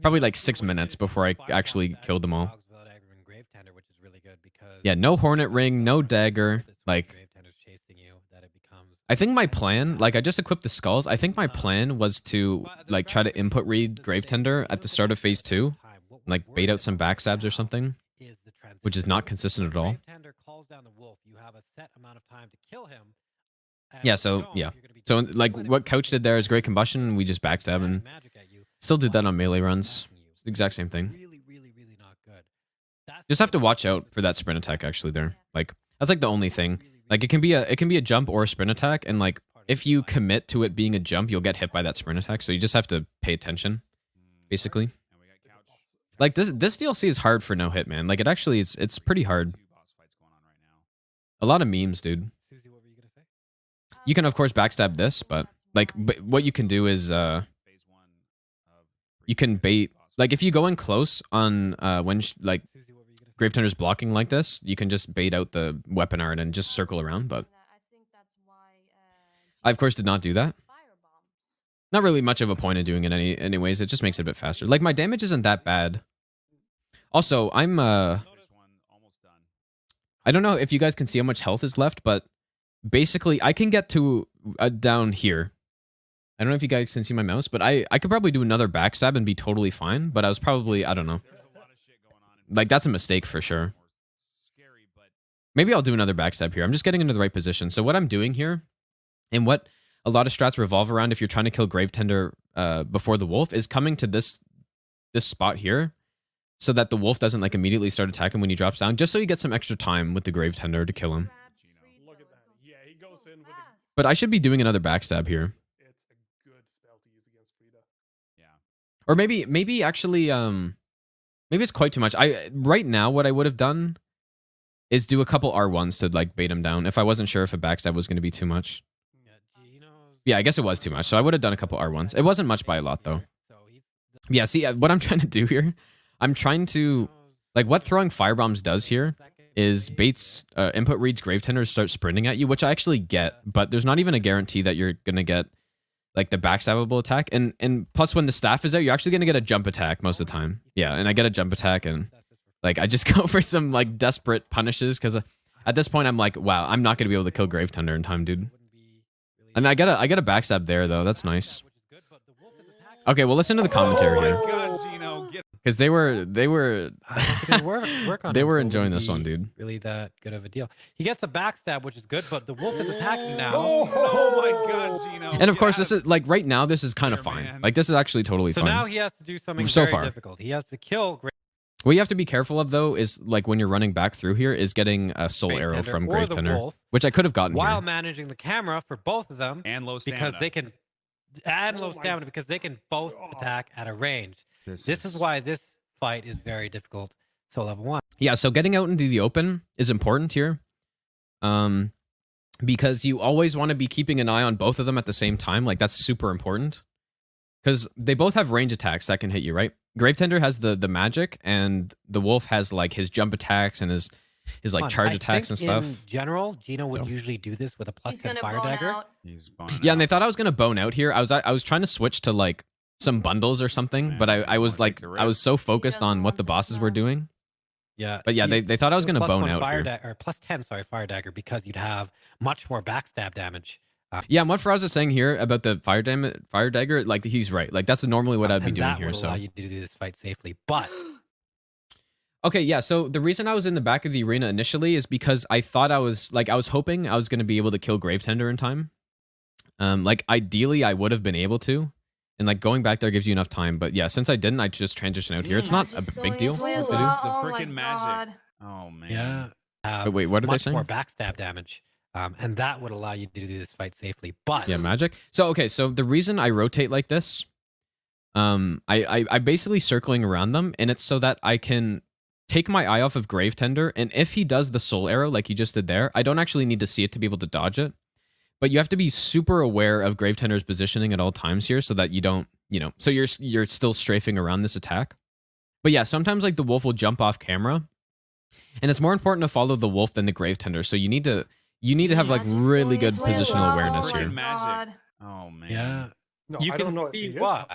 probably like 6 minutes before I actually killed them all. Yeah, no Hornet Ring, no dagger. Like, I think my plan, like I just equipped the skulls. I think my plan was to like try to input read Gravetender at the start of phase 2, like bait out some backstabs or something, which is not consistent at all. Yeah, so yeah. So like what Couch did there is great combustion. We just backstab and still do that on melee runs. It's the exact same thing. Just have to watch out for that sprint attack actually there. Like that's like the only thing. Like it can be a jump or a sprint attack, and like if you commit to it being a jump, you'll get hit by that sprint attack. So you just have to pay attention, basically. Like this DLC is hard for no hit, man. Like it's pretty hard. A lot of memes, dude. You can of course backstab this, but what you can do is you can bait. Like if you go in close on when Grave Tender's blocking like this, you can just bait out the weapon art and just circle around. But I of course did not do that. Not really much of a point in doing it anyways. It just makes it a bit faster. Like my damage isn't that bad. Also, I'm I don't know if you guys can see how much health is left, but basically I can get to down here. I don't know if you guys can see my mouse, but I could probably do another backstab and be totally fine, but I was probably, I don't know. Like that's a mistake for sure. Maybe I'll do another backstab here. I'm just getting into the right position. So what I'm doing here, and what a lot of strats revolve around if you're trying to kill Grave Tender before the wolf, is coming to this spot here, so that the wolf doesn't like immediately start attacking when he drops down, just so you get some extra time with the Grave Tender to kill him. Look at that. Yeah, he goes in with But I should be doing another backstab here. It's a good spell to use against Friede. Yeah. Or maybe actually maybe it's quite too much. Right now what I would have done is do a couple R1s to like bait him down if I wasn't sure if a backstab was going to be too much. Yeah, I guess it was too much. So I would have done a couple R1s. It wasn't much by a lot though. Yeah, see what I'm trying to do here? I'm trying to like what throwing firebombs does here is baits input reads Grave Tender start sprinting at you, which I actually get, but there's not even a guarantee that you're going to get like the backstabbable attack. And plus when the staff is out, you're actually going to get a jump attack most of the time. Yeah, and I get a jump attack and like I just go for some like desperate punishes because at this point I'm like, wow, I'm not going to be able to kill Grave Tender in time, dude. And I get a backstab there though. That's nice. Okay, well listen to the commentary here. Because they were they were enjoying this one, dude. Really that good of a deal. He gets a backstab, which is good, but the wolf is attacking now. Oh my god, Gino. And of course, this is like right now. This is kind of fine. man. Like this is actually totally So fine. now he has to do something So very far. difficult. He has to kill What you have to be careful of though is like when you're running back through here is getting a soul Grave arrow Tender from or Grave the Tender, wolf which I could have gotten while here. managing the camera for both of them And low stamina. because they can low stamina because they can both attack at a range. This is why this fight is very difficult. So level 1. Yeah, so getting out into the open is important here, because you always want to be keeping an eye on both of them at the same time. Like that's super important because they both have range attacks that can hit you, right? Grave Tender has the magic, and the wolf has like his jump attacks and his like charge attacks and stuff. In general, Gino would So. usually do this with a plus He's 10 gonna fire bone dagger. out. Yeah, and they thought I was gonna bone out here. I was trying to switch to like some bundles or something, Man, but I was wanna take like the I was risk. so focused doesn't on what want the this bosses were now. doing. Yeah, But yeah, they thought I was gonna plus bone 1 out fire here. or plus 10, sorry, fire dagger because you'd have much more backstab damage. Yeah, and what Faraz is saying here about the fire dagger, like he's right. Like that's normally what I'd be and doing that here. would So allow you to do this fight safely. But okay, yeah. So the reason I was in the back of the arena initially is because I thought I was hoping I was going to be able to kill Grave Tender in time. Like ideally I would have been able to, and like going back there gives you enough time. But yeah, since I didn't, I just transitioned out here. It's not a big deal. Going his to way as do. well. The Oh my frickin' magic. God. Oh man. yeah, Wait, what are they much saying? more backstab damage. And that would allow you to do this fight safely. But Yeah, magic. So okay, so the reason I rotate like this, I basically circling around them, and it's so that I can take my eye off of Grave Tender, and if he does the soul arrow like he just did there, I don't actually need to see it to be able to dodge it. But you have to be super aware of Grave Tender's positioning at all times here, so that you don't, so you're still strafing around this attack. But yeah, sometimes like the wolf will jump off camera, and it's more important to follow the wolf than the Grave Tender. So you need to have like really good Going his way as positional well. awareness Oh my here. Magic. God. Oh man. yeah, No, you I can don't know if see he is. why.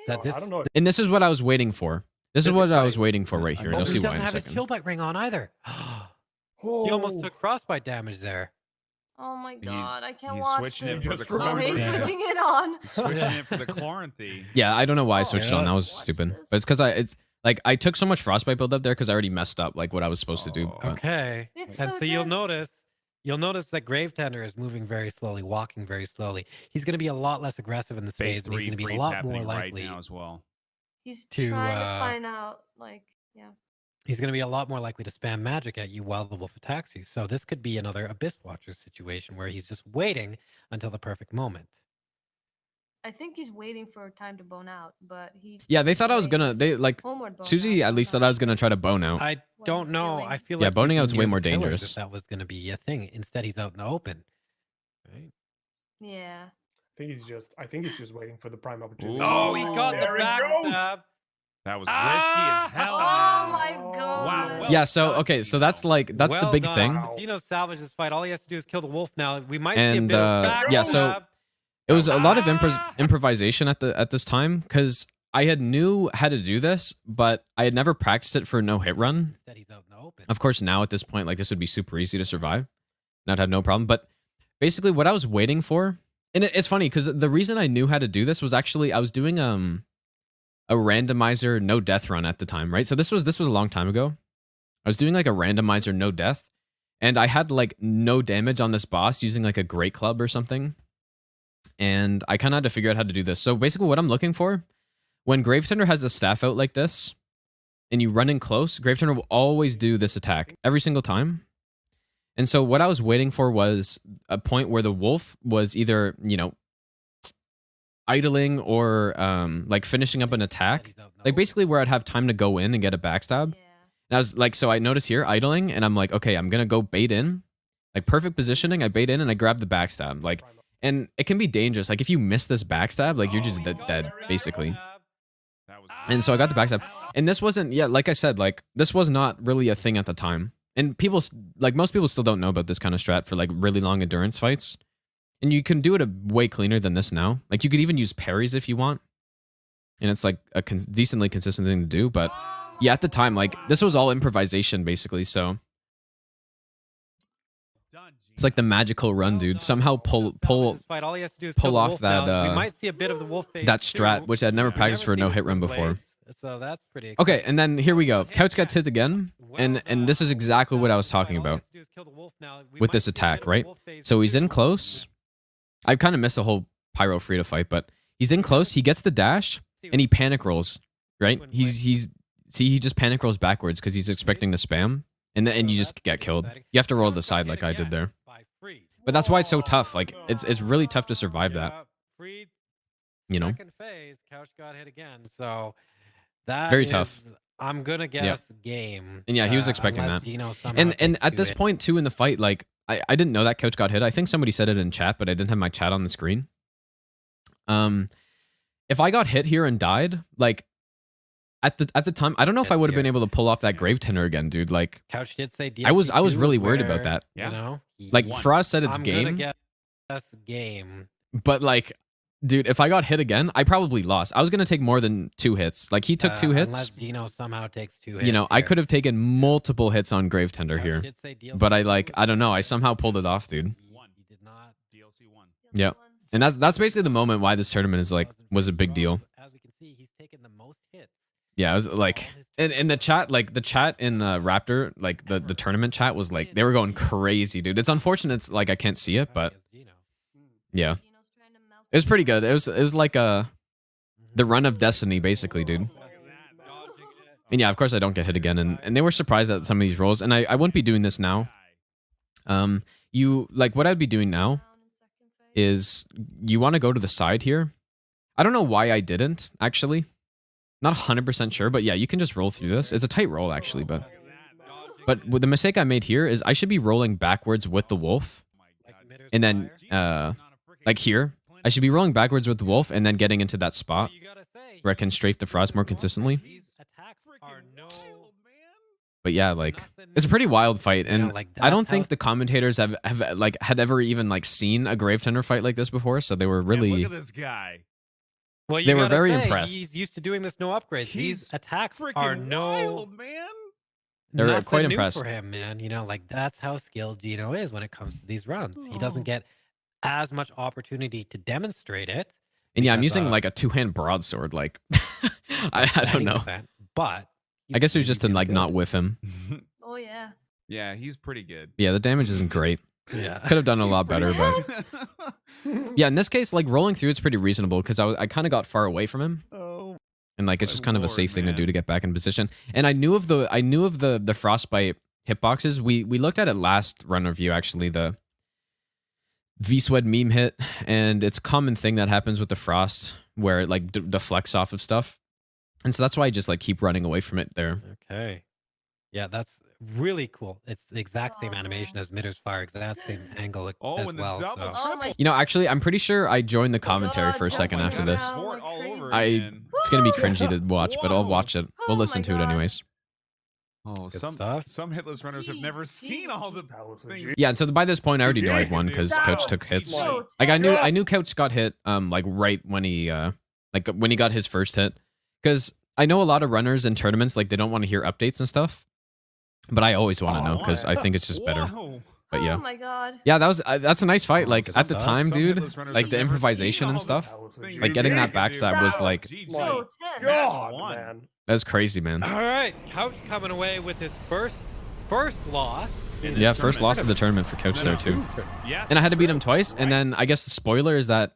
That this I don't know. And this is what I was waiting for. This is This what is I right. was waiting for right here. And Oh, you'll he see why doesn't in a have his second. kill bite ring on either. He almost took frostbite damage there. Oh my God, I can't he's watch switching it this. for the Oh, chlorine. he's Yeah. switching it on. He's switching it for the chloranthy. Yeah, I don't know why I switched it on. That was Watch stupid. this. But it's because I took so much frostbite build up there because I already messed up like what I was supposed to do. Oh. But- Okay. It's And so so you'll dense. notice that Grave Tender is moving very slowly, walking very slowly. He's going to be a lot less aggressive in this Phase phase, and he's 3 going to be a freeze lot more happening right likely. now as well. He's to, trying to find out, like, yeah. he's going to be a lot more likely to spam magic at you while the wolf attacks you. So this could be another Abyss Watcher situation where he's just waiting until the perfect moment. I think he's waiting for time to bone out, but he. Yeah, they thought I was gonna. They like Homeward bone Susie out, at least so thought I was gonna try to bone out. I don't know. I feel Yeah, like boning he'd be out's way near the more pillars dangerous. if that was going to be a thing. Instead, he's out in the open. Right? Yeah. I think he's just waiting for the prime opportunity. Oh, he got the There he goes! backstab. That was risky as hell. Oh man. my god. Wow. well Yeah. So done, okay. So Dino. that's like that's the Well big done. thing. Dino salvaged this fight. All he has to do is kill the wolf now. We might And, see a bit of yeah, so- backstab. It was a lot of improvisation at this time because I had knew how to do this, but I had never practiced it for a no hit run. Instead, he's out in the open. Of course, now at this point, like this would be super easy to survive, and I'd have no problem. But basically, what I was waiting for, and it's funny because the reason I knew how to do this was actually I was doing a randomizer no death run at the time, right? So this was a long time ago. I was doing like a randomizer no death, and I had like no damage on this boss using like a great club or something. And I kind of had to figure out how to do this. So basically what I'm looking for, when Gravetender has a staff out like this, and you run in close, Gravetender will always do this attack every single time. And so what I was waiting for was a point where the wolf was either, idling or like finishing up an attack. Like basically where I'd have time to go in and get a backstab. And I was like, so I noticed here idling, and I'm like, okay, I'm gonna go bait in. Like perfect positioning, I bait in and I grab the backstab. Like, and it can be dangerous. Like if you miss this backstab, like you're just dead, basically. And so I got the backstab. And this wasn't, like I said, like this was not really a thing at the time. And people, like most people still don't know about this kind of strat for like really long endurance fights. And you can do it way cleaner than this now. Like you could even use parries if you want. And it's like a decently consistent thing to do. But yeah, at the time, like this was all improvisation basically. So it's like the magical run, dude. Somehow pull off that we might see a bit of the wolf phase that strat, which I'd never practiced for a no hit run before. So that's pretty Okay, and then here we go. Couch gets hit again, and this is exactly what I was talking about with this attack, right? So he's in close. I kind of missed the whole Pyro Friede fight, but he's in close. He gets the dash, and he panic rolls, right? He just panic rolls backwards because he's expecting to spam, and you just get killed. You have to roll to the side like I did there. But that's why it's so tough. Like it's really tough to survive that. Second phase, Couch got hit again. So that very tough. I'm gonna guess game. And yeah, he was expecting that. And at this point too in the fight, like I didn't know that Couch got hit. I think somebody said it in chat, but I didn't have my chat on the screen. If I got hit here and died, like at the time, I don't know if I would have been able to pull off that Gravetender again, dude. Like Couch did say I was really worried about that. You know, like Frost said it's game. Guess game. But like, dude, if I got hit again, I probably lost. I was gonna take more than 2 hits. Like he took 2 hits. Unless Dino somehow takes 2 hits. I could have taken multiple hits on Gravetender here. But I don't know. I somehow pulled it off, dude. You did not. DLC 1. Yeah. And that's basically the moment why this tournament is like was a big deal. As we can see, he's taken the most hits. Yeah, I was like, in the chat, like the chat in Raptor, like the tournament chat was like, they were going crazy, dude. It's unfortunate, it's like I can't see it, but yeah, it was pretty good. It was like the run of destiny, basically, dude. And yeah, of course I don't get hit again, and they were surprised at some of these rolls, and I wouldn't be doing this now. What I'd be doing now is you want to go to the side here. I don't know why I didn't actually. Not 100% sure, but yeah, you can just roll through this. It's a tight roll, actually, but the mistake I made here is I should be rolling backwards with the wolf, and then, like here, I should be rolling backwards with the wolf and then getting into that spot where I can strafe the Frost more consistently. But yeah, like, it's a pretty wild fight, and I don't think the commentators have had ever even, like, seen a Gravetender fight like this before, so they were really... look at this guy. Well, they were very impressed. He's used to doing this no upgrades. These attacks are wild, man. They're quite new impressed for him, man. Like that's how skilled Gino is when it comes to these runs. He doesn't get as much opportunity to demonstrate it. And yeah, I'm using like a 2-hand broadsword. Like, I don't know. But I guess it was just to like not whiff him. Oh yeah. Yeah, he's pretty good. Yeah, the damage isn't great. Yeah, could have done a lot better, but yeah, in this case, like rolling through, it's pretty reasonable because I kind of got far away from him. Oh. and like it's just kind of a safe thing to do to get back in position. And I knew of the frostbite hitboxes. We looked at it last run review actually, the V-Swed meme hit, and it's a common thing that happens with the frost where it like deflects off of stuff, and so that's why I just like keep running away from it there. Okay. Yeah, that's really cool. It's the exact same animation as Mitter's fire, exact same angle as and the well. double, So. triple. You know, actually, I'm pretty sure I joined the commentary for a second after this. It's gonna be cringy to watch, but I'll watch it. We'll listen to it anyways. Oh, Good some stuff. hitless runners have never seen all the things. Yeah, and so by this point, I already knew I'd won because Couch took hits. Like I knew Couch got hit like right when he when he got his first hit, because I know a lot of runners in tournaments like they don't want to hear updates and stuff, but I always want to know because I think it's just better. But yeah, Oh my god. yeah, that's a nice fight. Like at the time, some dude, hitless runners like have the never improvisation seen and all the stuff, things like getting that backstab was like So tense. God, man. that's crazy, man. All right, Couch coming away with his first loss. in this Yeah, first tournament. loss of the tournament for Couch there too. Yes, And I had to beat him twice, and then I guess the spoiler is that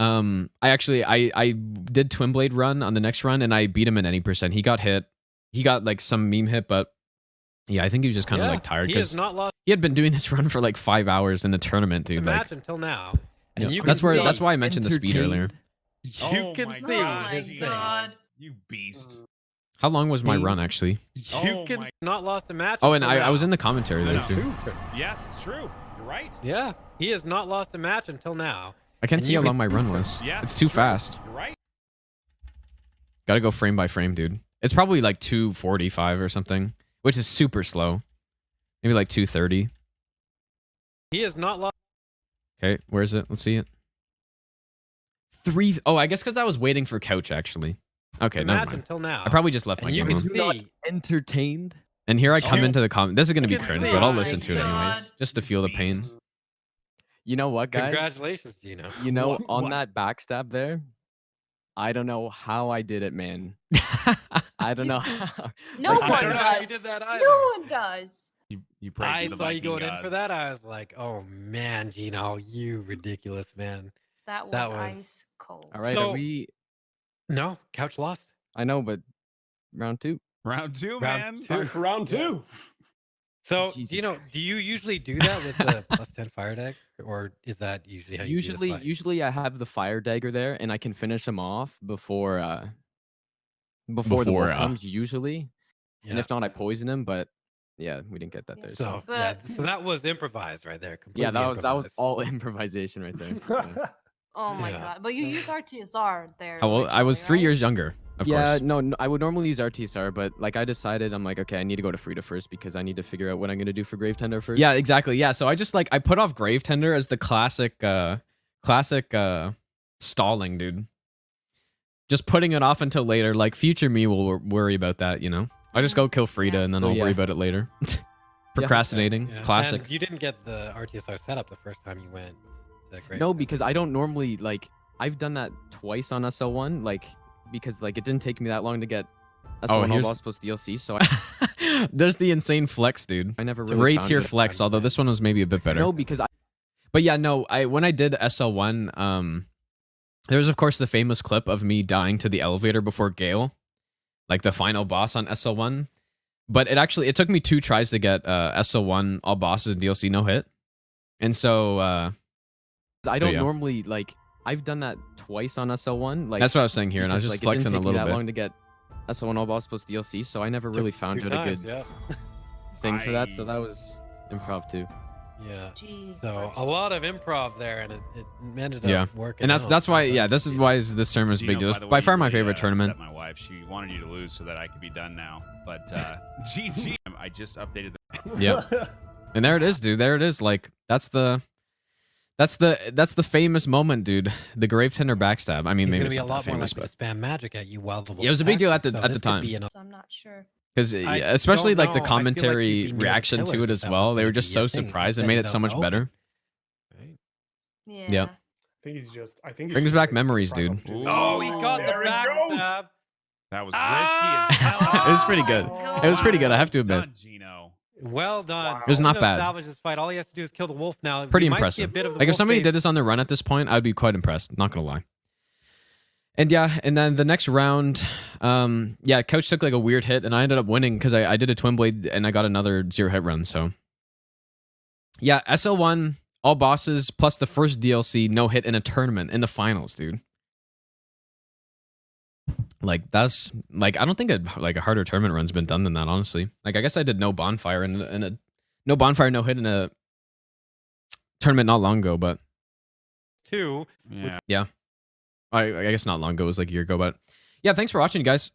I did Twin Blade run on the next run, and I beat him in any percent. He got hit. He got like some meme hit, but yeah, I think he was just kind of like tired He has because not lost he had been doing this run for like 5 hours in the tournament, a dude. match Like until now. yeah, And you that's can see, that's why I mentioned the speed earlier. You can see God, his Gino. thing. God. You beast. How long was my run actually? You can not lost a match. Oh, and until I was now. in the commentary there too. Yes, it's true. You're right. Yeah, he has not lost a match until now. I can't And see you how can- long my run was. Yes, It's too fast. You're right. Gotta go frame by frame, dude. It's probably like 2:45 or something, which is super slow. Maybe like 2:30. He has not lost. Okay, where is it? Let's see it. Oh, I guess because I was waiting for Couch actually. Okay, a never match mind. until now. I probably just left my And you game can on. see. Entertained. And here I come into the comment. This is gonna be You can cringe, see- but I'll Oh listen my to it anyways, God. just to feel the pain. You know what, guys? Congratulations, Gino. You know, What- on what? that backstab there, I don't know how I did it, man. I don't know how. No Like, I one don't know how you does. did that No either. one does. You prayed I to the saw you Viking going in for gods. that. I was like, oh man, Gino, you ridiculous man. That was, That was- ice cold. All right, So- are we? No, Couch lost. I know, but round two. Round two, Round man. Time for round two. So, Jesus Gino, do you usually do that with the plus 10 fire deck, or is that usually how you do the fight? Usually I have the fire dagger there, and I can finish him off before the Before, wolf comes. Usually, and Yeah. if not, I poison him. But yeah, we didn't get that there. So, But- yeah, so that was improvised right there. Yeah, Completely that was improvised. all improvisation right there. Yeah. Oh my Yeah. god. But you use RTSR there. How old? I was 3 originally, years younger, of Yeah, course. no, I would normally use RTSR, but like I decided, I'm like, okay, I need to go to Friede first because I need to figure out what I'm gonna do for Grave Tender first. Yeah, exactly. Yeah, so I just like I put off Grave Tender as the classic stalling, dude. Just putting it off until later. Like future me will worry about that, you know. I just go kill Friede and then So, I'll worry yeah. about it later. Procrastinating, Yeah. classic. And you didn't get the RTSR setup the first time you went. to Grave No, Tender. because I don't normally like. I've done that twice on SL1, like because like it didn't take me that long to get SL1 all here's- boss plus DLC, so There's the insane flex, dude. I never really Great found tier it. flex, although this one was maybe a bit better. No, because I But yeah, no, when I did SL1, there was of course the famous clip of me dying to the elevator before Gale, like the final boss on SL1. But it took me 2 tries to get SL1 all bosses and DLC no hit. And so I don't yeah. normally like. I've done that twice on SL1. Like that's what I was saying here, and I was because, just like, it flexing didn't a take me little that bit. long to get SL1 all boss plus DLC, so I never really found Two it a times, good yeah. thing for that. So that was improv too. Yeah. Jeez. So a lot of improv there, and it ended up Yeah. working. And out. that's why, But, yeah, this is why this tournament's big deal. It's by far my favorite tournament. My wife, she wanted you to lose so that I could be done now. But GG, I just updated the. Yep. And there it is, dude. There it is. Like that's the famous moment, dude. The Grave Tender backstab. I mean, He's maybe gonna it's be a not that lot more famous, likely but to spam magic at you while the Yeah, it was a big deal at the- so at the this could time. be an- So I'm not sure. because I especially don't like the know. I feel like you'd commentary be near the reaction to pillars it if as that well. was They gonna were just be so a thing. surprised. It Instead made you it so don't much know. better. Right? Yeah. Yep. I think he's just. I think Brings back memories, dude. Oh, he got the There he goes. backstab. That was Ah! risky as hell. It was pretty good. Oh, It was pretty good. I have to Well admit. done, Gino. Well done. Wow. It was not Gino bad. salvaged this fight. All he has to do is kill the wolf now. Pretty We might see a impressive. bit of the Like if wolf somebody phase. did this on the run at this point, I'd be quite impressed. Not gonna lie. And yeah, and then the next round, yeah, Coach took like a weird hit, and I ended up winning because I did a twin blade and I got another 0 hit run. So yeah, SL1, all bosses plus the first DLC, no hit in a tournament in the finals, dude. Like that's like I don't think a harder tournament run's been done than that, honestly. Like I guess I did no bonfire and a no bonfire, no hit in a tournament not long ago, but 2. Yeah. yeah. I guess not long ago, it was like a year ago, but yeah, thanks for watching, guys.